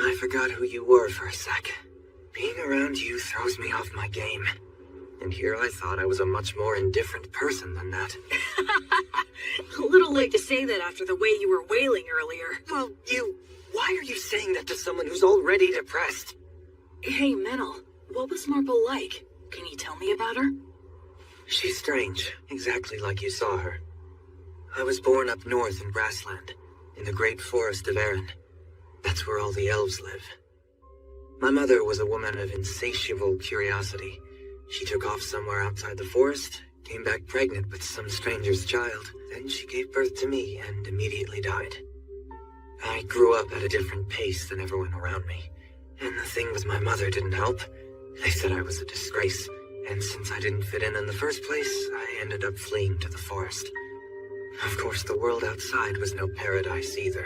I forgot who you were for a sec. Being around you throws me off my game. And here I thought I was a much more indifferent person than that. A little late to say that after the way you were wailing earlier. Well, why are you saying that to someone who's already depressed? Hey, Menel, what was Marble like? Can you tell me about her? She's strange, exactly like you saw her. I was born up north in Brassland, in the great forest of Erin. That's where all the elves live. My mother was a woman of insatiable curiosity. She took off somewhere outside the forest, came back pregnant with some stranger's child. Then she gave birth to me and immediately died. I grew up at a different pace than everyone around me. And the thing with my mother didn't help. They said I was a disgrace, and since I didn't fit in the first place, I ended up fleeing to the forest. Of course, the world outside was no paradise either.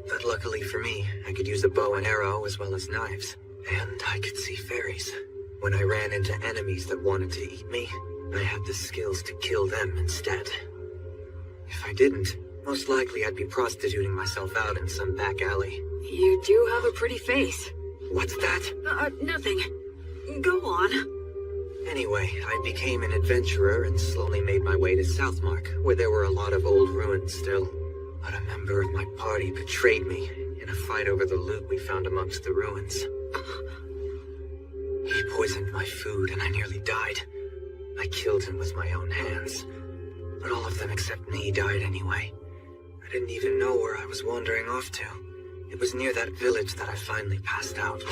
But luckily for me, I could use a bow and arrow as well as knives. And I could see fairies. When I ran into enemies that wanted to eat me, I had the skills to kill them instead. If I didn't, most likely I'd be prostituting myself out in some back alley. You do have a pretty face. What's that? Nothing. Go on. Anyway, I became an adventurer and slowly made my way to Southmark, where there were a lot of old ruins still. But a member of my party betrayed me in a fight over the loot we found amongst the ruins. He poisoned my food and I nearly died. I killed him with my own hands. But all of them except me died anyway. I didn't even know where I was wandering off to. It was near that village that I finally passed out.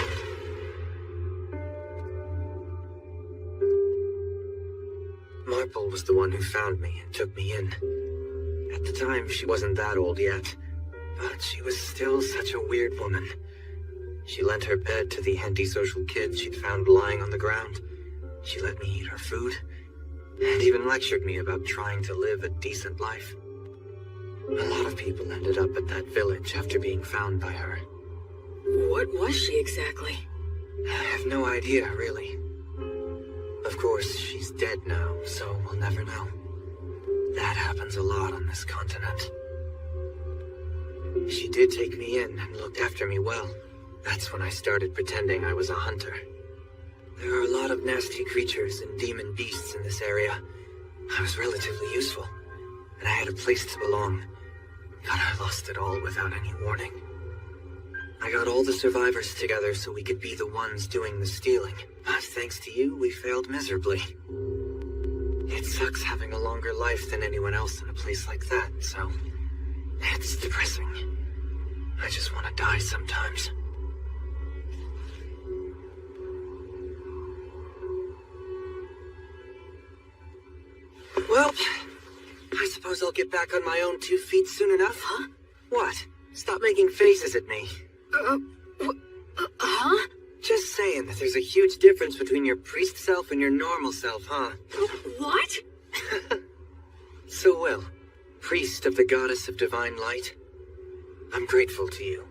Marple was the one who found me and took me in. At the time, she wasn't that old yet, but she was still such a weird woman. She lent her bed to the antisocial kids she'd found lying on the ground. She let me eat her food, and even lectured me about trying to live a decent life. A lot of people ended up at that village after being found by her. What was she exactly? I have no idea, really. Of course, she's dead now, so we'll never know. That happens a lot on this continent. She did take me in and looked after me well. That's when I started pretending I was a hunter. There are a lot of nasty creatures and demon beasts in this area. I was relatively useful, and I had a place to belong. But I lost it all without any warning. I got all the survivors together so we could be the ones doing the stealing. But thanks to you, we failed miserably. It sucks having a longer life than anyone else in a place like that, so it's depressing. I just want to die sometimes. Well, I suppose I'll get back on my own 2 feet soon enough, huh? What? Stop making faces at me. Huh? Just saying that there's a huge difference between your priest self and your normal self, huh? What? So, Will, priest of the goddess of divine light, I'm grateful to you.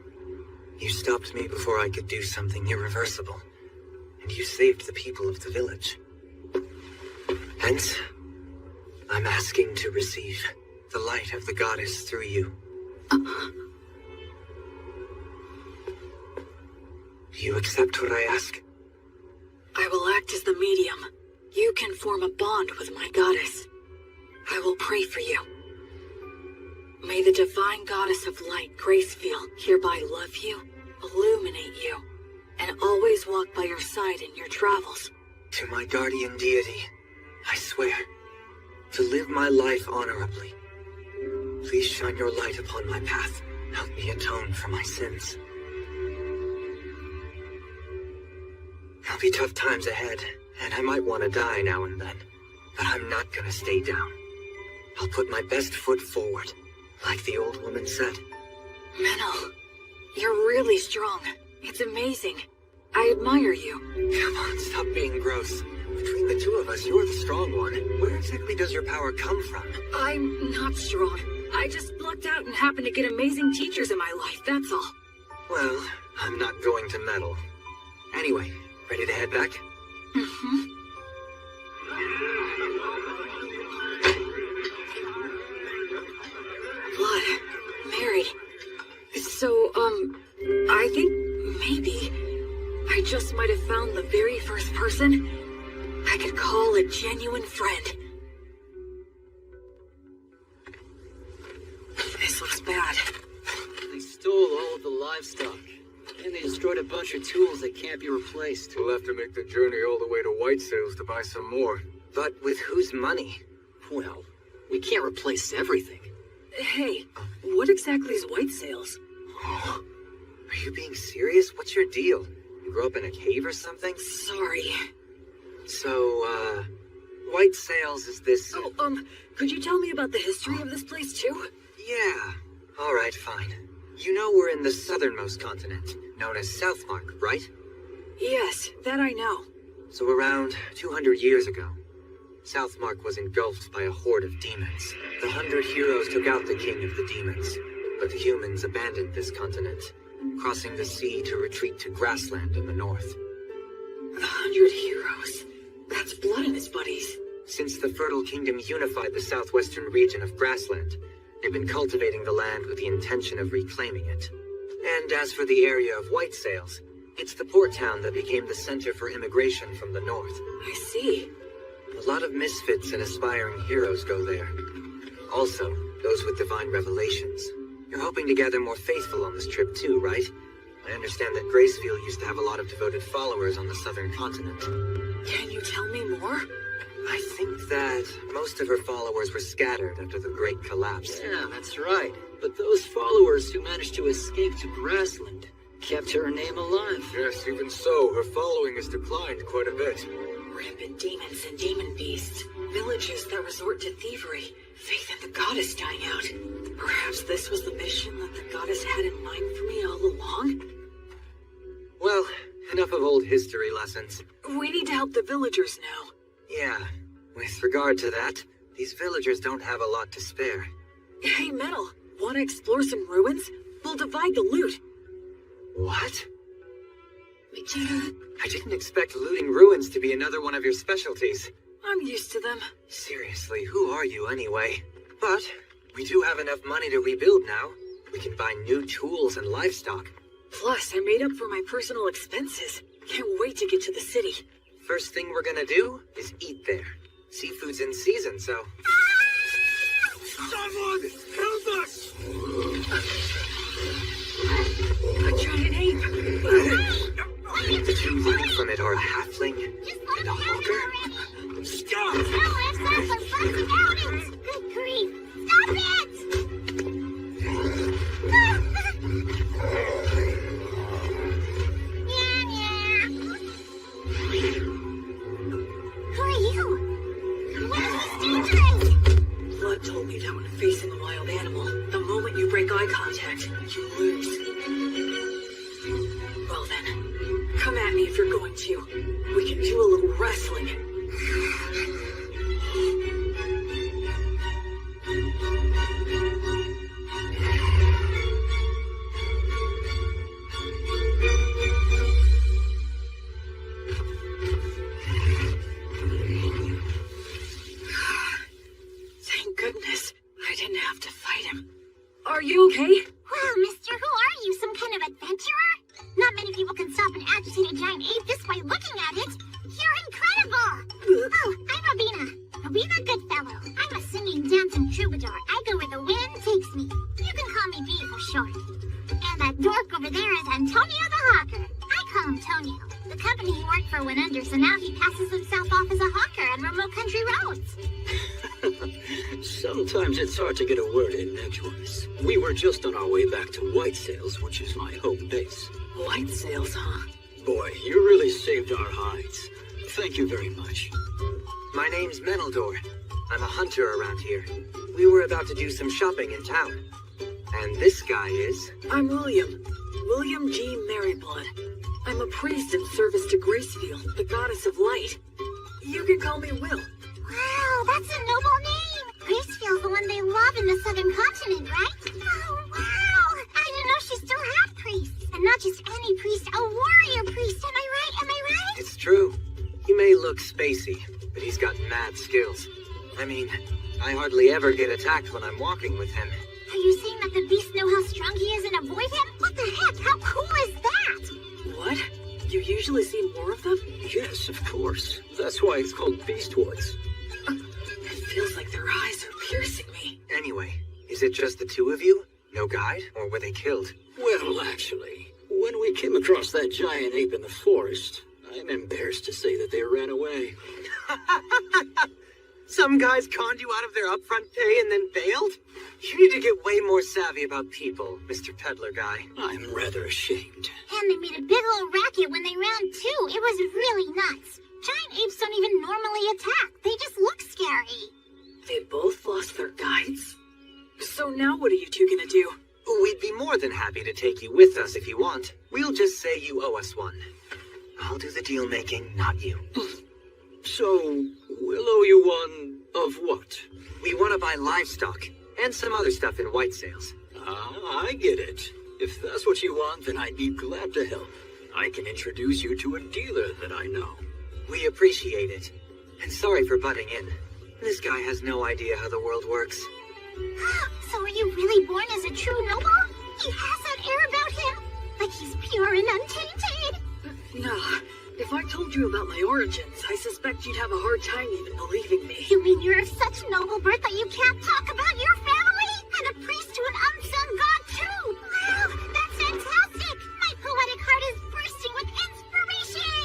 You stopped me before I could do something irreversible. and you saved the people of the village. Hence, I'm asking to receive the light of the goddess through you. Do you accept what I ask? I will act as the medium. You can form a bond with my goddess. I will pray for you. May the divine goddess of light, Gracefield, hereby love you, illuminate you, and always walk by your side in your travels. To my guardian deity, I swear to live my life honorably. Please shine your light upon my path. Help me atone for my sins. There'll be tough times ahead, and I might want to die now and then. But I'm not gonna stay down. I'll put my best foot forward, like the old woman said. Menel, you're really strong. It's amazing. I admire you. Come on, stop being gross. Between the two of us, you're the strong one. Where exactly does your power come from? I'm not strong. I just lucked out and happened to get amazing teachers in my life, that's all. Well, I'm not going to meddle. Anyway, ready to head back? Mm-hmm. Blood. Married. So, I think maybe I just might have found the very first person I could call a genuine friend. This looks bad. They stole all of the livestock, and they destroyed a bunch of tools that can't be replaced. We'll have to make the journey all the way to White Sails to buy some more. But with whose money? Well, we can't replace everything. Hey, what exactly is White Sails? Oh, are you being serious? What's your deal? You grew up in a cave or something? Sorry. So, White Sails is this... Oh, could you tell me about the history of this place, too? Yeah. All right, fine. You know we're in the southernmost continent, known as Southmark, right? Yes, that I know. So around 200 years ago, Southmark was engulfed by a horde of demons. The 100 heroes took out the king of the demons, but the humans abandoned this continent, crossing the sea to retreat to grassland in the north. The 100 heroes. That's Blood and his buddies. Since the Fertile Kingdom unified the southwestern region of grassland, they've been cultivating the land with the intention of reclaiming it. And as for the area of White Sails, it's the port town that became the center for immigration from the north. I see. A lot of misfits and aspiring heroes go there. Also, those with divine revelations. You're hoping to gather more faithful on this trip too, right? I understand that Gracefield used to have a lot of devoted followers on the southern continent. Can you tell me more? I think that most of her followers were scattered after the Great Collapse. Yeah, that's right. But those followers who managed to escape to grassland kept her name alive. Yes, even so, her following has declined quite a bit. Rampant demons and demon beasts. Villages that resort to thievery. Faith in the goddess dying out. Perhaps this was the mission that the goddess had in mind for me all along? Well, enough of old history lessons. We need to help the villagers now. Yeah, with regard to that, these villagers don't have a lot to spare. Hey, Metal, want to explore some ruins? We'll divide the loot. What? I didn't expect looting ruins to be another one of your specialties. I'm used to them. Seriously, who are you anyway? But we do have enough money to rebuild now. We can buy new tools and livestock. Plus, I made up for my personal expenses. Can't wait to get to the city. First thing we're gonna do is eat there. Seafood's in season, so... Someone help us! A giant ape! The two running from it are a halfling and a hawker? Stop! Good grief! Stop it! Who are you? What is this dangerous? Blood told me that when facing a wild animal, the moment you break eye contact, you lose. Well then, come at me if you're going to. We can do a little wrestling. imitate a giant ape this way looking at it. You're incredible! Oh, I'm Robina. Robina Goodfellow. I'm a singing, dancing troubadour. I go where the wind takes me. You can call me B for short. And that dork over there is Antonio the Hawker. I call him Tonio. The company he worked for went under, so now he passes himself off as a hawker on remote country roads. Sometimes it's hard to get a word in edgewise. We were just on our way back to White Sails, which is my home base. White Sails, huh? Boy, you really saved our hides. Thank you very much. My name's Meneldor. I'm a hunter around here. We were about to do some shopping in town. And this guy is... I'm William. William G. Merryblood. I'm a priest in service to Gracefield, the goddess of light. You can call me Will. Wow, that's a noble name. Gracefield's the one they love in the southern continent, right? Oh, wow. I didn't know she still had priests. And not just any priest, a warrior priest. Am I right? Am I right? It's true. He may look spacey, but he's got mad skills. I mean, I hardly ever get attacked when I'm walking with him. Are you saying that the beasts know how strong he is and avoid him? What the heck? How cool is that? What? You usually see more of them? Yes, of course. That's why it's called Beast Woods. It feels like their eyes are piercing me. Anyway, is it just the two of you? No guide? Or were they killed? Well, actually, when we came across that giant ape in the forest, I'm embarrassed to say that they ran away. Some guys conned you out of their upfront pay and then bailed? You need to get way more savvy about people, Mr. Peddler guy. I'm rather ashamed. And they made a big old racket when they ran too. It was really nuts. Giant apes don't even normally attack. They just look scary. They both lost their guides? So now what are you two gonna do? We'd be more than happy to take you with us if you want. We'll just say you owe us one. I'll do the deal making, not you. So, we'll owe you one of what? We want to buy livestock and some other stuff in White Sails. Ah, I get it. If that's what you want, then I'd be glad to help. I can introduce you to a dealer that I know. We appreciate it. And sorry for butting in. This guy has no idea how the world works. So are you really born as a true noble? He has that air about him? Like he's pure and untainted? Nah. If I told you about my origins, I suspect you'd have a hard time even believing me. You mean you're of such noble birth that you can't talk about your family? And a priest to an unsung god too? Wow, that's fantastic! My poetic heart is bursting with inspiration!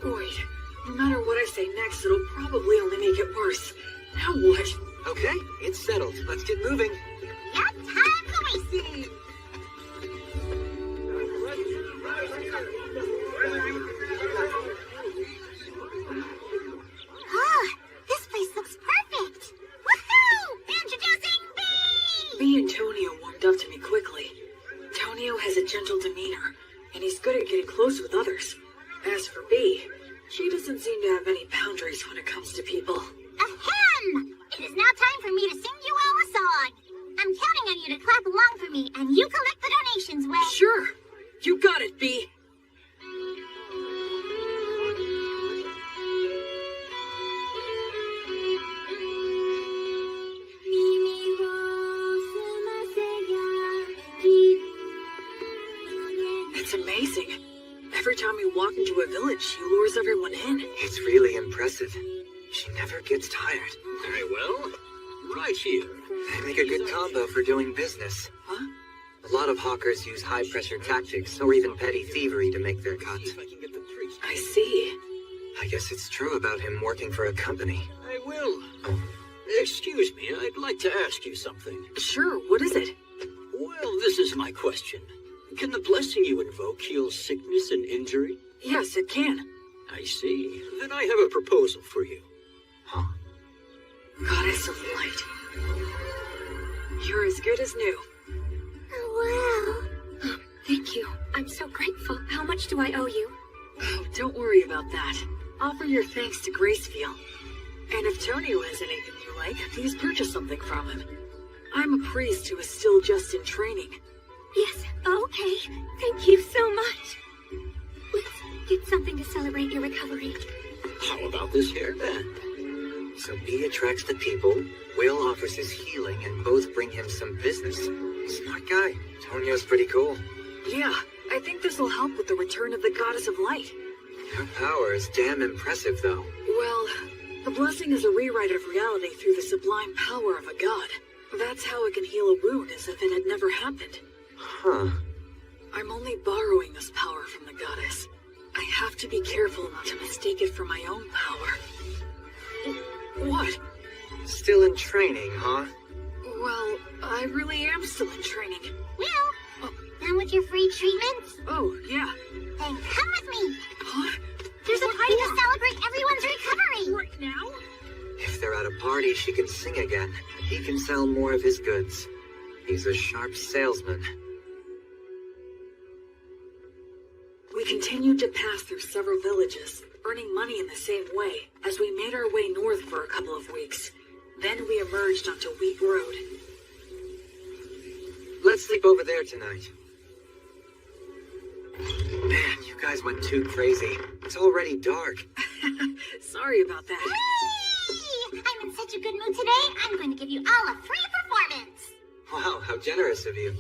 Wait. No matter what I say next, it'll probably only make it worse. Now what? Okay, it's settled. Let's get moving. Yep, time for racing! This place looks perfect! Woohoo! Introducing B! B and Tonio warmed up to me quickly. Tonio has a gentle demeanor, and he's good at getting close with others. As for B, she doesn't seem to have any boundaries when it comes to people. Ahem! It is now time for me to sing you all a song. I'm counting on you to clap along for me, and you collect the donations when... Sure! You got it, B! It's amazing. Every time we walk into a village, she lures everyone in. It's really impressive. She never gets tired. Very well. Right here. They make a good combo for doing business. Huh? A lot of hawkers use high-pressure tactics or even petty thievery to make their cut. I see. I guess it's true about him working for a company. I will. Excuse me, I'd like to ask you something. Sure, what is it? Well, this is my question. Can the blessing you invoke heal sickness and injury? Yes, it can. I see. Then I have a proposal for you. Huh? Goddess of Light. You're as good as new. Oh, wow. Thank you. I'm so grateful. How much do I owe you? Oh, don't worry about that. Offer your thanks to Gracefield. And if Tonio has anything you like, please purchase something from him. I'm a priest who is still just in training. Yes, okay. Thank you so much. Let's get something to celebrate your recovery. How about this hairband? So B attracts the people, Will offers his healing, and both bring him some business. Smart guy. Tonio's pretty cool. Yeah, I think this will help with the return of the Goddess of Light. Her power is damn impressive, though. Well, the blessing is a rewrite of reality through the sublime power of a god. That's how it can heal a wound as if it had never happened. Huh. I'm only borrowing this power from the goddess. I have to be careful not to mistake it for my own power. What? Still in training, huh? Well, I really am still in training. Will, done with your free treatments? Oh, yeah. Then come with me. Huh? There's a party to celebrate everyone's recovery. Right now? If they're at a party, she can sing again. He can sell more of his goods. He's a sharp salesman. We continued to pass through several villages, earning money in the same way, as we made our way north for a couple of weeks. Then we emerged onto Wheat Road. Let's sleep over there tonight. Man, you guys went too crazy. It's already dark. Sorry about that. Whee! I'm in such a good mood today, I'm going to give you all a free performance. Wow, how generous of you.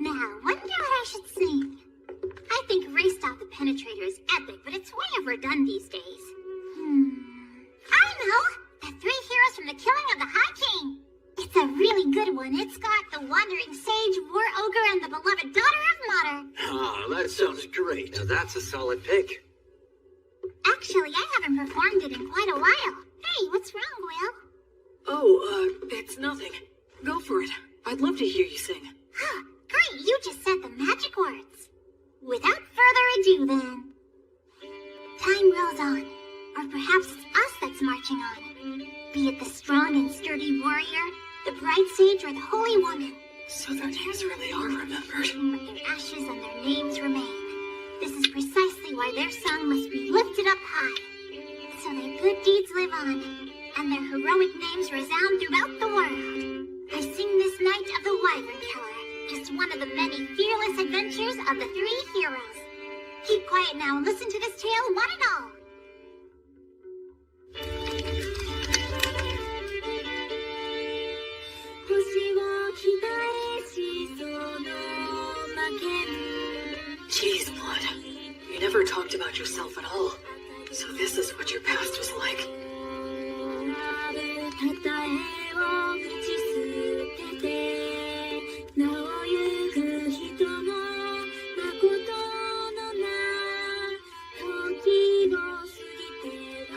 Now, wonder what I should sing. I think Race Stop the Penetrator is epic, but it's way overdone these days. I know! The three heroes from the killing of the High King. It's a really good one. It's got the Wandering Sage, War Ogre, and the beloved Daughter of Mater. Ah, that sounds great. Now that's a solid pick. Actually, I haven't performed it in quite a while. Hey, what's wrong, Will? Oh, it's nothing. Go for it. I'd love to hear you sing. Great, you just said the magic words. Without further ado, then. Time rolls on. Or perhaps it's us that's marching on. Be it the strong and sturdy warrior, the bright sage, or the holy woman. So their names really are remembered. But their ashes and their names remain. This is precisely why their song must be lifted up high. So their good deeds live on, and their heroic names resound throughout the world. I sing this night of the Wyvern Killer, just one of the many fearless adventures of the three heroes. Keep quiet now and listen to this tale, one and all. Jeez, Blood. You never talked about yourself at all. So this is what your past was like.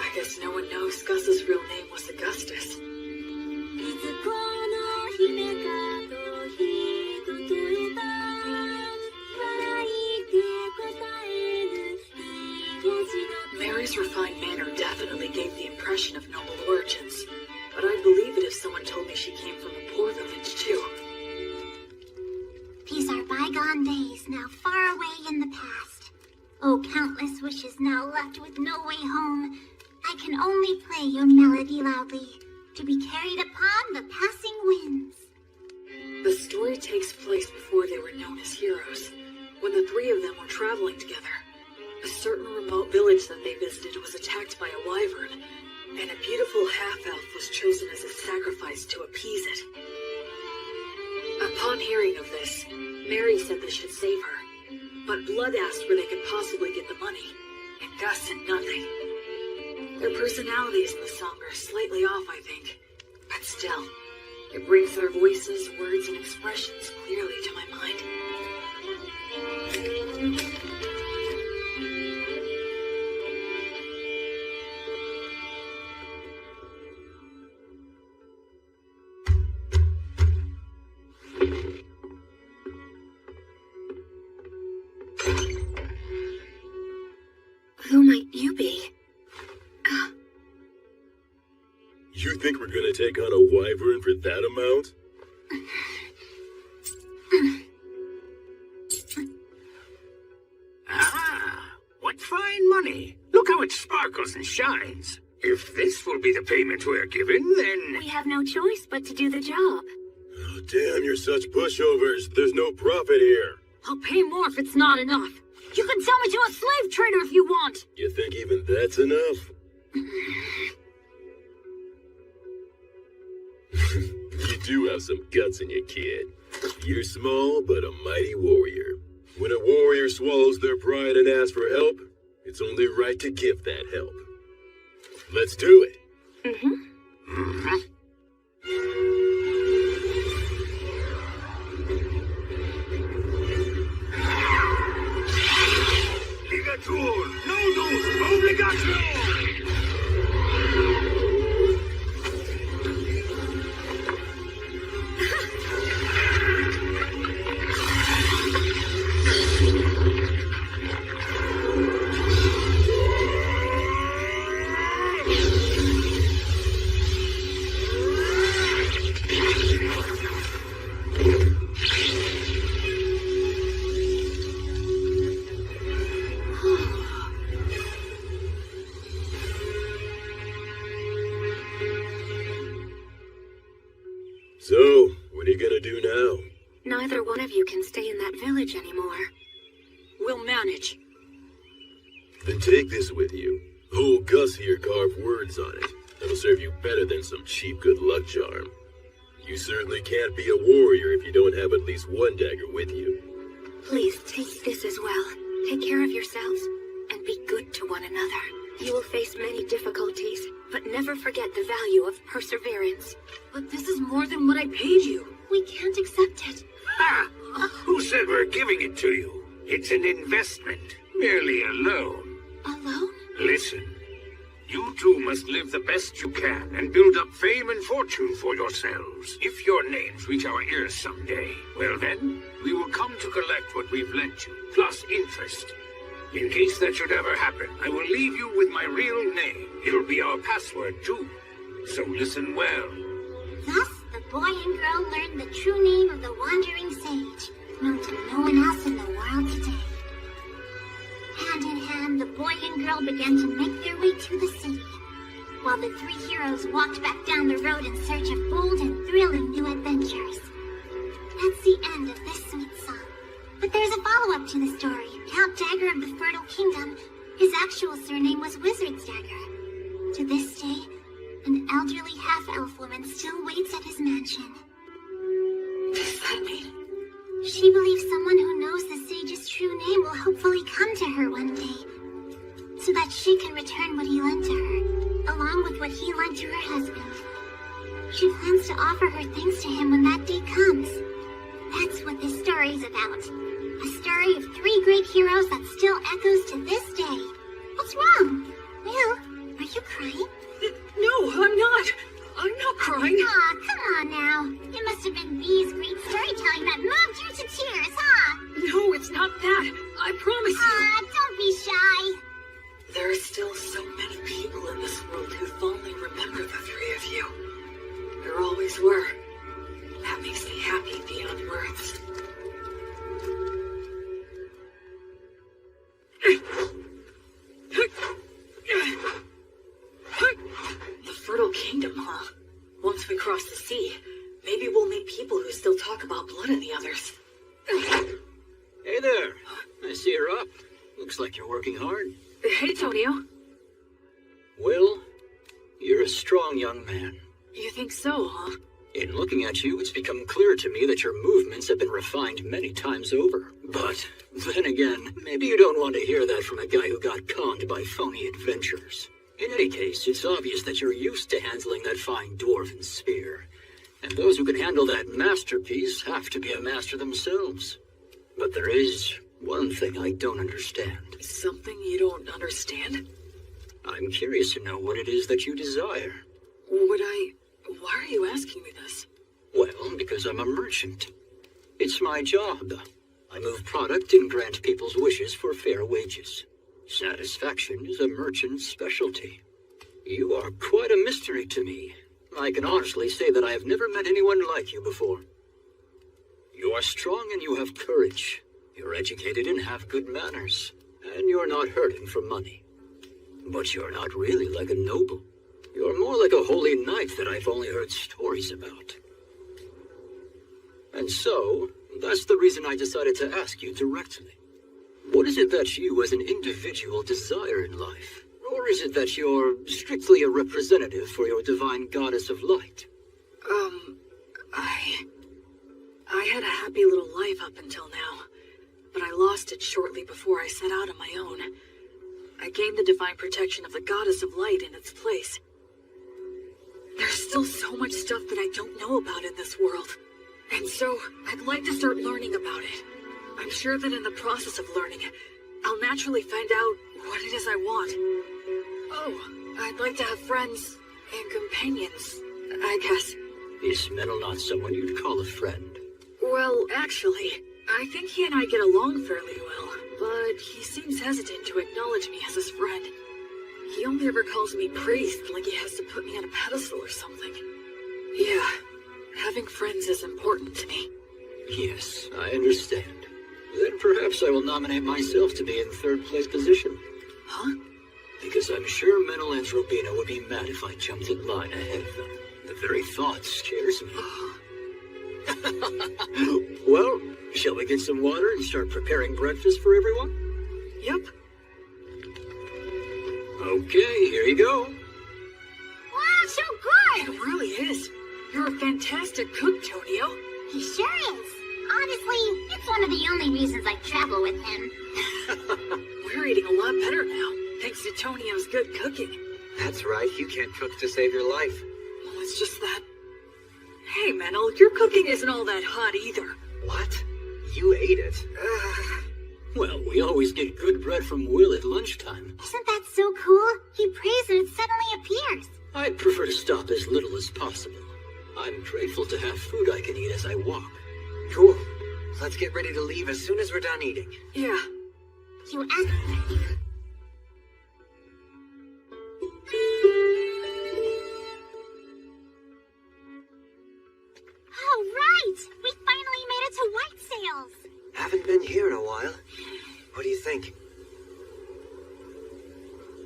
I guess no one knows Gus's real name was Augustus. Mary's refined manner definitely gave the impression of noble origins, but I'd believe it if someone told me she came from a poor village, too. These are bygone days, now far away in the past. Oh, countless wishes now left with no way home. I can only play your melody loudly, to be carried upon the passing winds. The story takes place before they were known as heroes, when the three of them were traveling together. A certain remote village that they visited was attacked by a wyvern, and a beautiful half-elf was chosen as a sacrifice to appease it. Upon hearing of this, Mary said they should save her, but Blood asked where they could possibly get the money, and Gus said nothing. Their personalities in the song are slightly off, I think, but still, it brings their voices, words, and expressions clearly to my mind. Who might you be? You think we're gonna take on a wyvern for that amount? Ah, what fine money. Look how it sparkles and shines. If this will be the payment we're given, then... We have no choice but to do the job. Oh, damn, you're such pushovers. There's no profit here. I'll pay more if it's not enough. You can sell me to a slave trader if you want. You think even that's enough? You do have some guts in you, kid. You're small, but a mighty warrior. When a warrior swallows their pride and asks for help, it's only right to give that help. Let's do it. Ligatur, nodus, obligatio! So, what are you gonna do now? Neither one of you can stay in that village anymore. We'll manage. Then take this with you. Old Gus here carved words on it. That'll serve you better than some cheap good luck charm. You certainly can't be a warrior if you don't have at least one dagger with you. Please take this as well. Take care of yourselves and be good to one another. You will face many difficulties, but never forget the value of perseverance. But this is more than what I paid you. We can't accept it. Ha! Who said we're giving it to you? It's an investment, merely a loan. A loan? Listen, you two must live the best you can and build up fame and fortune for yourselves. If your names reach our ears someday, well then, we will come to collect what we've lent you, plus interest. In case that should ever happen, I will leave you with my real name. It'll be our password, too. So listen well. Thus, the boy and girl learned the true name of the wandering sage, known to no one else in the world today. Hand in hand, the boy and girl began to make their way to the city, while the three heroes walked back down the road in search of bold and thrilling new adventures. That's the end of this sweet song. But there's a follow-up to the story. Count Dagger of the Fertile Kingdom, his actual surname was Wizard's Dagger. To this day, an elderly half-elf woman still waits at his mansion. What does that mean? She believes someone who knows the sage's true name will hopefully come to her one day, so that she can return what he lent to her, along with what he lent to her husband. She plans to offer her thanks to him when that day comes. That's what this story's about. A story of three great heroes that still echoes to this day. What's wrong? Will, are you crying? No, I'm not. I'm not crying. Aw, come on now. It must have been V's great storytelling that moved you to tears, huh? No, it's not that. I promise you. Aw, don't be shy. There are still so many people in this world who fondly remember the three of you. There always were. That makes me happy beyond words. The Fertile Kingdom, huh? Once we cross the sea, maybe we'll meet people who still talk about blood and the others. Hey there. I see you're up. Looks like you're working hard. Hey, Tonio. Will, you're a strong young man. You think so, huh? In looking at you, it's become clear to me that your movements have been refined many times over. But then again, maybe you don't want to hear that from a guy who got conned by phony adventurers. In any case, it's obvious that you're used to handling that fine dwarven spear. And those who can handle that masterpiece have to be a master themselves. But there is one thing I don't understand. Something you don't understand? I'm curious to know what it is that you desire. Why are you asking me this? Well, because I'm a merchant. It's my job. I move product and grant people's wishes for fair wages. Satisfaction is a merchant's specialty. You are quite a mystery to me. I can honestly say that I have never met anyone like you before. You are strong and you have courage. You're educated and have good manners. And you're not hurting for money. But you're not really like a noble. You're more like a holy knight that I've only heard stories about. And so, that's the reason I decided to ask you directly. What is it that you as an individual desire in life? Or is it that you're strictly a representative for your divine goddess of light? I had a happy little life up until now, but I lost it shortly before I set out on my own. I gained the divine protection of the goddess of light in its place. There's still so much stuff that I don't know about in this world. And so, I'd like to start learning about it. I'm sure that in the process of learning, I'll naturally find out what it is I want. Oh, I'd like to have friends and companions, I guess. Is Metal not someone you'd call a friend? Well, actually, I think he and I get along fairly well, but he seems hesitant to acknowledge me as his friend. He only ever calls me priest, like he has to put me on a pedestal or something. Yeah, having friends is important to me. Yes, I understand. Then perhaps I will nominate myself to be in third place position. Huh? Because I'm sure Metal and Robina would be mad if I jumped in line ahead of them. The very thought scares me. Well, shall we get some water and start preparing breakfast for everyone? Yep. Okay, here you go. Wow, so good! It really is. You're a fantastic cook, Tonio. He sure is. Honestly, it's one of the only reasons I travel with him. We're eating a lot better now, thanks to Tonio's good cooking. That's right, you can't cook to save your life. Well, it's just that... Hey, Menel, your cooking isn't all that hot either. What? You ate it? Well, we always get good bread from Will at lunchtime. Isn't that so cool? He prays and it suddenly appears. I'd prefer to stop as little as possible. I'm grateful to have food I can eat as I walk. Cool. Let's get ready to leave as soon as we're done eating. Yeah. You asked... All right! We finally made it to White Sails! Haven't been here in a while. What do you think?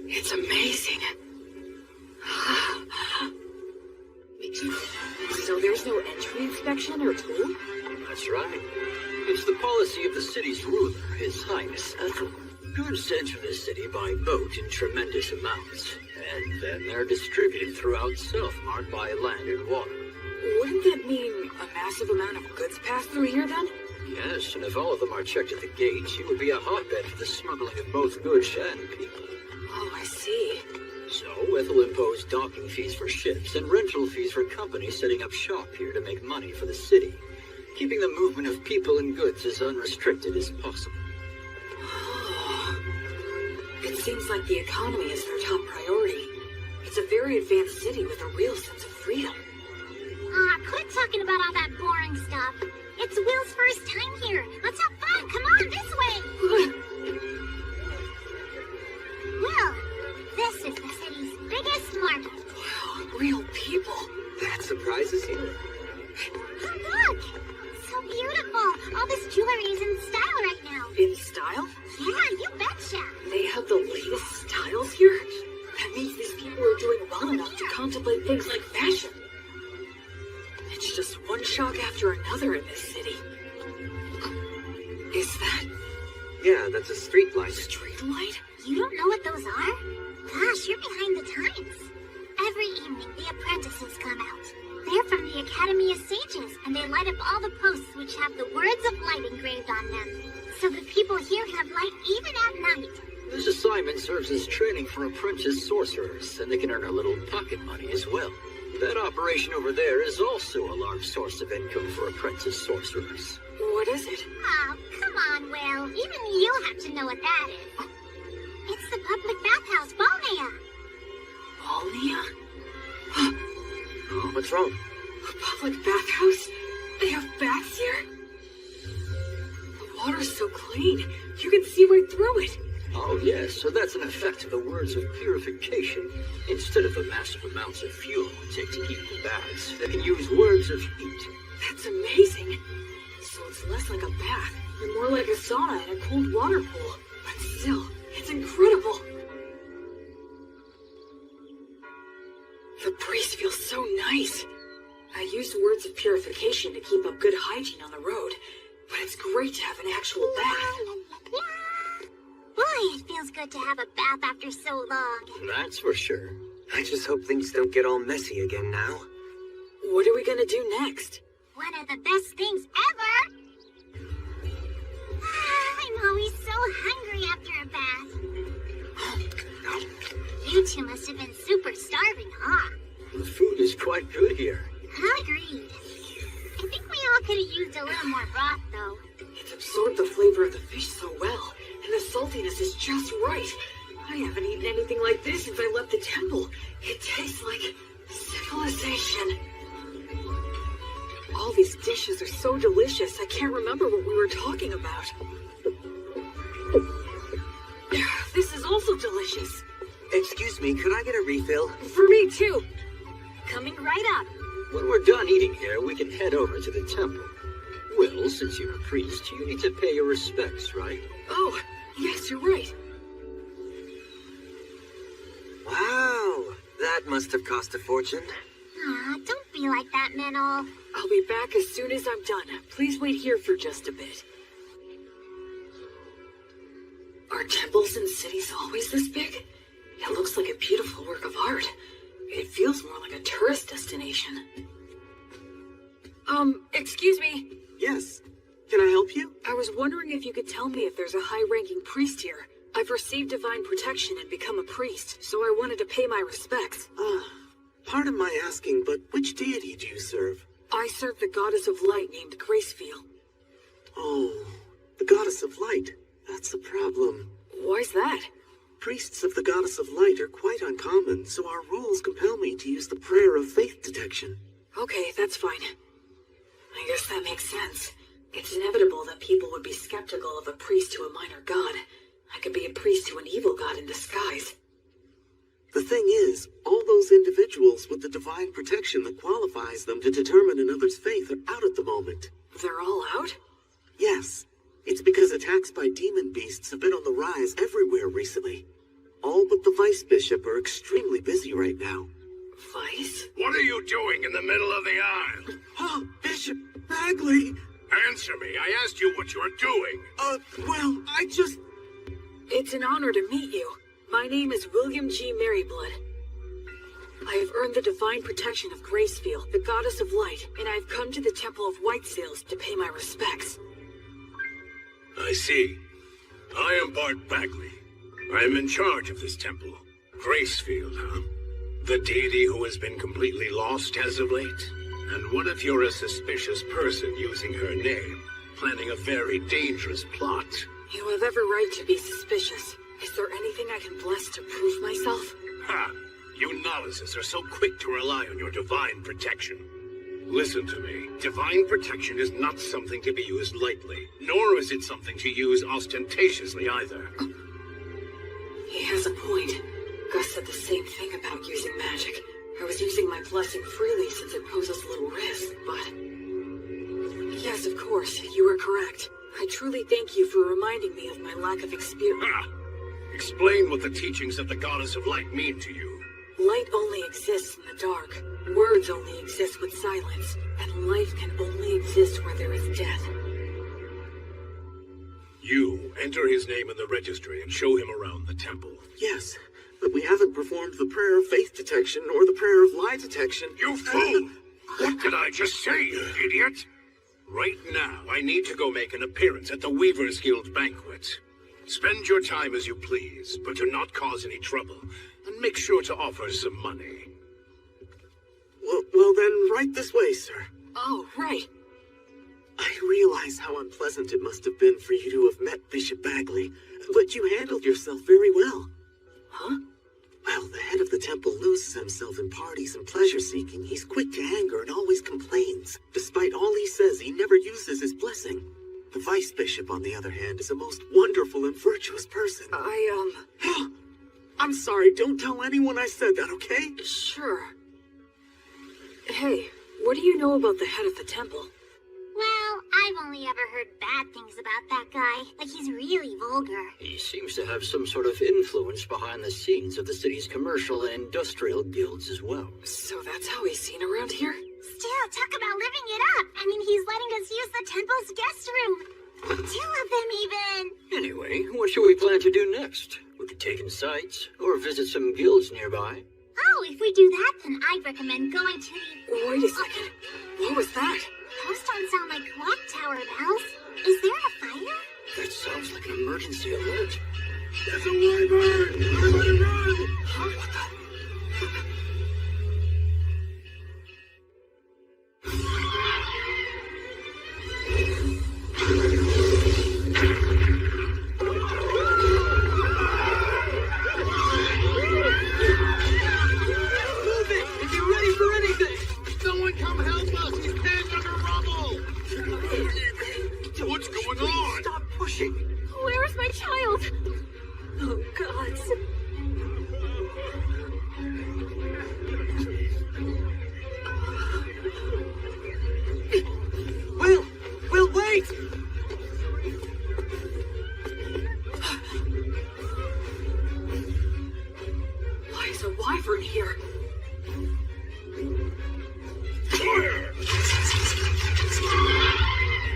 It's amazing. So there's no entry inspection or toll? That's right. It's the policy of the city's ruler, His Highness Ethel. Goods enter the city by boat in tremendous amounts, and then they're distributed throughout Selfmart by land and water. Wouldn't that mean a massive amount of goods pass through here then? Yes, and if all of them are checked at the gates, it would be a hotbed for the smuggling of both goods and people. Oh, I see. So, Ethel imposed docking fees for ships and rental fees for companies setting up shop here to make money for the city, keeping the movement of people and goods as unrestricted as possible. It seems like the economy is their top priority. It's a very advanced city with a real sense of freedom. Quit talking about all that boring stuff. It's Will's first time here. Let's have fun. Come on, this way. Will, this is the city's biggest market. Wow, real people. That surprises you? Look, so beautiful. All this jewelry is in style right now. In style? Yeah, you betcha. They have the latest styles here? That means these people are doing well enough to contemplate things like fashion. It's just one shock after another in this city. Is that... Yeah, that's a street light. Street light? You don't know what those are? Gosh, you're behind the times. Every evening, the apprentices come out. They're from the Academy of Sages, and they light up all the posts which have the words of light engraved on them. So the people here have light even at night. This assignment serves as training for apprentice sorcerers, and they can earn a little pocket money as well. That operation over there is also a large source of income for apprentice sorcerers. What is it? Oh, come on, Will. Even you have to know what that is. It's the public bathhouse, Balnea. Balnea? Oh, what's wrong? A public bathhouse? They have baths here? The water's so clean, you can see right through it. Oh yes, so that's an effect of the words of purification. Instead of the massive amounts of fuel it takes to heat the baths, they can use words of heat. That's amazing. So it's less like a bath and more like a sauna in a cold water pool. But still, it's incredible. The breeze feels so nice. I used words of purification to keep up good hygiene on the road, but it's great to have an actual bath. Boy, it feels good to have a bath after so long. That's for sure. I just hope things don't get all messy again now. What are we gonna do next? One of the best things ever! I'm bet you must have been super starving, huh? The food is quite good here. Agreed. I think we all could have used a little more broth, though. It's absorbed the flavor of the fish so well, and the saltiness is just right. I haven't eaten anything like this since I left the temple. It tastes like civilization. All these dishes are so delicious, I can't remember what we were talking about. This is also delicious. Excuse me, could I get a refill? For me, too. Coming right up. When we're done eating here, we can head over to the temple. Well, since you're a priest, you need to pay your respects, right? Oh, yes, you're right. Wow, that must have cost a fortune. Aw, don't be like that, Menel. I'll be back as soon as I'm done. Please wait here for just a bit. Are temples in cities always this big? It looks like a beautiful work of art. It feels more like a tourist destination. Excuse me. Yes. Can I help you? I was wondering if you could tell me if there's a high-ranking priest here. I've received divine protection and become a priest, so I wanted to pay my respects. Pardon my asking, but which deity do you serve? I serve the goddess of light named Gracefield. Oh, the goddess of light. That's the problem. Why's that? Priests of the goddess of light are quite uncommon, so our rules compel me to use the prayer of faith detection. Okay, that's fine. I guess that makes sense. It's inevitable that people would be skeptical of a priest to a minor god. I could be a priest to an evil god in disguise. The thing is, all those individuals with the divine protection that qualifies them to determine another's faith are out at the moment. They're all out? Yes. It's because attacks by demon beasts have been on the rise everywhere recently. All but the vice bishop are extremely busy right now. Vice? What are you doing in the middle of the aisle? Oh, Bishop Bagley! Answer me. I asked you what you're doing. Well, I just... It's an honor to meet you. My name is William G. Merryblood. I have earned the divine protection of Gracefield, the goddess of light, and I have come to the Temple of White Sails to pay my respects. I see. I am Bart Bagley. I am in charge of this temple. Gracefield, huh? The deity who has been completely lost as of late? And what if you're a suspicious person using her name, planning a very dangerous plot? You have every right to be suspicious. Is there anything I can bless to prove myself? Ha! You novices are so quick to rely on your divine protection. Listen to me. Divine protection is not something to be used lightly, nor is it something to use ostentatiously either. He has a point. Gus said the same thing about using magic. I was using my blessing freely since it poses little risk, but... Yes, of course, you are correct. I truly thank you for reminding me of my lack of experience. Ha! Explain what the teachings of the Goddess of Light mean to you. Light only exists in the dark. Words only exist with silence. And life can only exist where there is death. You enter his name in the registry and show him around the temple. Yes, but we haven't performed the prayer of faith detection or the prayer of lie detection. You fool! What did I just say, you idiot? Right now, I need to go make an appearance at the Weavers Guild banquet. Spend your time as you please, but do not cause any trouble. And make sure to offer some money. Well then, right this way, sir. Oh, right. I realize how unpleasant it must have been for you to have met Bishop Bagley, but you handled yourself very well. Huh? Well, the head of the temple loses himself in parties and pleasure-seeking. He's quick to anger and always complains. Despite all he says, he never uses his blessing. The vice bishop, on the other hand, is a most wonderful and virtuous person. I'm sorry, don't tell anyone I said that, okay? Sure. Hey, what do you know about the head of the temple? Well, I've only ever heard bad things about that guy. Like, he's really vulgar. He seems to have some sort of influence behind the scenes of the city's commercial and industrial guilds as well. So that's how he's seen around here? Still, talk about living it up. I mean, he's letting us use the temple's guest room. 2 of them, even. Anyway, what should we plan to do next? We could take in sights, or visit some guilds nearby. Oh, if we do that, then I'd recommend going to the... Wait a second. What was that? Those don't sound like clock tower bells. Is there a fire? That sounds like an emergency alert. There's a wyvern! Everybody run! What's going on? Stop pushing! Where is my child? Oh, gods. Will, wait! Why is a wyvern here?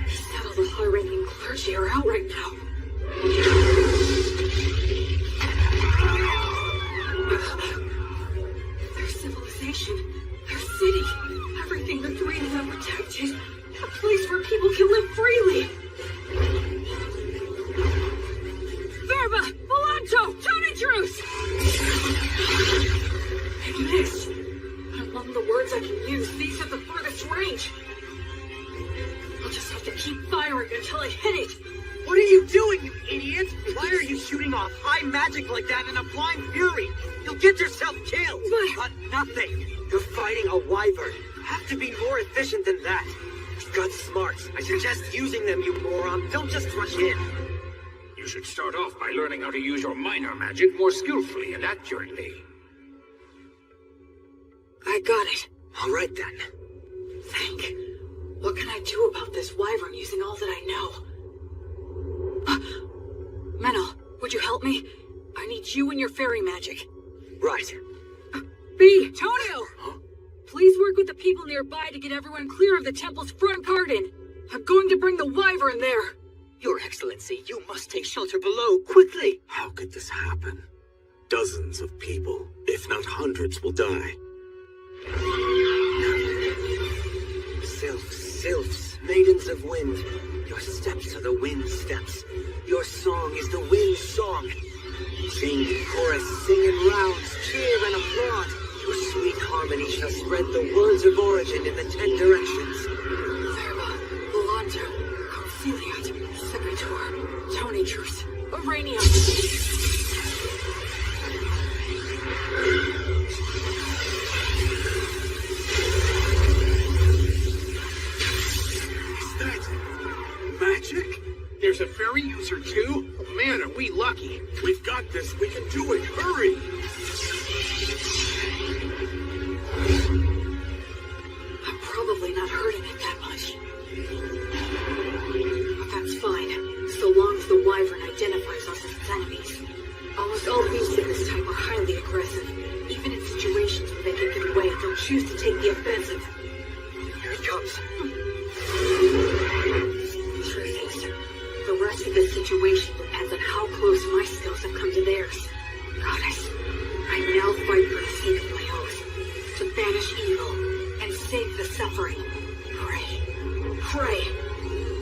Said all the high-ranking clergy are out right now. Their civilization, their city, everything they're dreaming of protected. A place where people can live freely. Verba! Volanto! Tony Truce! I missed. Among the words I can use, these have the furthest range. I'll just have to keep firing until I hit it. What are you doing, you idiot? Why are you shooting off high magic like that in a blind fury? You'll get yourself killed. But nothing. You're fighting a wyvern. Have to be more efficient than that. You've got smarts. I suggest using them, you moron. Don't just rush in. You should start off by learning how to use your minor magic more skillfully and accurately. I got it. All right, then. Think. What can I do about this wyvern using all that I know? Menel, would you help me? I need you and your fairy magic. Right. B! Tonio! Huh? Please work with the people nearby to get everyone clear of the temple's front garden. I'm going to bring the wyvern there. Your Excellency, you must take shelter below, quickly! How could this happen? Dozens of people, if not hundreds, will die. Sylphs, maidens of wind. Your steps are the wind's steps. Your song is the wind's song. Sing, chorus, sing in rounds, cheer and applaud. Your sweet harmony shall spread the words of origin in the 10 directions. Verba, Volanto, Conciliat, Sepitor, Tony Truce, Uranium. Magic? There's a fairy user too? Man, are we lucky. We've got this. We can do it. Hurry! I'm probably not hurting it that much. But that's fine, so long as the wyvern identifies us as its enemies. Almost all beasts of this type are highly aggressive. Even in situations where they can get away, they'll choose to take the offensive. Here it comes. The rest of this situation depends on how close my skills have come to theirs. Goddess, I now fight for the sake of my oath. To banish evil and save the suffering. Pray.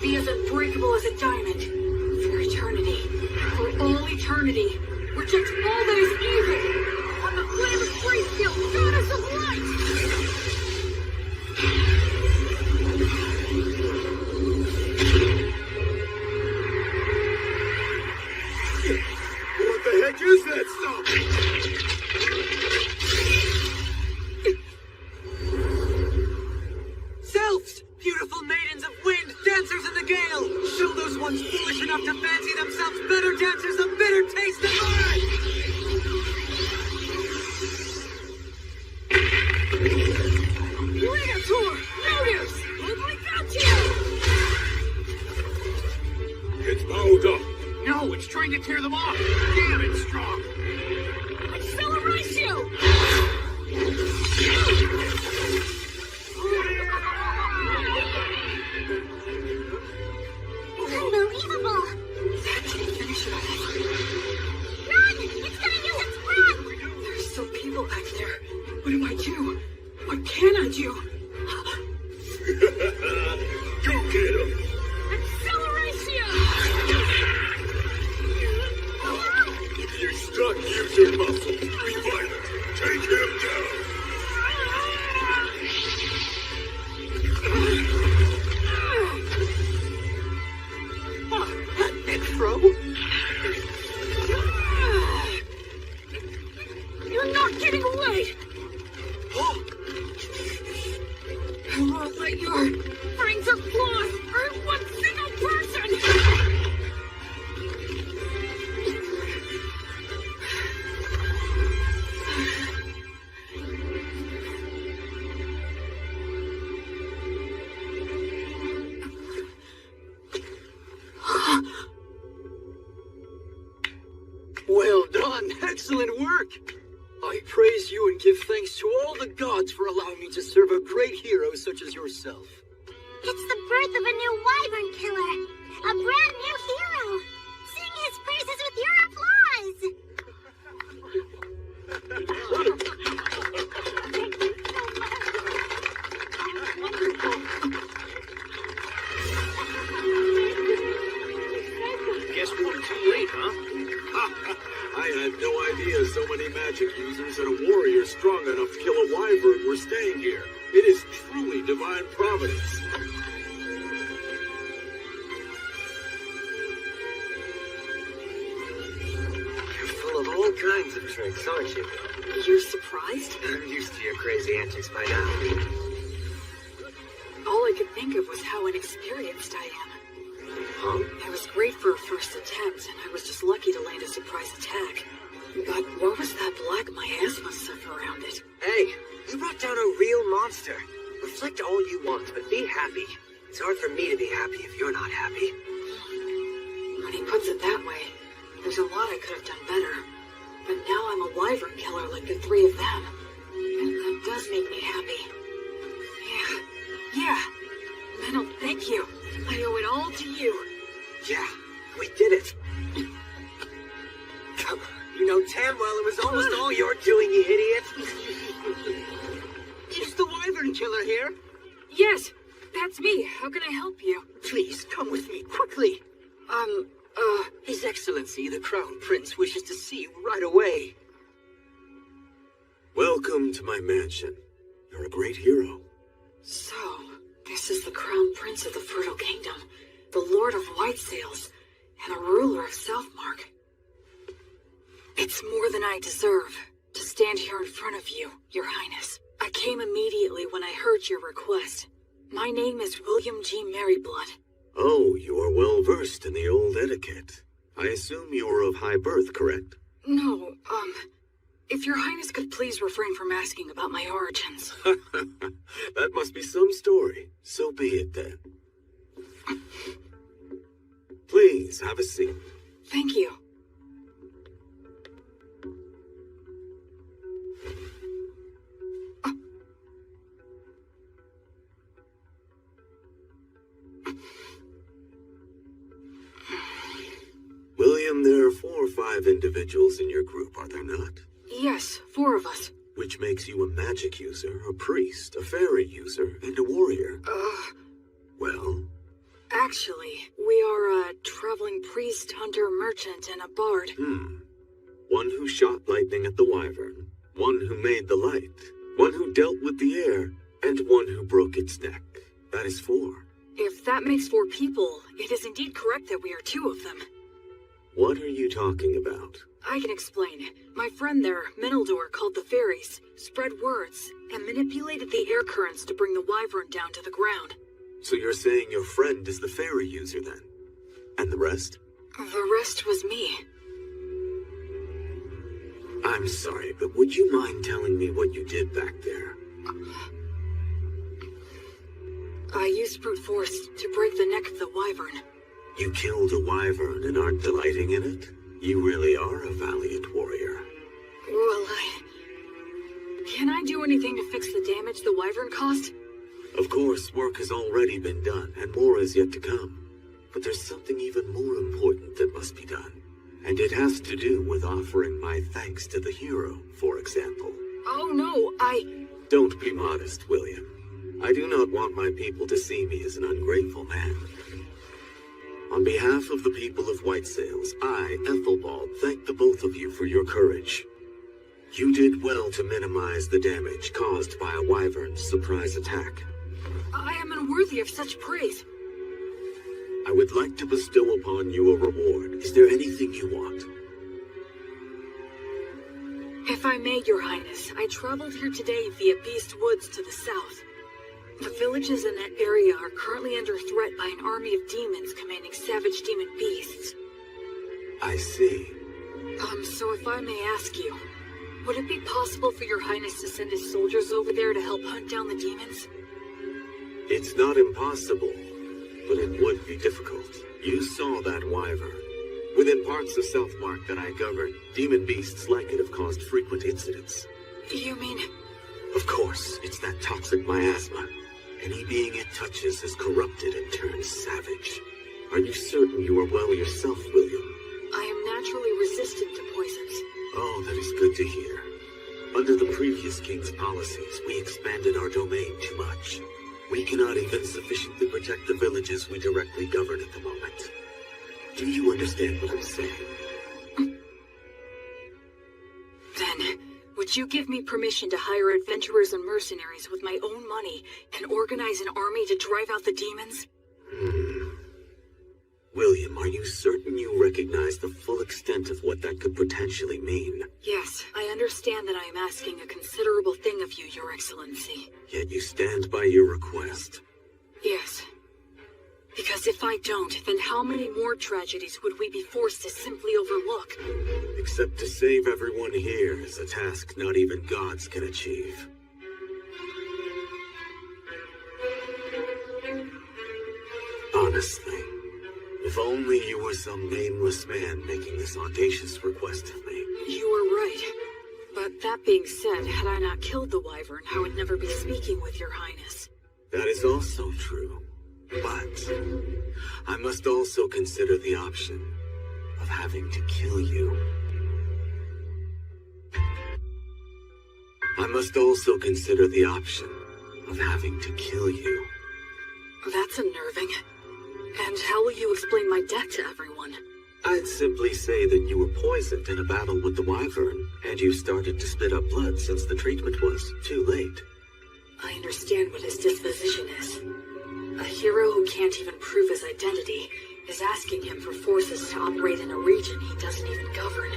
Be as unbreakable as a diamond. For eternity. For all eternity. Reject all that is evil. On the flame of Freefield, goddess of light! What the heck is that stuff? Sylphs! Beautiful maidens of wind, dancers in the gale! Show those ones foolish enough to fancy themselves better dancers a bitter taste of mine! Leader! Notice! Lovely got you! It's bowed up. No, it's trying to tear them off. Damn, it's strong. Acceleratio! Unbelievable! That didn't finish it off. Run! It's gonna use its breath! There's still people back there. What do I do? What can I do? Go get him. Acceleratio! If you're stuck, use your muscles. Be violent. Well done. Excellent work. I praise you and give thanks to all the gods for allowing me to serve a great hero such as yourself. It's the birth of a new wyvern killer. A brand new hero. Sing his praises with your applause. Guess we're too late, huh? I had no idea so many magic users and a warrior strong enough to kill a wyvern were staying here. It is truly divine providence. You're full of all kinds of tricks, aren't you? You're surprised? I'm used to your crazy antics by now. All I could think of was how inexperienced I am. Huh? I was great for a first attempt, and I was just lucky to land a surprise attack. But what was that black miasma stuff around it? Hey, you brought down a real monster. Reflect all you want, but be happy. It's hard for me to be happy if you're not happy. When he puts it that way, there's a lot I could have done better. But now I'm a wyvern killer like the three of them. And that does make me happy. Yeah. Metal, thank you. I owe it all to you. Yeah, we did it. You know damn well it was almost all your doing, you idiot. Is the wyvern killer here? Yes, that's me. How can I help you? Please, come with me, quickly. His Excellency, the Crown Prince, wishes to see you right away. Welcome to my mansion. You're a great hero. So, this is the Crown Prince of the Fertile Kingdom, the Lord of White Sails, and a ruler of Southmark. It's more than I deserve to stand here in front of you, Your Highness. I came immediately when I heard your request. My name is William G. Merryblood. Oh, you are well versed in the old etiquette. I assume you are of high birth, correct? No, if Your Highness could please refrain from asking about my origins. That must be some story. So be it then. Please, have a seat. Thank you. William, there are 4 or 5 individuals in your group, are there not? Yes, 4 of us. Which makes you a magic user, a priest, a fairy user, and a warrior. Well? Actually, we are a traveling priest, hunter, merchant, and a bard. One who shot lightning at the wyvern, one who made the light, one who dealt with the air, and one who broke its neck. That is 4. If that makes 4 people, it is indeed correct that we are 2 of them. What are you talking about? I can explain. My friend there, Minaldor, called the fairies, spread words, and manipulated the air currents to bring the wyvern down to the ground. So you're saying your friend is the fairy user then? And the rest? The rest was me. I'm sorry, but would you mind telling me what you did back there? I used brute force to break the neck of the wyvern. You killed a wyvern and aren't delighting in it? You really are a valiant warrior. Well, can I do anything to fix the damage the wyvern caused? Of course, work has already been done, and more is yet to come. But there's something even more important that must be done. And it has to do with offering my thanks to the hero, for example. Oh no, Don't be modest, William. I do not want my people to see me as an ungrateful man. On behalf of the people of White Sails, I, Ethelbald, thank the both of you for your courage. You did well to minimize the damage caused by a wyvern's surprise attack. I am unworthy of such praise. I would like to bestow upon you a reward. Is there anything you want? If I may, Your Highness, I traveled here today via Beast Woods to the south. The villages in that area are currently under threat by an army of demons commanding savage demon beasts. I see. So if I may ask you, would it be possible for Your Highness to send his soldiers over there to help hunt down the demons? It's not impossible, but it would be difficult. You saw that wyvern. Within parts of Southmark that I govern, demon beasts like it have caused frequent incidents. You mean... Of course, it's that toxic miasma. Any being it touches is corrupted and turns savage. Are you certain you are well yourself, William? I am naturally resistant to poisons. Oh, that is good to hear. Under the previous king's policies, we expanded our domain too much. We cannot even sufficiently protect the villages we directly govern at the moment. Do you understand what I'm saying? Then, would you give me permission to hire adventurers and mercenaries with my own money and organize an army to drive out the demons? William, are you certain you recognize the full extent of what that could potentially mean? Yes, I understand that I am asking a considerable thing of you, Your Excellency. Yet you stand by your request. Yes. Because if I don't, then how many more tragedies would we be forced to simply overlook? Except to save everyone here is a task not even gods can achieve. Honestly, if only you were some nameless man making this audacious request of me. You are right. But that being said, had I not killed the wyvern, I would never be speaking with your highness. That is also true. But I must also consider the option of having to kill you. I must also consider the option of having to kill you. That's unnerving. And how will you explain my death to everyone? I'd simply say that you were poisoned in a battle with the wyvern, and you started to spit up blood since the treatment was too late. I understand what his disposition is. A hero who can't even prove his identity is asking him for forces to operate in a region he doesn't even govern.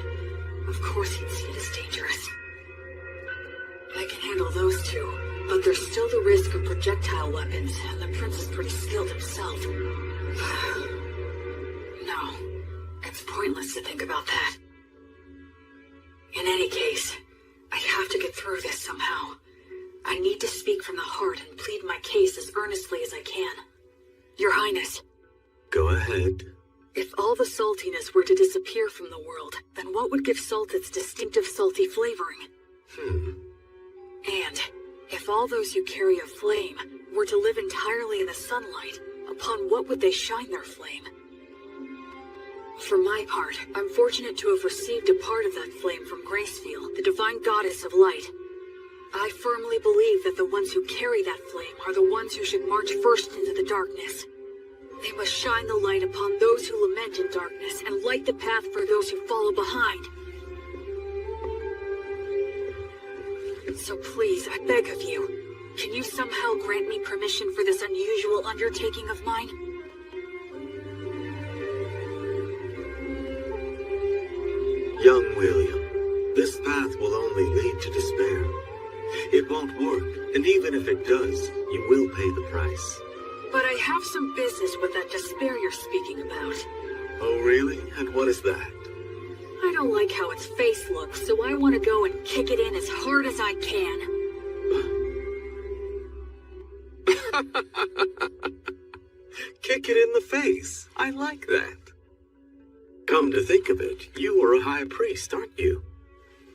Of course he'd see it as dangerous. I can handle those two, but there's still the risk of projectile weapons, and the prince is pretty skilled himself. No, it's pointless to think about that. In any case, I have to get through this somehow. I need to speak from the heart and plead my case as earnestly as I can. Your Highness. Go ahead. If all the saltiness were to disappear from the world, then what would give salt its distinctive salty flavoring? And if all those who carry a flame were to live entirely in the sunlight, upon what would they shine their flame? For my part, I'm fortunate to have received a part of that flame from Gracefield, the divine goddess of light. I firmly believe that the ones who carry that flame are the ones who should march first into the darkness. They must shine the light upon those who lament in darkness and light the path for those who follow behind. So please, I beg of you, can you somehow grant me permission for this unusual undertaking of mine? Young William, this path will only lead to despair. It won't work, and even if it does, you will pay the price. But I have some business with that despair you're speaking about. Oh, really? And what is that? I don't like how its face looks, so I want to go and kick it in as hard as I can. Kick it in the face. I like that. Come to think of it, you are a high priest, aren't you?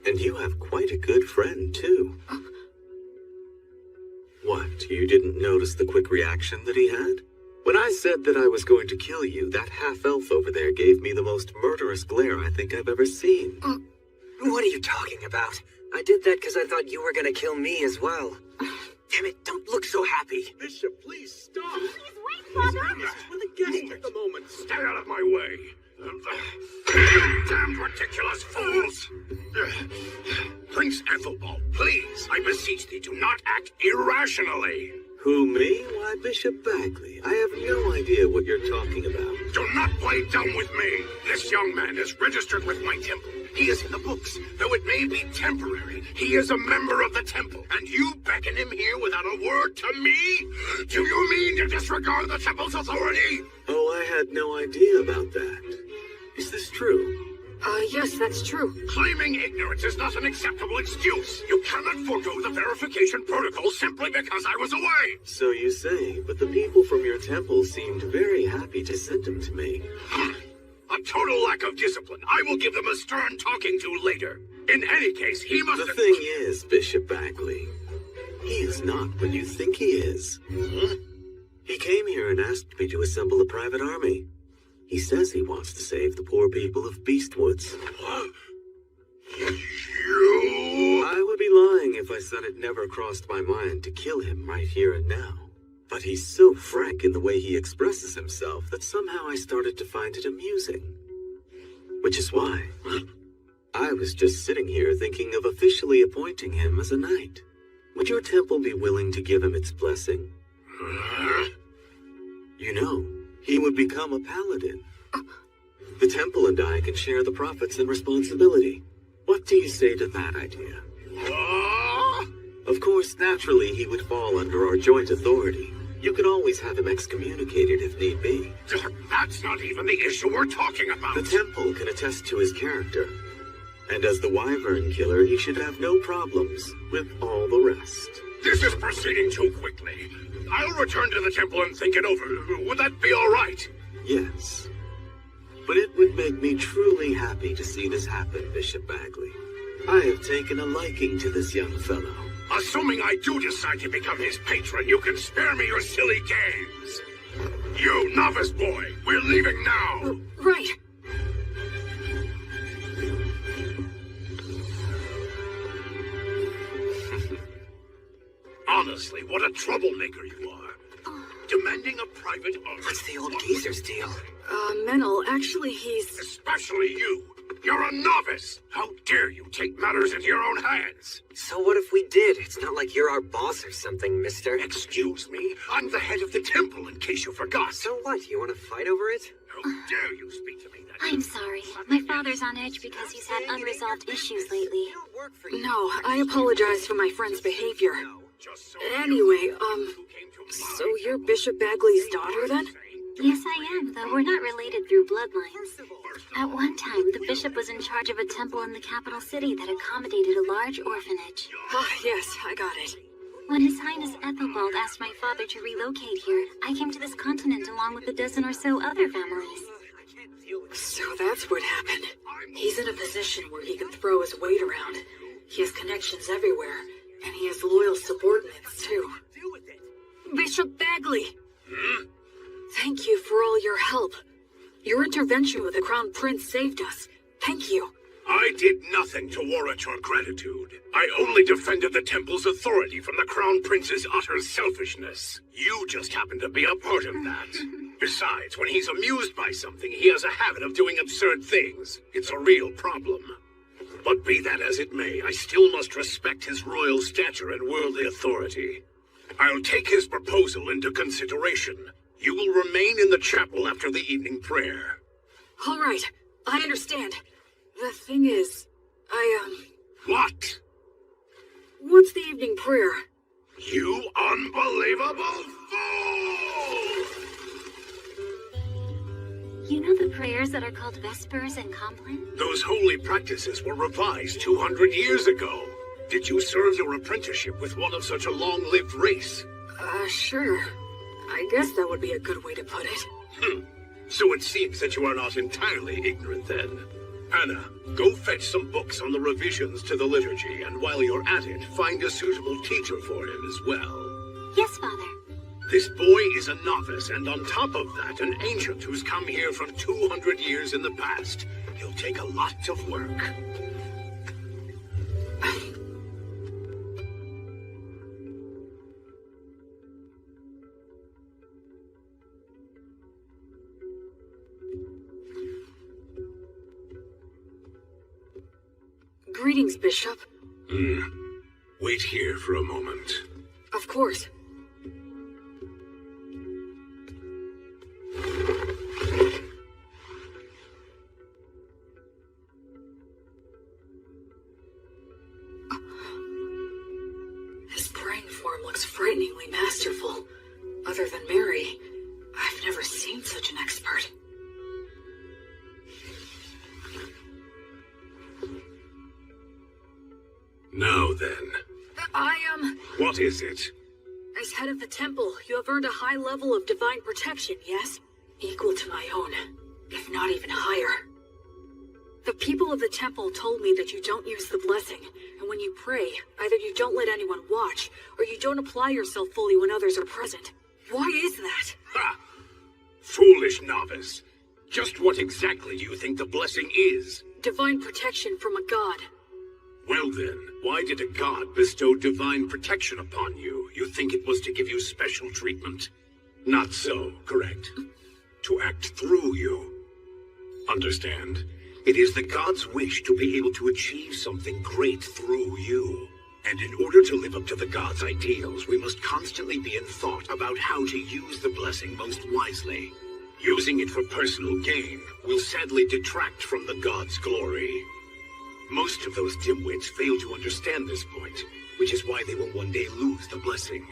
And you have quite a good friend, too. What, you didn't notice the quick reaction that he had? When I said that I was going to kill you, that half-elf over there gave me the most murderous glare I think I've ever seen. What are you talking about? I did that because I thought you were gonna kill me as well. Damn it, don't look so happy. Bishop, please stop. Please wait, Father. This is for the guests at the moment. Stay out of my way. Damn ridiculous fools! Prince Ethelbald, please, I beseech thee, do not act irrationally. Who, me? Why, Bishop Bagley. I have no idea what you're talking about. Do not play dumb with me. This young man is registered with my temple. He is in the books. Though it may be temporary, he is a member of the temple. And you beckon him here without a word to me? Do you mean to disregard the temple's authority? Oh, I had no idea about that. Is this true? Yes, that's true. Claiming ignorance is not an acceptable excuse. You cannot forego the verification protocol simply because I was away. So you say, but the people from your temple seemed very happy to send him to me. A total lack of discipline. I will give them a stern talking to later. In any case, he must... The thing is, Bishop Bagley, he is not what you think he is. Huh? He came here and asked me to assemble a private army. He says he wants to save the poor people of Beastwoods. You... I would be lying if I said it never crossed my mind to kill him right here and now. But he's so frank in the way he expresses himself that somehow I started to find it amusing. Which is why I was just sitting here thinking of officially appointing him as a knight. Would your temple be willing to give him its blessing? You know, he would become a paladin. The temple and I can share the profits and responsibility. What do you say to that idea? Of course, naturally, he would fall under our joint authority. You could always have him excommunicated if need be. That's not even the issue we're talking about. The temple can attest to his character. And as the Wyvern Killer, he should have no problems with all the rest. This is proceeding too quickly. I'll return to the temple and think it over. Would that be all right? Yes. But it would make me truly happy to see this happen, Bishop Bagley. I have taken a liking to this young fellow. Assuming I do decide to become his patron, you can spare me your silly games. You novice boy, we're leaving now. Right. Honestly, what a troublemaker you are. Demanding a private army. What's the old geezer's deal? Menel, actually he's... Especially you. You're a novice. How dare you take matters into your own hands? So what if we did? It's not like you're our boss or something, mister. Excuse me? I'm the head of the temple, in case you forgot. So what? You want to fight over it? How dare you speak to me that way? I'm sorry. My father's on edge because he's had unresolved issues lately. No, I apologize for my friend's behavior. Anyway, so you're Bishop Bagley's daughter, then? Yes, I am, though we're not related through bloodlines. At one time, the bishop was in charge of a temple in the capital city that accommodated a large orphanage. Ah, yes, I got it. When His Highness Ethelbald asked my father to relocate here, I came to this continent along with a dozen or so other families. So that's what happened. He's in a position where he can throw his weight around. He has connections everywhere, and he has loyal subordinates, too. Bishop Bagley! Thank you for all your help. Your intervention with the Crown Prince saved us. Thank you. I did nothing to warrant your gratitude. I only defended the temple's authority from the Crown Prince's utter selfishness. You just happen to be a part of that. Besides, when he's amused by something, he has a habit of doing absurd things. It's a real problem. But be that as it may, I still must respect his royal stature and worldly authority. I'll take his proposal into consideration. You will remain in the chapel after the evening prayer. All right, I understand. The thing is, What? What's the evening prayer? You unbelievable fool! You know the prayers that are called Vespers and Compline? Those holy practices were revised 200 years ago. Did you serve your apprenticeship with one of such a long-lived race? Sure. I guess that would be a good way to put it. So it seems that you are not entirely ignorant then. Anna, go fetch some books on the revisions to the liturgy, and while you're at it, find a suitable teacher for him as well. Yes, Father. This boy is a novice, and on top of that, an ancient who's come here from 200 years in the past. He'll take a lot of work. Greetings, Bishop. Wait here for a moment. Of course. His praying form looks frighteningly masterful. Other than Mary, I've never seen such an expert. Now then. What is it? As head of the temple, you have earned a high level of divine protection, yes? Equal to my own. if not even higher. The people of the temple told me that you don't use the blessing, and when you pray, either you don't let anyone watch, or you don't apply yourself fully when others are present. Why is that? Ha! Foolish novice. Just what exactly do you think the blessing is? Divine protection from a god. Well then, why did a god bestow divine protection upon you? You think it was to give you special treatment? Not so, correct? To act through you. Understand? It is the god's wish to be able to achieve something great through you. And in order to live up to the god's ideals, we must constantly be in thought about how to use the blessing most wisely. Using it for personal gain will sadly detract from the god's glory. Most of those dimwits fail to understand this point, which is why they will one day lose the blessing.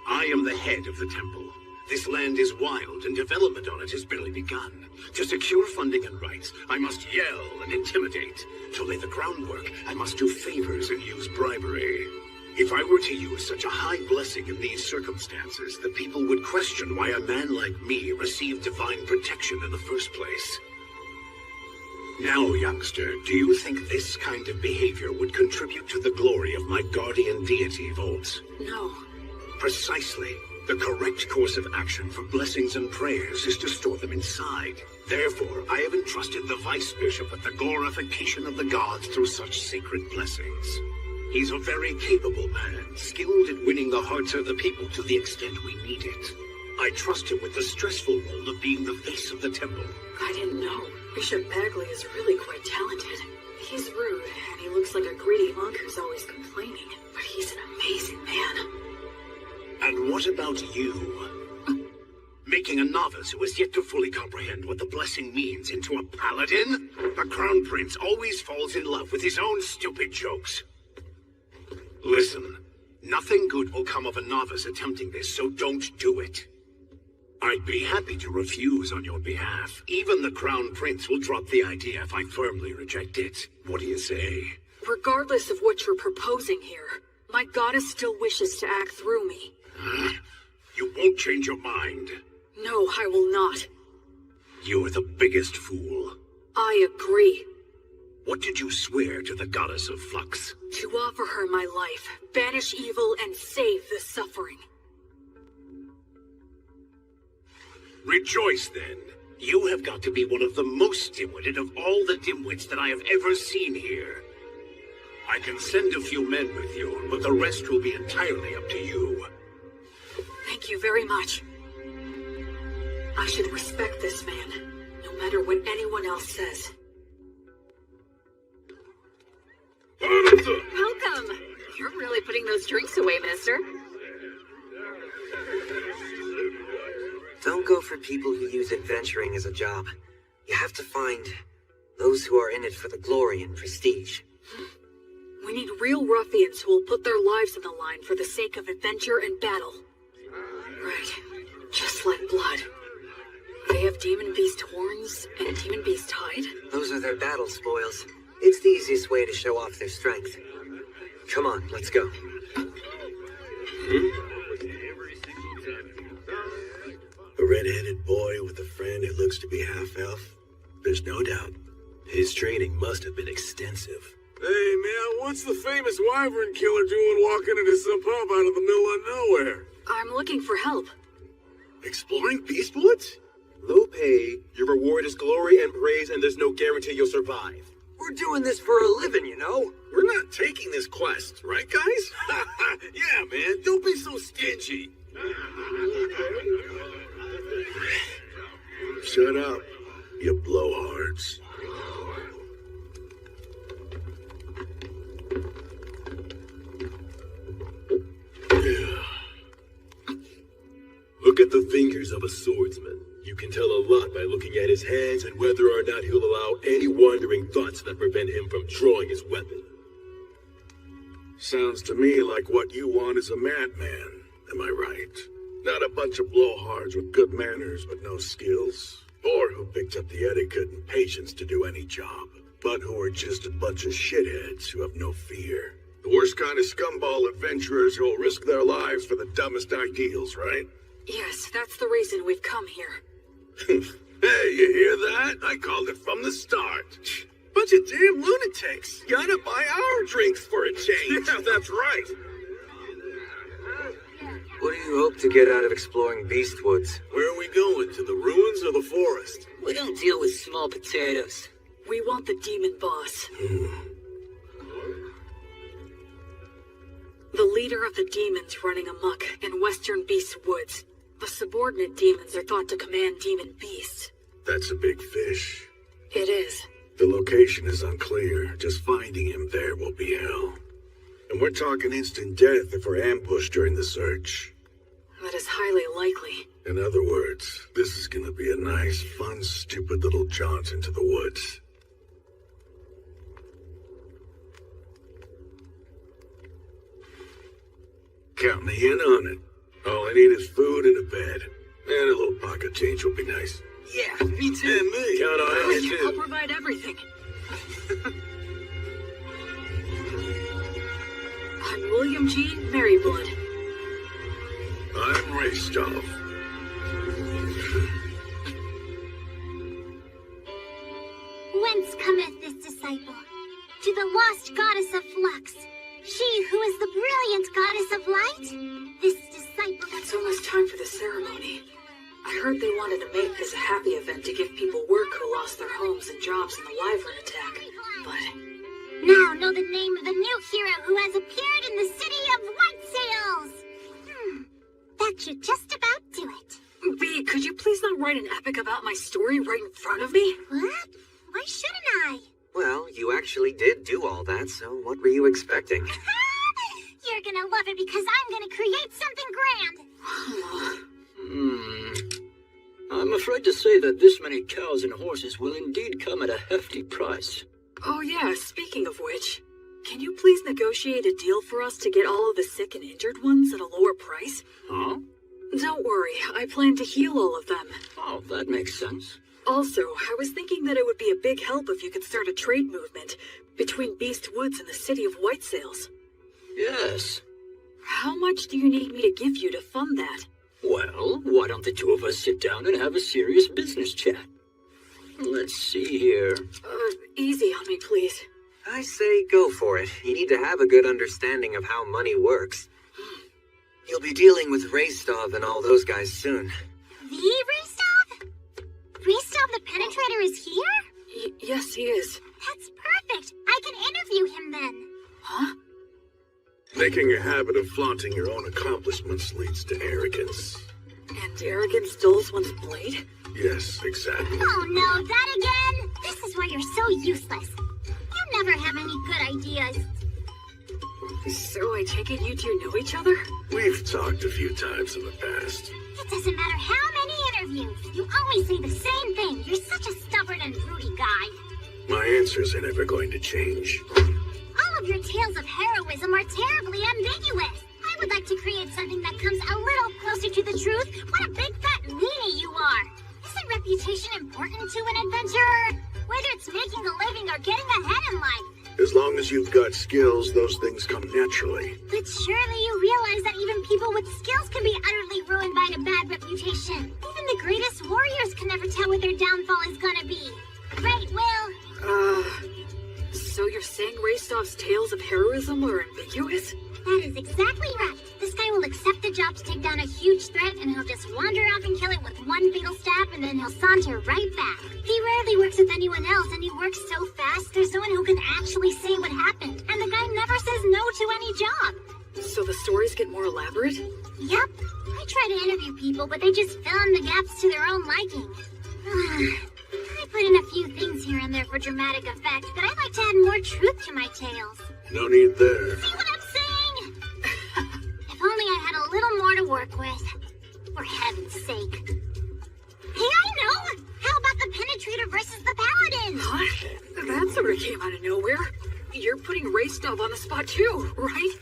I am the head of the temple. This land is wild, and development on it has barely begun. To secure funding and rights, I must yell and intimidate. To lay the groundwork, I must do favors and use bribery. If I were to use such a high blessing in these circumstances, the people would question why a man like me received divine protection in the first place. Now, youngster, do you think this kind of behavior would contribute to the glory of my guardian deity, Volt? No. Precisely. The correct course of action for blessings and prayers is to store them inside. Therefore, I have entrusted the Vice Bishop with the glorification of the gods through such sacred blessings. He's a very capable man, skilled at winning the hearts of the people to the extent we need it. I trust him with the stressful role of being the face of the temple. I didn't know. Bishop Bagley is really quite talented. He's rude, and he looks like a greedy monk who's always complaining. But he's an amazing man. And what about you? Making a novice who has yet to fully comprehend what the blessing means into a paladin? The Crown Prince always falls in love with his own stupid jokes. Listen, nothing good will come of a novice attempting this, so don't do it. I'd be happy to refuse on your behalf. Even the Crown Prince will drop the idea if I firmly reject it. What do you say? Regardless of what you're proposing here, my goddess still wishes to act through me. You won't change your mind. No, I will not. You're the biggest fool. I agree. What did you swear to the goddess of flux? To offer her my life, banish evil, and save the suffering. Rejoice, then. You have got to be one of the most dim-witted of all the dimwits that I have ever seen here. I can send a few men with you, but the rest will be entirely up to you. Thank you very much. I should respect this man, no matter what anyone else says. Welcome! You're really putting those drinks away, mister. Don't go for people who use adventuring as a job. You have to find those who are in it for the glory and prestige. We need real ruffians who will put their lives on the line for the sake of adventure and battle. Right. Just like blood. They have demon beast horns and demon beast hide? Those are their battle spoils. It's the easiest way to show off their strength. Come on, let's go. A red-headed boy with a friend who looks to be half-elf? There's no doubt. His training must have been extensive. Hey, man, what's the famous wyvern killer doing walking into some pub out of the middle of nowhere? I'm looking for help. Exploring Beast Woods? Low pay, your reward is glory and praise, and there's no guarantee you'll survive. We're doing this for a living, you know? We're not taking this quest, right, guys? Yeah, man, don't be so stingy. Shut up, you blowhards. Look at the fingers of a swordsman. You can tell a lot by looking at his hands and whether or not he'll allow any wandering thoughts that prevent him from drawing his weapon. Sounds to me like what you want is a madman. Am I right? Not a bunch of blowhards with good manners but no skills, or who picked up the etiquette and patience to do any job, but who are just a bunch of shitheads who have no fear. The worst kind of scumball adventurers who'll risk their lives for the dumbest ideals, right? Yes, that's the reason we've come here. Hey, you hear that? I called it from the start. Bunch of damn lunatics. Gotta buy our drinks for a change. Yeah, that's right. What do you hope to get out of exploring Beastwoods? Where are we going? To the ruins or the forest? We don't deal with small potatoes. We want the demon boss. The leader of the demons running amok in Western Beast Woods. The subordinate demons are thought to command demon beasts. That's a big fish. It is. The location is unclear. Just finding him there will be hell. And we're talking instant death if we're ambushed during the search. That is highly likely. In other words, this is gonna be a nice, fun, stupid little jaunt into the woods. Count me in on it. All I need is food and a bed. And a little pocket change will be nice. Yeah, me too. And me. Count on it, I'll too. provide everything. I'm William G. Merryblood. I'm Raystov. Whence cometh this disciple? To the lost goddess of flux. She who is the brilliant goddess of light? This disciple... It's almost time for the ceremony. I heard they wanted to make this a happy event to give people work who lost their homes and jobs in the Wyvern attack. But... Now know the name of the new hero who has appeared in the city of White Sails! That should just about do it. B, could you please not write an epic about my story right in front of me? What? Why shouldn't I? Well, you actually did do all that, so what were you expecting? You're gonna love it because I'm gonna create something grand! I'm afraid to say that this many cows and horses will indeed come at a hefty price. Oh yeah, speaking of which, can you please negotiate a deal for us to get all of the sick and injured ones at a lower price? Huh? Don't worry, I plan to heal all of them. Oh, that makes sense. Also, I was thinking that it would be a big help if you could start a trade movement between Beast Woods and the city of White Sails. Yes. How much do you need me to give you to fund that? Well, why don't the two of us sit down and have a serious business chat? Let's see here. Easy on me, please. I say go for it. You need to have a good understanding of how money works. You'll be dealing with Raystov and all those guys soon. The Raystov? Raystov the Penetrator is here? Yes, he is. That's perfect. I can interview him then. Huh? Making a habit of flaunting your own accomplishments leads to arrogance. And arrogance dulls one's blade? Yes, exactly. Oh no, that again? This is why you're so useless. You never have any good ideas. So I take it you two know each other? We've talked a few times in the past. It doesn't matter how many interviews. You always say the same thing. You're such a stubborn and broody guy. My answers are never going to change. All of your tales of heroism are terribly ambiguous. I would like to create something that comes a little closer to the truth. What a big fat meanie you are. Isn't reputation important to an adventurer? Whether it's making a living or getting ahead in life. As long as you've got skills, those things come naturally. But surely you realize that even people with skills can be utterly ruined by a bad reputation. Even the greatest warriors can never tell what their downfall is gonna be. Right, Will? So you're saying Raystov's tales of heroism are ambiguous? That is exactly right. This guy will accept the job to take down a huge threat, and he'll just wander off and kill it with one fatal stab, and then he'll saunter right back. He rarely works with anyone else, and he works so fast, there's no one who can actually say what happened. And the guy never says no to any job. So the stories get more elaborate? Yep. I try to interview people, but they just fill in the gaps to their own liking. I put in a few things here and there for dramatic effect, but I like to add more truth to my tales. No need there. See what I'm saying? If only I had a little more to work with. For heaven's sake. Hey, I know! How about the Penetrator versus the Paladins? Huh? That sort of came out of nowhere. You're putting Raystov on the spot too, right?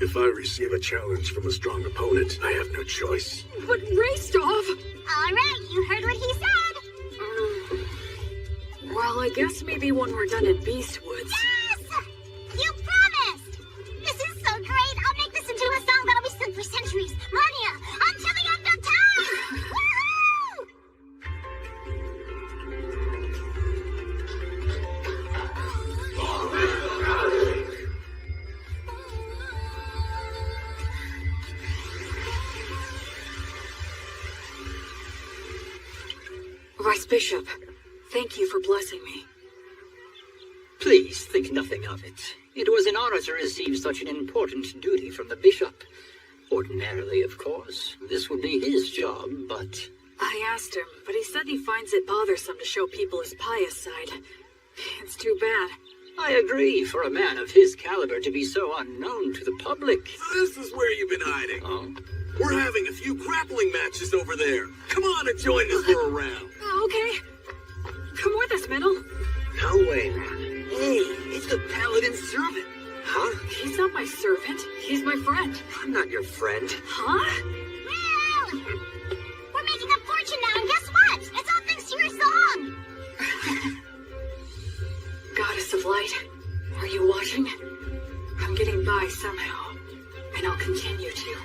If I receive a challenge from a strong opponent, I have no choice. But Raystov! Alright, you heard what he said. Well, I guess maybe when we're done at Beastwoods. Yes! You promised! This is so great! I'll make this into a song that'll be sung for centuries. Marnia, until the end of time! Woohoo! Vice Bishop, thank you for blessing me. Please think nothing of it. It was an honor to receive such an important duty from the bishop. Ordinarily, of course, this would be his job, but... I asked him, but he said he finds it bothersome to show people his pious side. It's too bad. I agree, for a man of his caliber to be so unknown to the public. So this is where you've been hiding. Oh? We're having a few grappling matches over there. Come on and join us for a round. Okay. Come with us, Middle. No way, man. Hey, it's the paladin's servant. Huh? He's not my servant. He's my friend. I'm not your friend. Huh? Well, we're making a fortune now, and guess what? It's all thanks to your song. Goddess of Light, are you watching? I'm getting by somehow, and I'll continue to.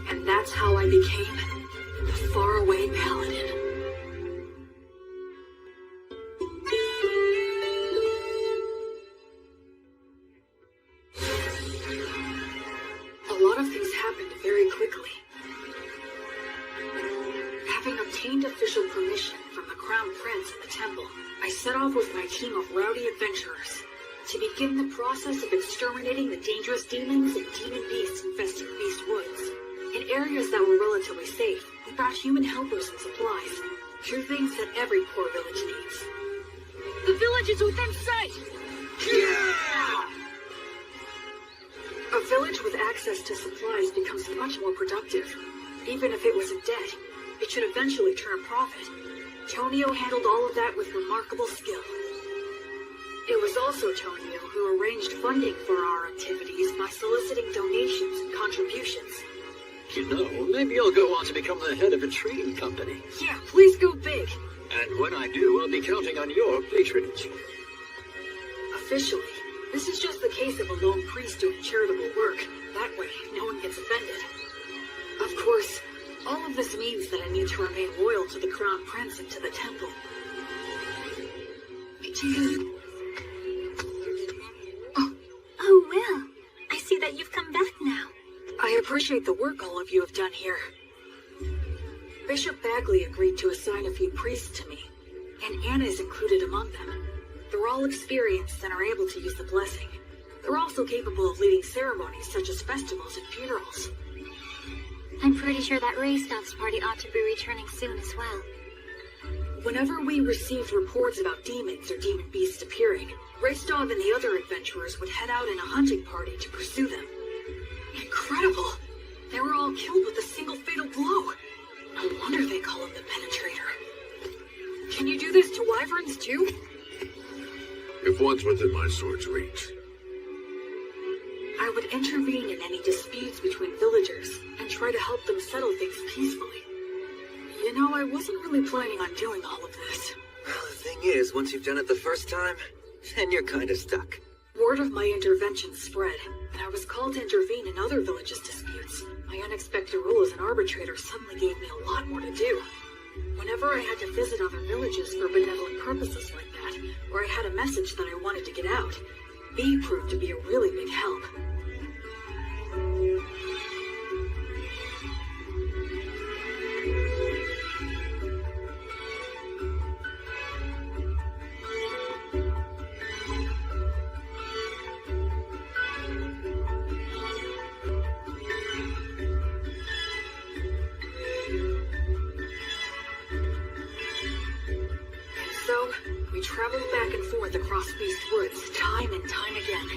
And that's how I became the faraway paladin. A lot of things happened very quickly. Having obtained official permission from the Crown Prince and the temple, I set off with my team of rowdy adventurers to begin the process of exterminating the dangerous demons and demon beasts infesting Beast Woods. In areas that were relatively safe, we brought human helpers and supplies, two things that every poor village needs. The village is within sight! Yeah! A village with access to supplies becomes much more productive. Even if it was in debt, it should eventually turn a profit. Tonio handled all of that with remarkable skill. It was also Tonio who arranged funding for our activities by soliciting donations and contributions. You know, maybe I'll go on to become the head of a trading company. Yeah, please go big. And when I do, I'll be counting on your patronage. Officially, this is just the case of a lone priest doing charitable work. That way, no one gets offended. Of course, all of this means that I need to remain loyal to the Crown Prince and to the temple. Oh, Will. I see that you've come back now. I appreciate the work all of you have done here. Bishop Bagley agreed to assign a few priests to me, and Anna is included among them. They're all experienced and are able to use the blessing. They're also capable of leading ceremonies such as festivals and funerals. I'm pretty sure that Raystof's party ought to be returning soon as well. Whenever we received reports about demons or demon beasts appearing, Raystov and the other adventurers would head out in a hunting party to pursue them. Incredible! They were all killed with a single fatal blow. No wonder they call him the Penetrator. Can you do this to wyverns too? If one's within my sword's reach. I would intervene in any disputes between villagers and try to help them settle things peacefully. You know, I wasn't really planning on doing all of this. Well, the thing is, once you've done it the first time, then you're kinda stuck. Word of my intervention spread, and I was called to intervene in other villages' disputes. My unexpected role as an arbitrator suddenly gave me a lot more to do. Whenever I had to visit other villages for benevolent purposes like that, or I had a message that I wanted to get out, B proved to be a really big help. So, we traveled back and forth across Beast Woods time and time again.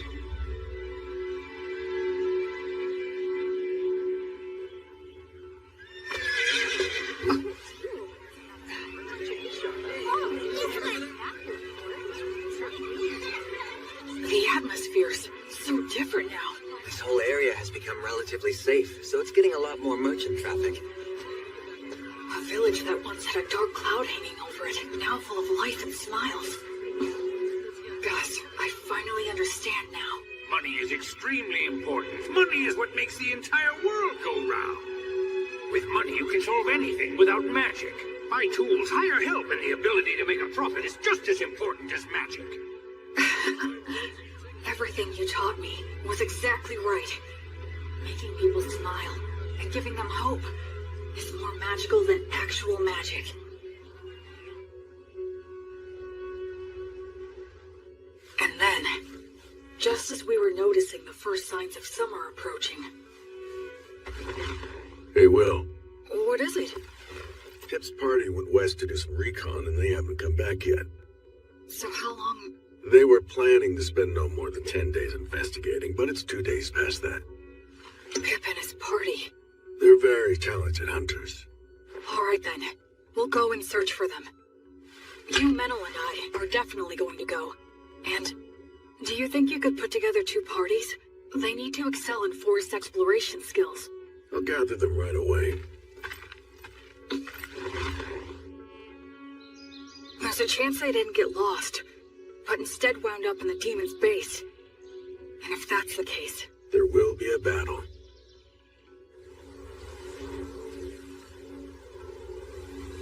The atmosphere's so different now. This whole area has become relatively safe, so it's getting a lot more merchant traffic. A village that once had a dark cloud hanging over it, now full of life and smiles. Gus, I finally understand now. Money is extremely important. Money is what makes the entire world go round. With money, you can solve anything without magic. Buy tools, hire help, and the ability to make a profit is just as important as magic. Everything you taught me was exactly right. Making people smile and giving them hope is more magical than actual magic. just as we were noticing the first signs of summer approaching. Hey, Will. What is it? Pip's party went west to do some recon, and they haven't come back yet. So how long? They were planning to spend no more than 10 days investigating, but it's 2 days past that. Pip and his party. They're very talented hunters. All right then. We'll go and search for them. You, Menel, and I are definitely going to go. And do you think you could put together 2 parties? They need to excel in forest exploration skills. I'll gather them right away. There's a chance they didn't get lost, but instead wound up in the demon's base. And if that's the case, there will be a battle.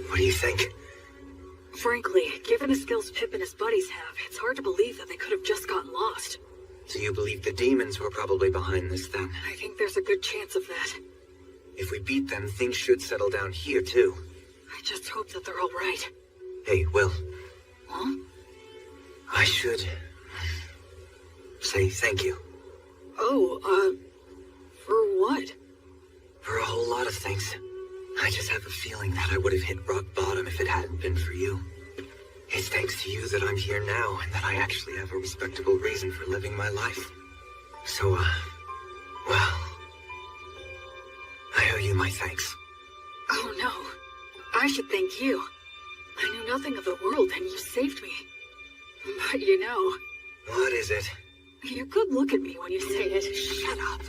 What do you think? Frankly, given the skills Pip and his buddies have, it's hard to believe that they could have just gotten lost. So you believe the demons were probably behind this then? I think there's a good chance of that. If we beat them, things should settle down here too. I just hope that they're all right. Hey, Will. Huh? I should say thank you. Oh, for what? For a whole lot of things. I just have a feeling that I would have hit rock bottom if it hadn't been for you. It's thanks to you that I'm here now and that I actually have a respectable reason for living my life. So, well, I owe you my thanks. Oh no, I should thank you. I knew nothing of the world and you saved me. But you know... What is it? You could look at me when you say it. Shut up.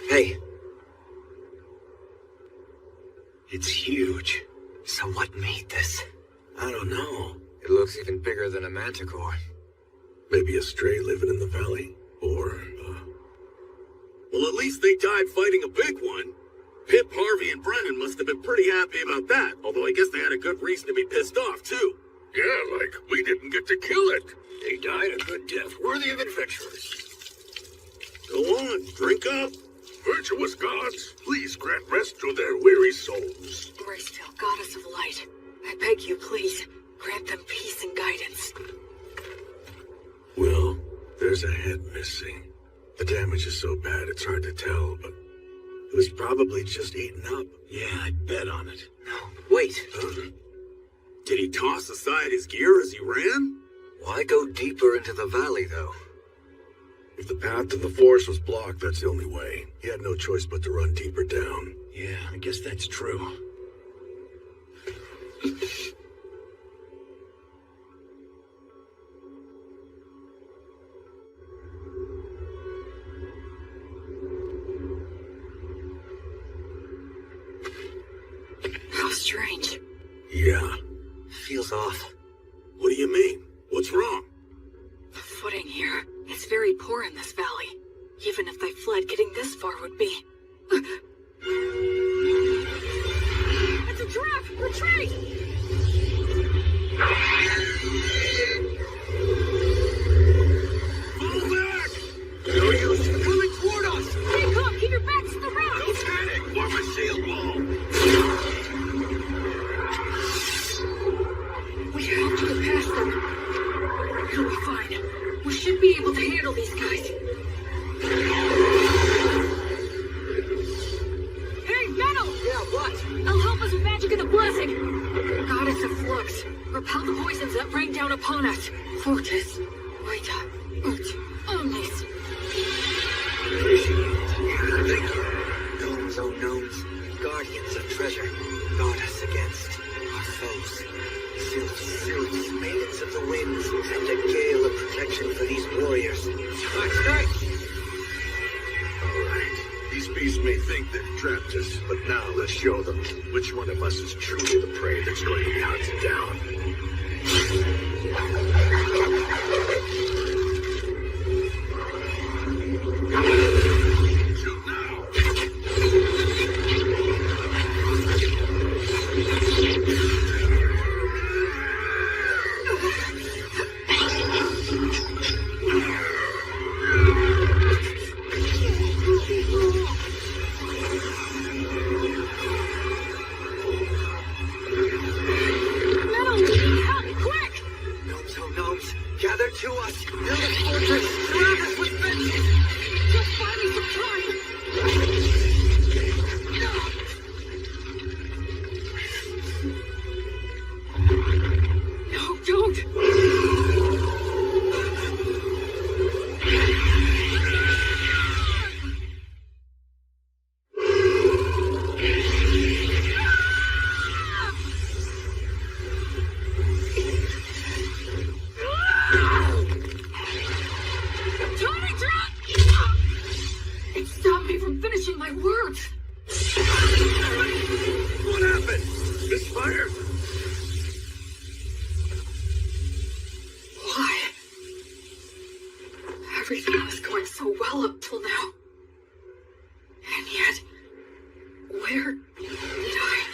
Hey. It's huge. So what made this? I don't know. It looks even bigger than a manticore. Maybe a stray living in the valley. Or, Well, at least they died fighting a big one. Pip, Harvey, and Brennan must have been pretty happy about that. Although I guess they had a good reason to be pissed off, too. Yeah, like we didn't get to kill it. They died a good death, worthy of adventurers. Go on, drink up. Virtuous gods, please grant rest to their weary souls. Graceful goddess of light, I beg you, please, grant them peace and guidance. Will, there's a head missing. The damage is so bad it's hard to tell, but it was probably just eaten up. Yeah, I'd bet on it. No, wait. Did he toss aside his gear as he ran? Why go deeper into the valley, though? If the path to the forest was blocked, that's the only way. He had no choice but to run deeper down. Yeah, I guess that's true. How strange. Yeah. Feels off. What do you mean? What's wrong? The footing here. It's very poor in this valley. Even if they fled, getting this far would be... It's a trap! Retreat! Fall back! No use! Coming toward us! Stay calm! Keep your backs to the rocks! Don't panic! Form a shield wall! We have to get past them. It'll be fine. We should be able to handle these guys. Hey, Metal! Yeah, what? I'll help us with magic of the blessing! Goddess of flux, repel the poisons that rain down upon us. Fortis, Vita, Ut, Omnis. Thank you. Gnomes, oh gnomes, guardians of treasure, guard us against our foes. Sylphs, maidens of the winds, send a gale of protection for these warriors. Nice. Alright. These beasts may think they've trapped us, but now let's show them which one of us is truly the prey that's going to be hunted down. Shoot now! it! This fire! Why? Everything was going so well up till now. And yet, where did I...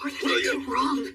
What did I do wrong?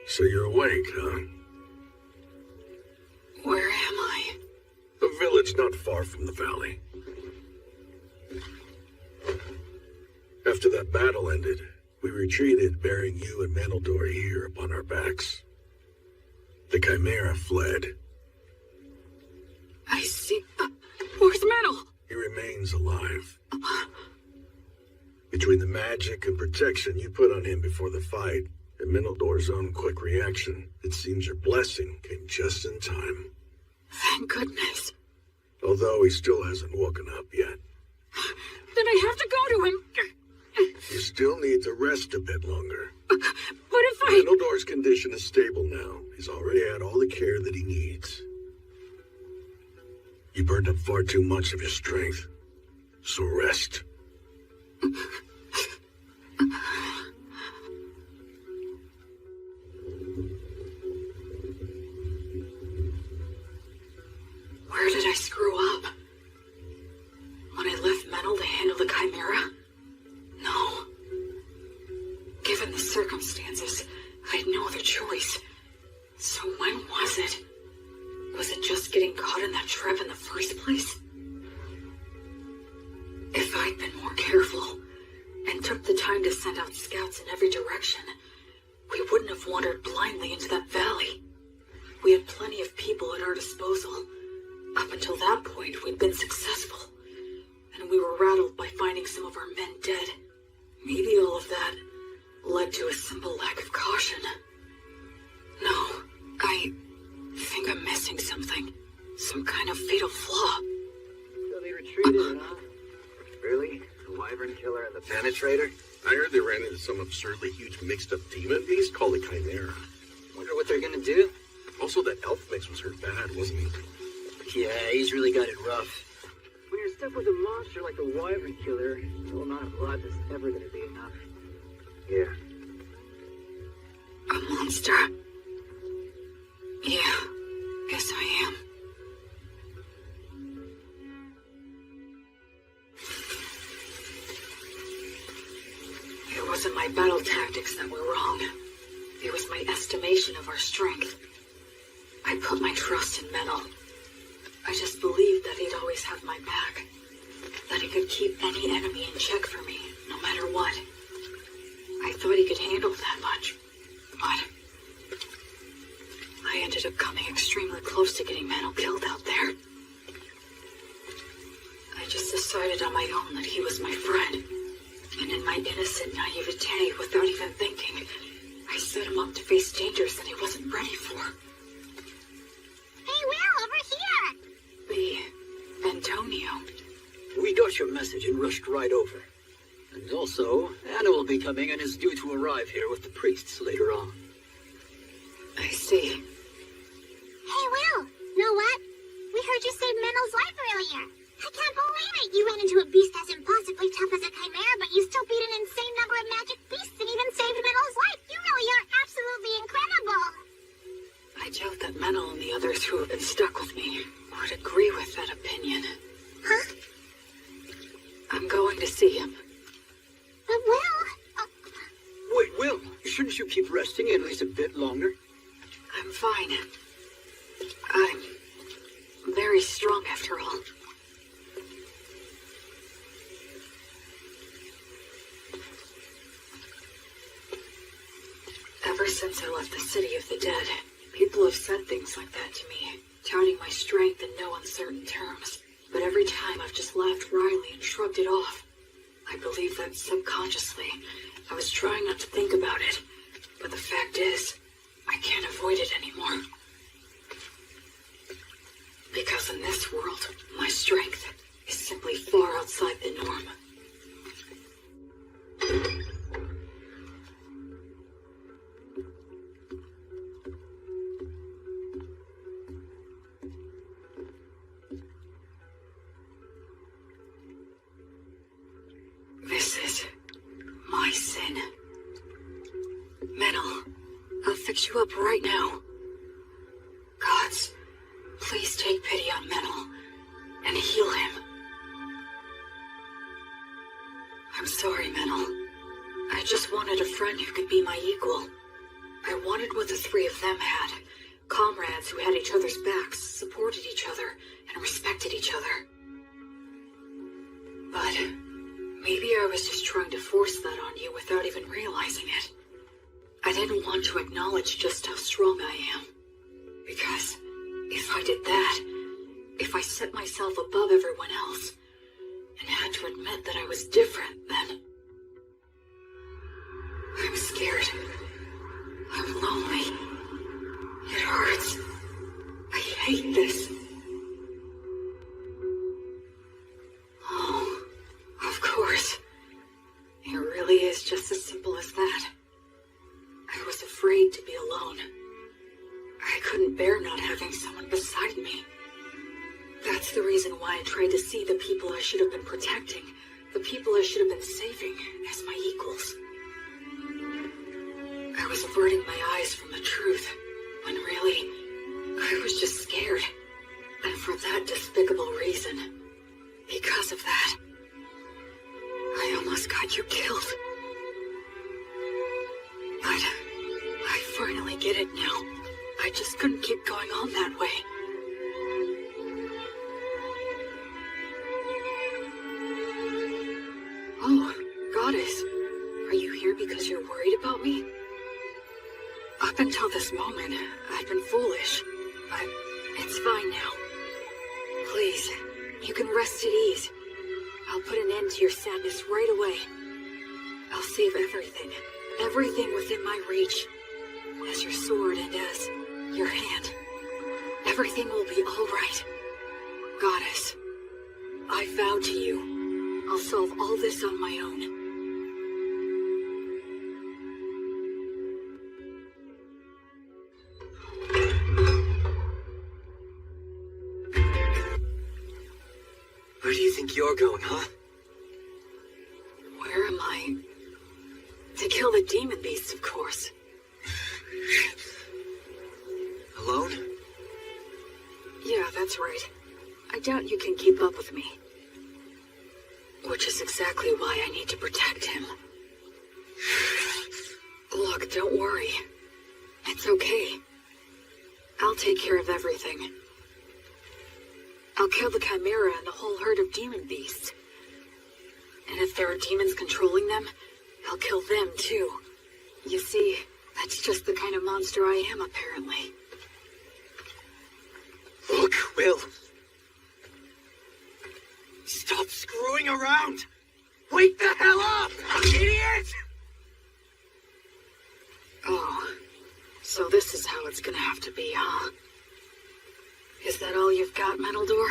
So you're awake, huh? Where am I? A village not far from the valley. After that battle ended, we retreated, bearing you and Manaldor here upon our backs. The Chimera fled. I see. Where's Manal? He remains alive. Between the magic and protection you put on him before the fight, and Manaldor's own quick reaction, it seems your blessing came just in time. Thank goodness. Although he still hasn't woken up yet. Then I have to go to him. You still need to rest a bit longer. But if I... Manaldor's condition is stable now. He's already had all the care that he needs. You burned up far too much of your strength. So rest. Where did I screw up? When I left Manal to handle the Chimera? No. Given the circumstances, I had no other choice. So when was it? Was it just getting caught in that trap in the first place? If I'd been more careful, and took the time to send out scouts in every direction, we wouldn't have wandered blindly into that valley. We had plenty of people at our disposal. Up until that point, we'd been successful. And we were rattled by finding some of our men dead. Maybe all of that led to a simple lack of caution. No, I think I'm missing something. Some kind of fatal flaw. So they retreated, huh? Really? The wyvern killer and the penetrator? I heard they ran into some absurdly huge mixed-up demon beast called a Chimera. Wonder what they're gonna do? Also, that elf mix was hurt bad, wasn't he? Yeah, he's really got it rough. When you're stuck with a monster like the Wyvern Killer, no amount of blood is ever gonna be enough. Yeah. A monster? Yeah. Yes, I am. It wasn't my battle tactics that were wrong. It was my estimation of our strength. I put my trust in Menel. I just believed that he'd always have my back. That he could keep any enemy in check for me, no matter what. I thought he could handle that much. But I ended up coming extremely close to getting Menel killed out there. I just decided on my own that he was my friend. And in my innocent naivete, without even thinking, I set him up to face dangers that he wasn't ready for. Hey, Will, over here! The Antonio. We got your message and rushed right over. And also, Anna will be coming and is due to arrive here with the priests later on. I see. Hey, Will, know what? We heard you saved Menel's life earlier. I can't believe it! You ran into a beast as impossibly tough as a chimera, but you still beat an insane number of magic beasts and even saved Menel's life! You really are absolutely incredible! I doubt that Menel and the others who have been stuck with me would agree with that opinion. Huh? I'm going to see him. But Will... Wait, Will, shouldn't you keep resting at least a bit longer? I'm fine. I'm very strong after all. Ever since I left the City of the Dead, people have said things like that to me, touting my strength in no uncertain terms. But every time I've just laughed wryly and shrugged it off. I believe that subconsciously, I was trying not to think about it. But the fact is, I can't avoid it anymore. Because in this world, my strength is simply far outside the norm. This is my sin. Menel, I'll fix you up right now. Gods, please take pity on Menel and heal him. I'm sorry, Menel. I just wanted a friend who could be my equal. I wanted what the three of them had. Comrades who had each other's backs, supported each other, and respected each other. But maybe I was just trying to force that on you without even realizing it. I didn't want to acknowledge just how strong I am. Because if I did that, if I set myself above everyone else, and had to admit that I was different, then I'm scared. I'm lonely. It hurts. I hate this. Oh, of course. It really is just as simple as that. I was afraid to be alone. I couldn't bear not having someone beside me. That's the reason why I tried to see the people I should have been protecting, the people I should have been saving, as my equals. I was averting my eyes from the truth, when really, I was just scared. And for that despicable reason, because of that, I almost got you killed. But I finally get it now. I just couldn't keep going on that way. Oh, Goddess, are you here because you're worried about me? Up until this moment, I've been foolish, but it's fine now. Please, you can rest at ease. I'll put an end to your sadness right away. I'll save everything within my reach, as your sword and as your hand. Everything will be all right. Goddess, I vow to you, I'll solve all this on my own. Where do you think you're going, huh? Where am I? To kill the demon beasts, of course. Alone? Yeah, that's right. I doubt you can keep up with me. Which is exactly why I need to protect him. Look, don't worry. It's okay. I'll take care of everything. I'll kill the Chimera and the whole herd of demon beasts. And if there are demons controlling them, I'll kill them too. You see, that's just the kind of monster I am, apparently. Look, Will. Stop screwing around! Wake the hell up, idiot! Oh, so this is how it's gonna have to be, huh? Is that all you've got, Metal Door?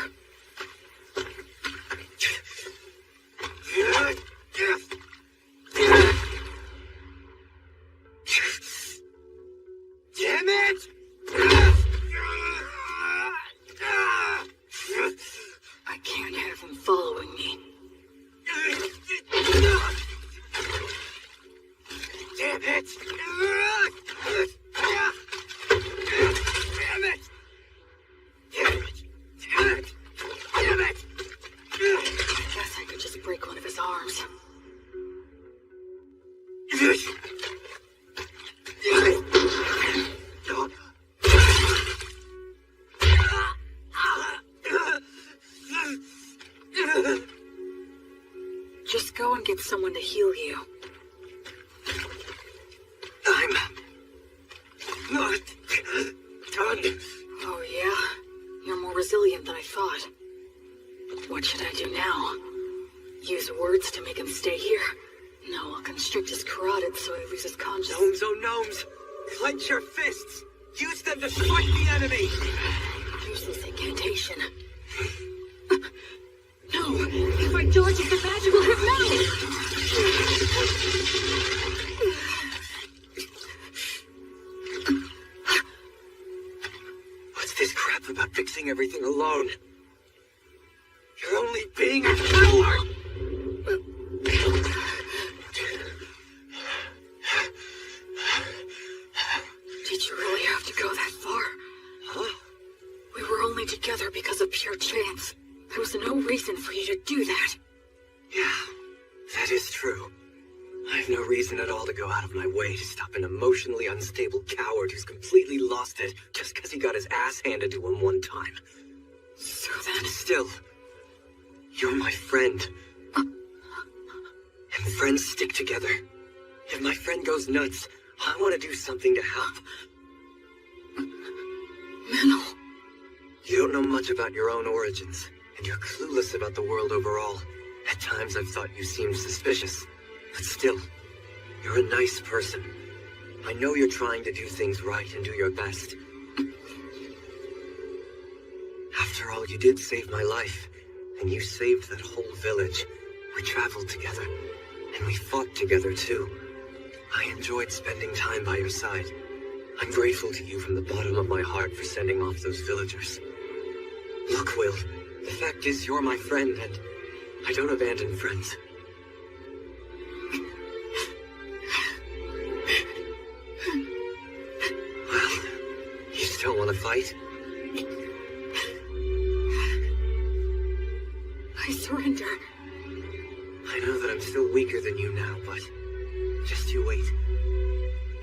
Damn it! I can't have him following me. Damn it! Damn it! Damn it! I guess I could just break one of his arms. Just go and get someone to heal you. I'm not done. Oh, yeah? You're more resilient than I thought. What should I do now? Use words to make him stay here? No, I'll constrict his carotid so he loses consciousness. Gnomes, oh gnomes! Clench your fists! Use them to strike the enemy! Use this incantation. No! If I dodge it, the magic will hit metal! What's this crap about fixing everything alone? You're only being a coward! Did you really have to go that far? Huh? We were only together because of pure chance. There was no reason for you to do that. Yeah, that is true. I have no reason at all to go out of my way to stop an emotionally unstable coward who's completely lost it just because he got his ass handed to him one time. So then... Still, you're my friend. And friends stick together. If my friend goes nuts, I want to do something to help. Menno. You don't know much about your own origins, and you're clueless about the world overall. At times I've thought you seemed suspicious. But still, you're a nice person. I know you're trying to do things right and do your best. After all, you did save my life, and you saved that whole village. We traveled together, and we fought together too. I enjoyed spending time by your side. I'm grateful to you from the bottom of my heart for sending off those villagers. Look, Will, the fact is you're my friend, and I don't abandon friends. Well, you still want to fight? I surrender. I know that I'm still weaker than you now, but just you wait.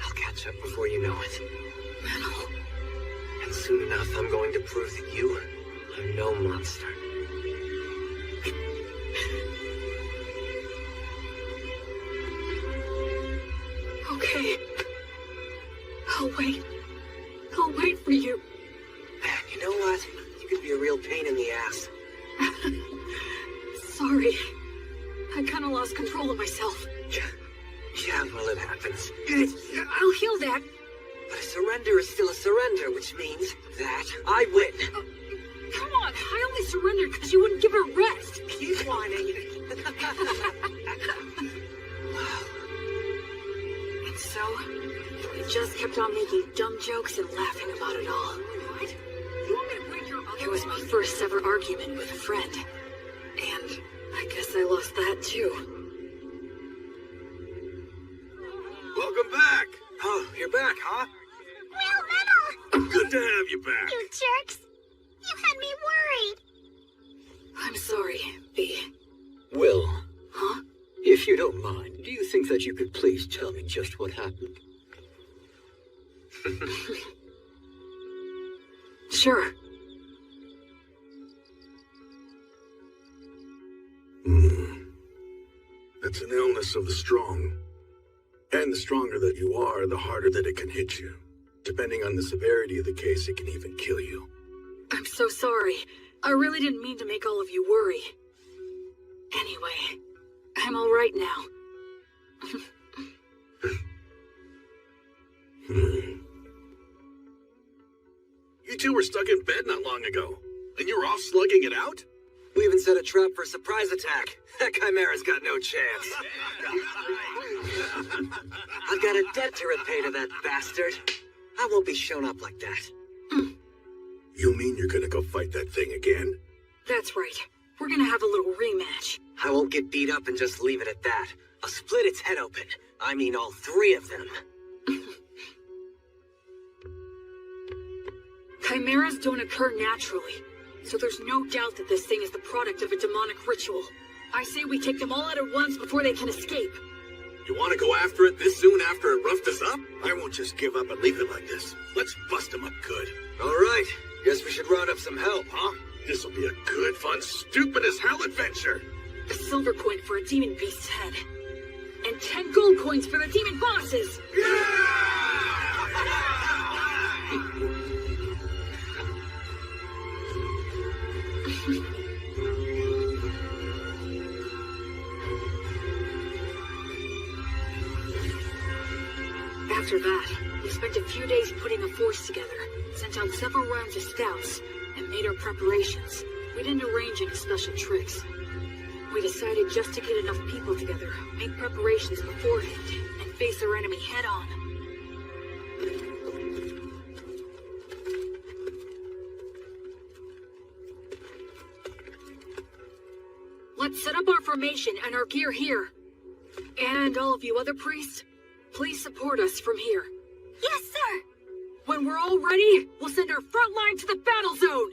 I'll catch up before you know it. Menno. And soon enough, I'm going to prove that you are no monster. Okay. I'll wait. I'll wait for you. You know what? You could be a real pain in the ass. Sorry. I kind of lost control of myself. Yeah, well, it happens. I'll heal that. But a surrender is still a surrender, which means that I win. Come on, I only surrendered because you wouldn't give her rest. Keep whining. And so, we just kept on making dumb jokes and laughing about it all. What? You want me to break your arm? It was my first ever argument with a friend. And I guess I lost that too. Welcome back! Oh, you're back, huh? Will Metal! Good to have you back. You jerks! You had me worried! I'm sorry, B. Will. Huh? If you don't mind, do you think that you could please tell me just what happened? Sure. That's an illness of the strong. And the stronger that you are, the harder that it can hit you. Depending on the severity of the case, it can even kill you. I'm so sorry. I really didn't mean to make all of you worry. Anyway, I'm all right now. You two were stuck in bed not long ago, and you were off slugging it out? We even set a trap for a surprise attack. That Chimera's got no chance. I've got a debt to repay to that bastard. I won't be shown up like that. You mean you're gonna go fight that thing again? That's right. We're gonna have a little rematch. I won't get beat up and just leave it at that. I'll split its head open. I mean all three of them. Chimeras don't occur naturally, so there's no doubt that this thing is the product of a demonic ritual. I say we take them all out at once before they can escape. You want to go after it this soon after it roughed us up? I won't just give up and leave it like this. Let's bust them up good. All right. Guess we should round up some help, huh? This'll be a good, fun, stupid as hell adventure. A silver coin for a demon beast's head. And 10 gold coins for the demon bosses! After that, we spent a few days putting a force together, sent out several rounds of scouts, and made our preparations. We didn't arrange any special tricks. We decided just to get enough people together, make preparations beforehand, and face our enemy head on. Let's set up our formation and our gear here. And all of you other priests, please support us from here. Yes, sir! When we're all ready, we'll send our front line to the battle zone!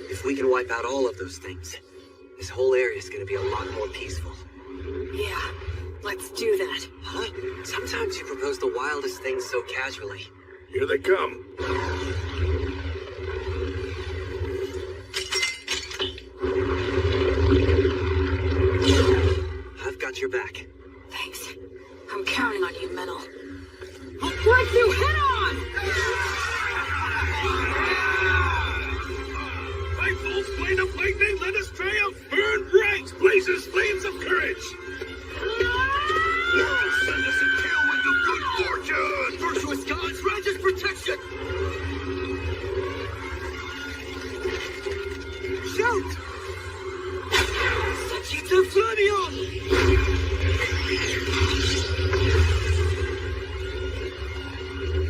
If we can wipe out all of those things, this whole area is going to be a lot more peaceful. Yeah, let's do that. Huh? Sometimes you propose the wildest things so casually. Here they come. I've got your back. Thanks. I'm counting on you, Metal. I'll break you head on! By full flame of lightning, let us triumph! Burn bright! Blazes flames of courage! World send us a tailwind of good fortune! Virtuous gods, righteous protection! Shoot! Sachita Flavion!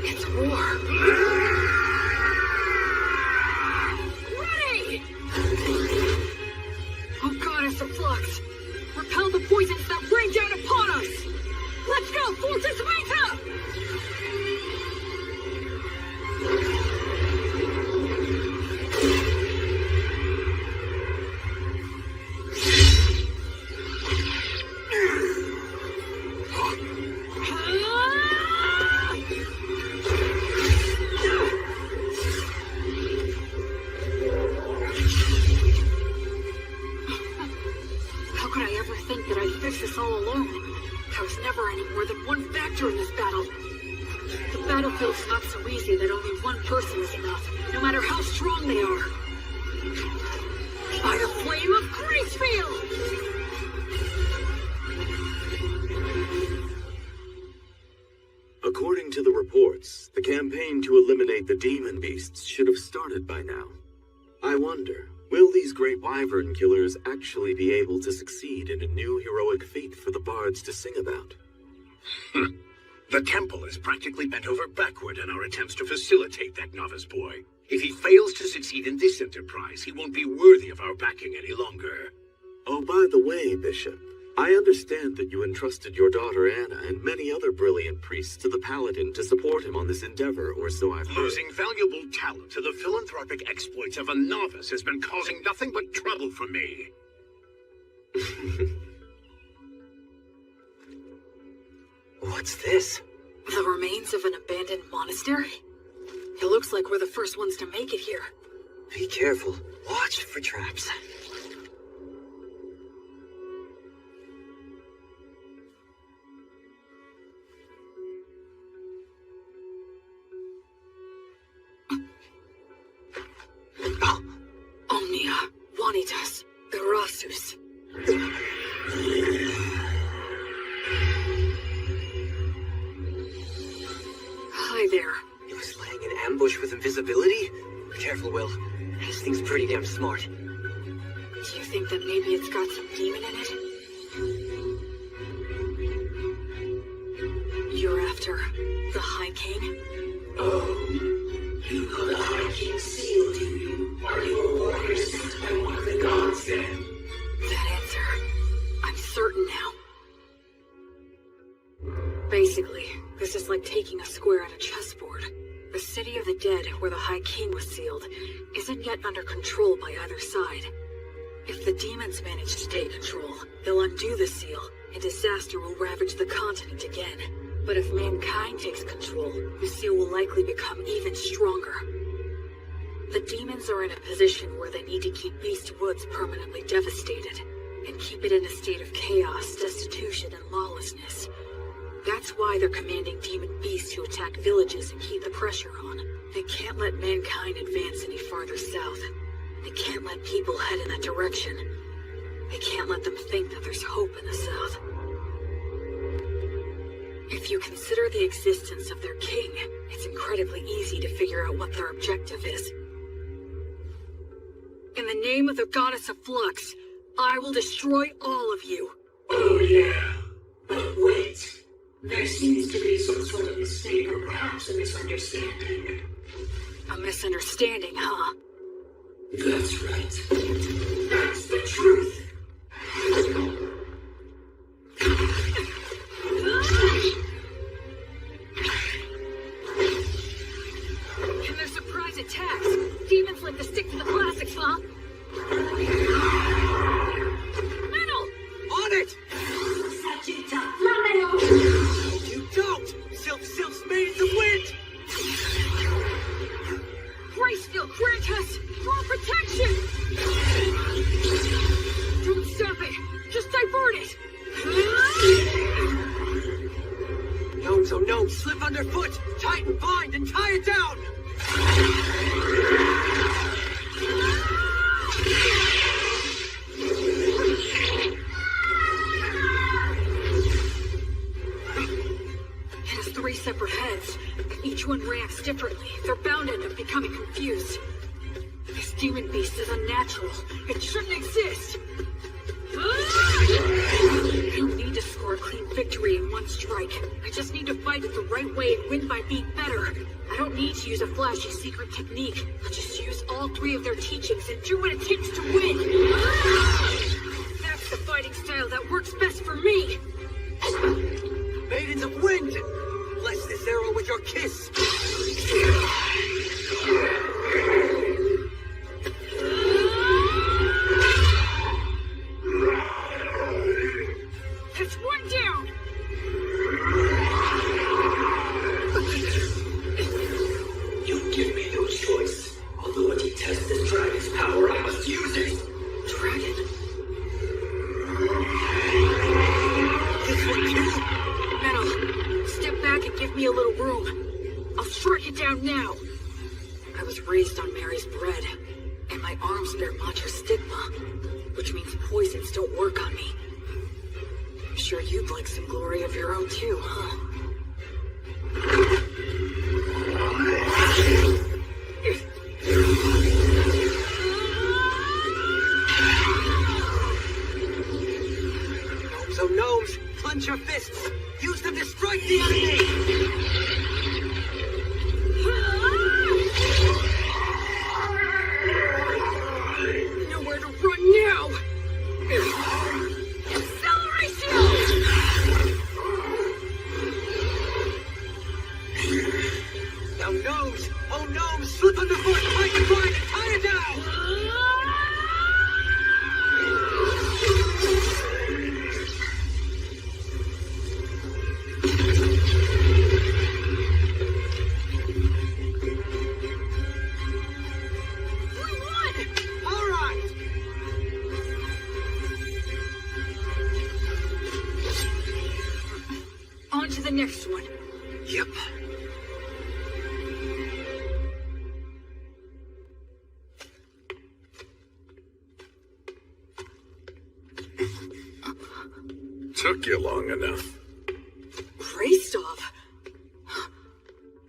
It's war. Ready! Oh, goddess of flux! Repel the poisons that rain down upon us! Let's go, Fortress Meta! How could I ever think that I'd fix this all alone? I was never any more than one factor in this battle. The battlefield's not so easy that only one person is enough, no matter how strong they are. By the flame of Gracefield! According to the reports, the campaign to eliminate the demon beasts should have started by now. I wonder, will these great wyvern killers actually be able to succeed in a new heroic feat for the bards to sing about? The temple is practically bent over backward in our attempts to facilitate that novice boy. If he fails to succeed in this enterprise, he won't be worthy of our backing any longer. Oh, by the way, Bishop, I understand that you entrusted your daughter Anna and many other brilliant priests to the Paladin to support him on this endeavor, or so I've heard. Losing valuable talent to the philanthropic exploits of a novice has been causing nothing but trouble for me. What's this? The remains of an abandoned monastery? It looks like we're the first ones to make it here. Be careful. Watch for traps. Omnia, Vanitas, Erasus. Hi there. He was laying an ambush with invisibility? Careful, Will. This thing's pretty damn smart. Do you think that maybe it's got some demon in it? You're after the High King? Oh, you know the High King sealed you. Are you a warrior sent by one of the gods then? That answer, I'm certain now. Basically, this is like taking a square on a chessboard. The city of the dead, where the High King was sealed, isn't yet under control by either side. If the demons manage to take control, they'll undo the seal, and disaster will ravage the continent again. But if mankind takes control, the seal will likely become even stronger. The demons are in a position where they need to keep Beast Woods permanently devastated, and keep it in a state of chaos, destitution, and lawlessness. That's why they're commanding demon beasts to attack villages and keep the pressure on. They can't let mankind advance any farther south. They can't let people head in that direction. They can't let them think that there's hope in the south. If you consider the existence of their king, it's incredibly easy to figure out what their objective is. In the name of the goddess of flux, I will destroy all of you. Oh yeah, but wait. There seems to be some sort of mistake or perhaps a misunderstanding. A misunderstanding, huh? That's right. That's the truth. In their surprise attacks, demons like to stick to the classics, huh? Metal! On it! You don't! Sylph's made in the wind! Grayscale, grant us more protection! Don't stop it! Just divert it! Gnomes, oh gnomes, slip underfoot! Tighten, bind, and tie it down! It has 3 separate heads. Each one reacts differently. They're bound to end up becoming confused. This demon beast is unnatural. It shouldn't exist. I don't need to score a clean victory in one strike. I just need to fight it the right way and win by being better. I don't need to use a flashy secret technique. I'll just use all 3 of their teachings and do what it takes to win. That's the fighting style that works best for me. Maidens of Wind! Bless this arrow with your kiss! That's one down! You give me no choice. Although to test this dragon's power, I must use it. Dragon? This one too? Metal, step back and give me a little room. I'll strike it down now. I was raised on Mary's bread, and my arms bear Mater stigma, which means poisons don't work on me. I'm sure you'd like some glory of your own too, huh? Gnomes, oh gnomes, clench your fists! Use them to strike the enemy! Oh nose! Oh no! Slip underfoot! Find the grind and tie it down! On to the next one. Yep. Took you long enough. Greystov.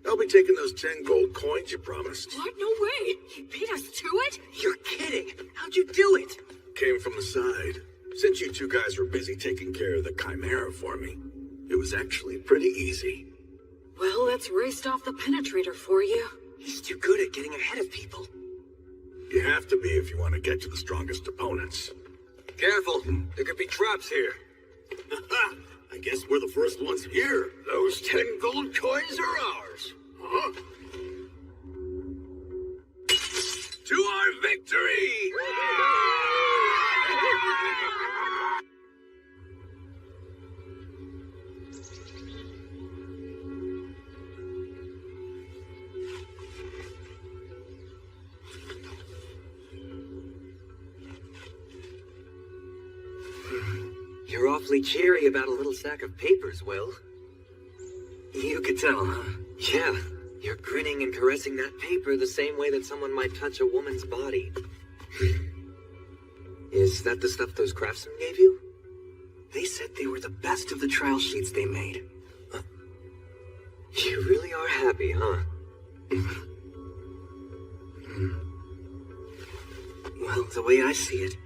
I'll be taking those 10 gold coins you promised. What? No way. He beat us to it? You're kidding. How'd you do it? Came from the side. Since you two guys were busy taking care of the Chimera for me, it was actually pretty easy. Well, that's Greystov the Penetrator for you. He's too good at getting ahead of people. You have to be if you want to get to the strongest opponents. Careful, there could be traps here. I guess we're the first ones here. Those 10 gold coins are ours. Huh? To our victory! You're awfully cheery about a little sack of papers, Will. You could tell, huh? Yeah, you're grinning and caressing that paper the same way that someone might touch a woman's body. Is that the stuff those craftsmen gave you? They said they were the best of the trial sheets they made. You really are happy, huh? Well, the way I see it,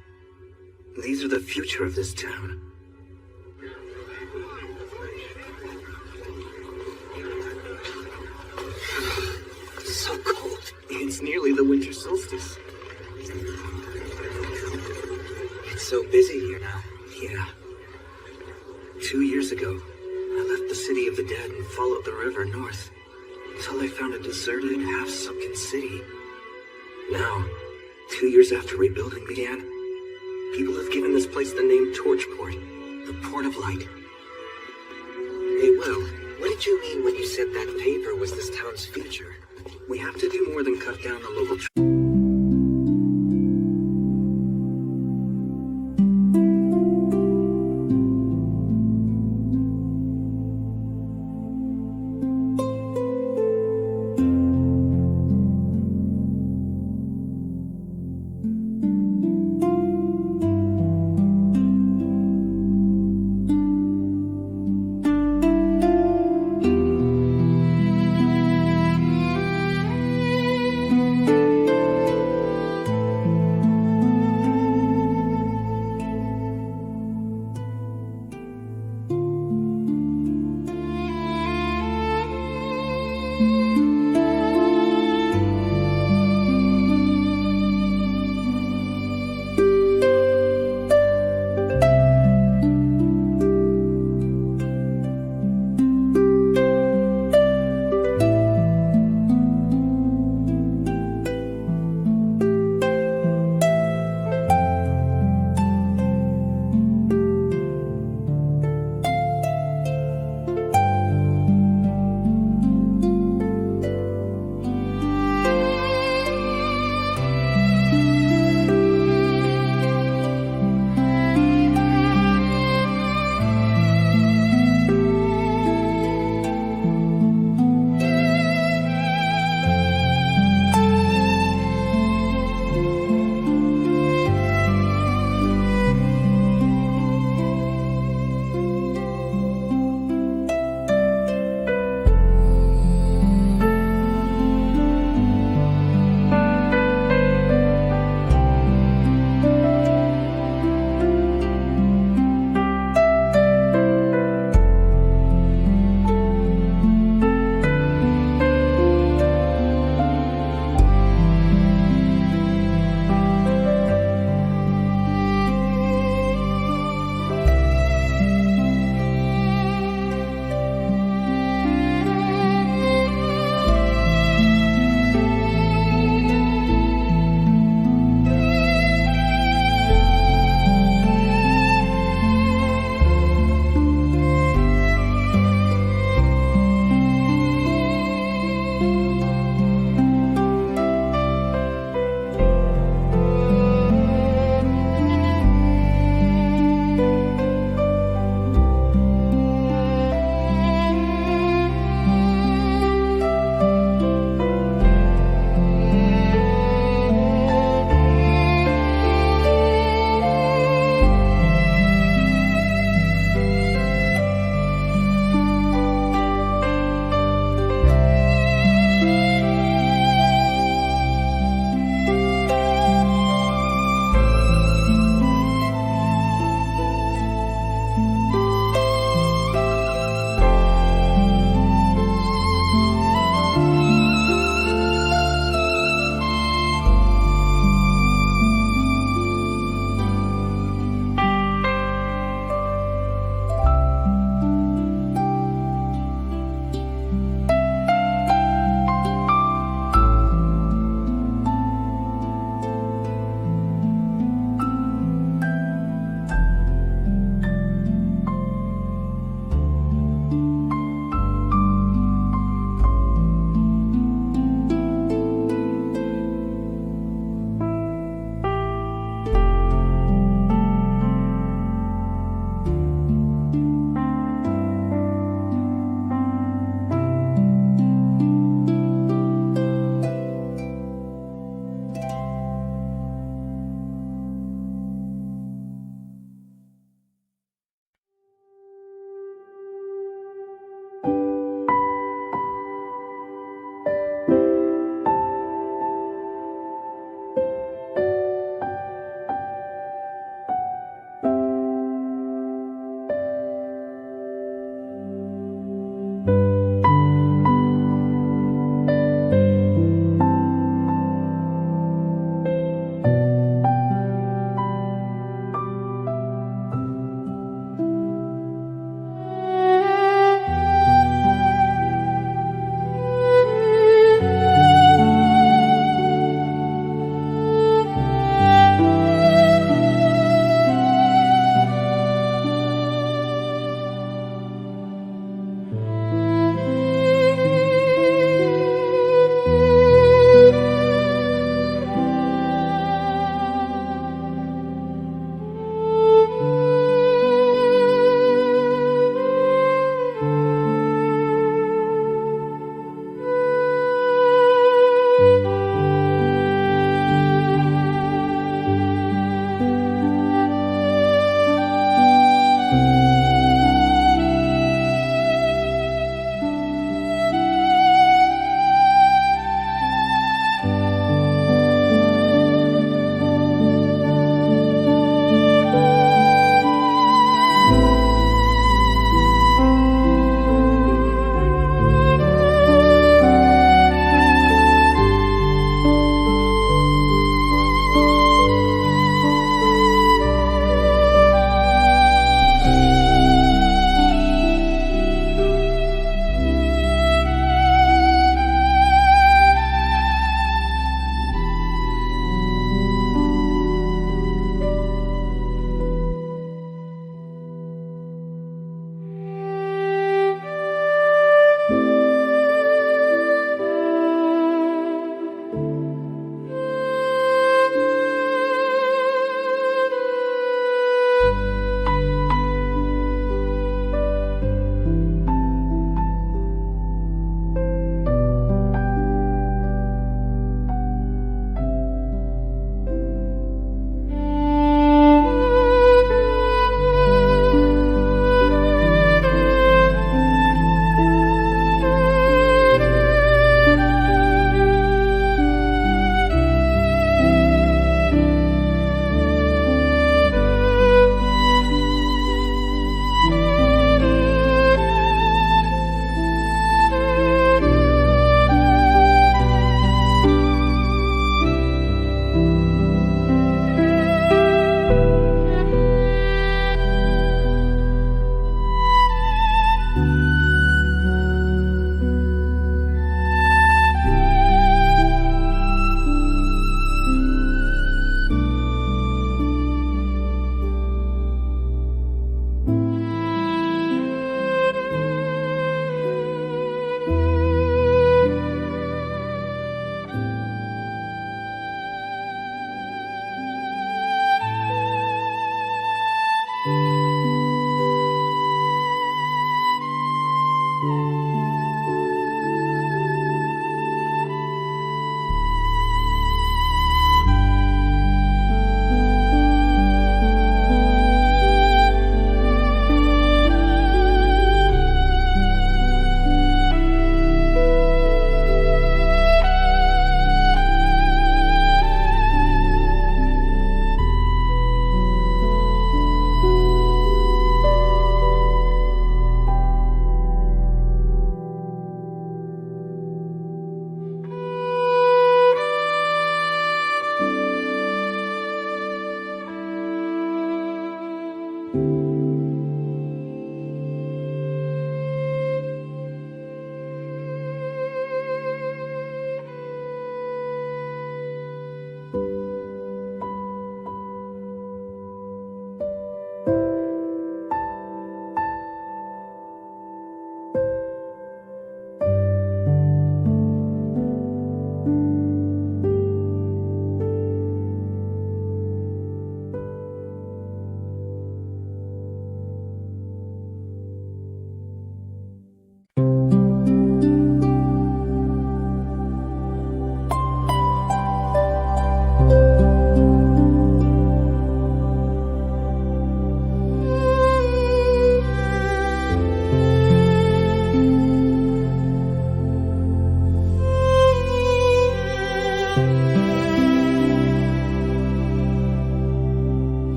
these are the future of this town. So cold. It's nearly the winter solstice. It's so busy here now. Yeah. 2 years ago, I left the city of the dead and followed the river north until I found a deserted, half-sunken city. Now, 2 years after rebuilding began, people have given this place the name Torchport, the Port of Light. Hey, Will, what did you mean when you said that paper was this town's future? We have to do more than cut down the local you.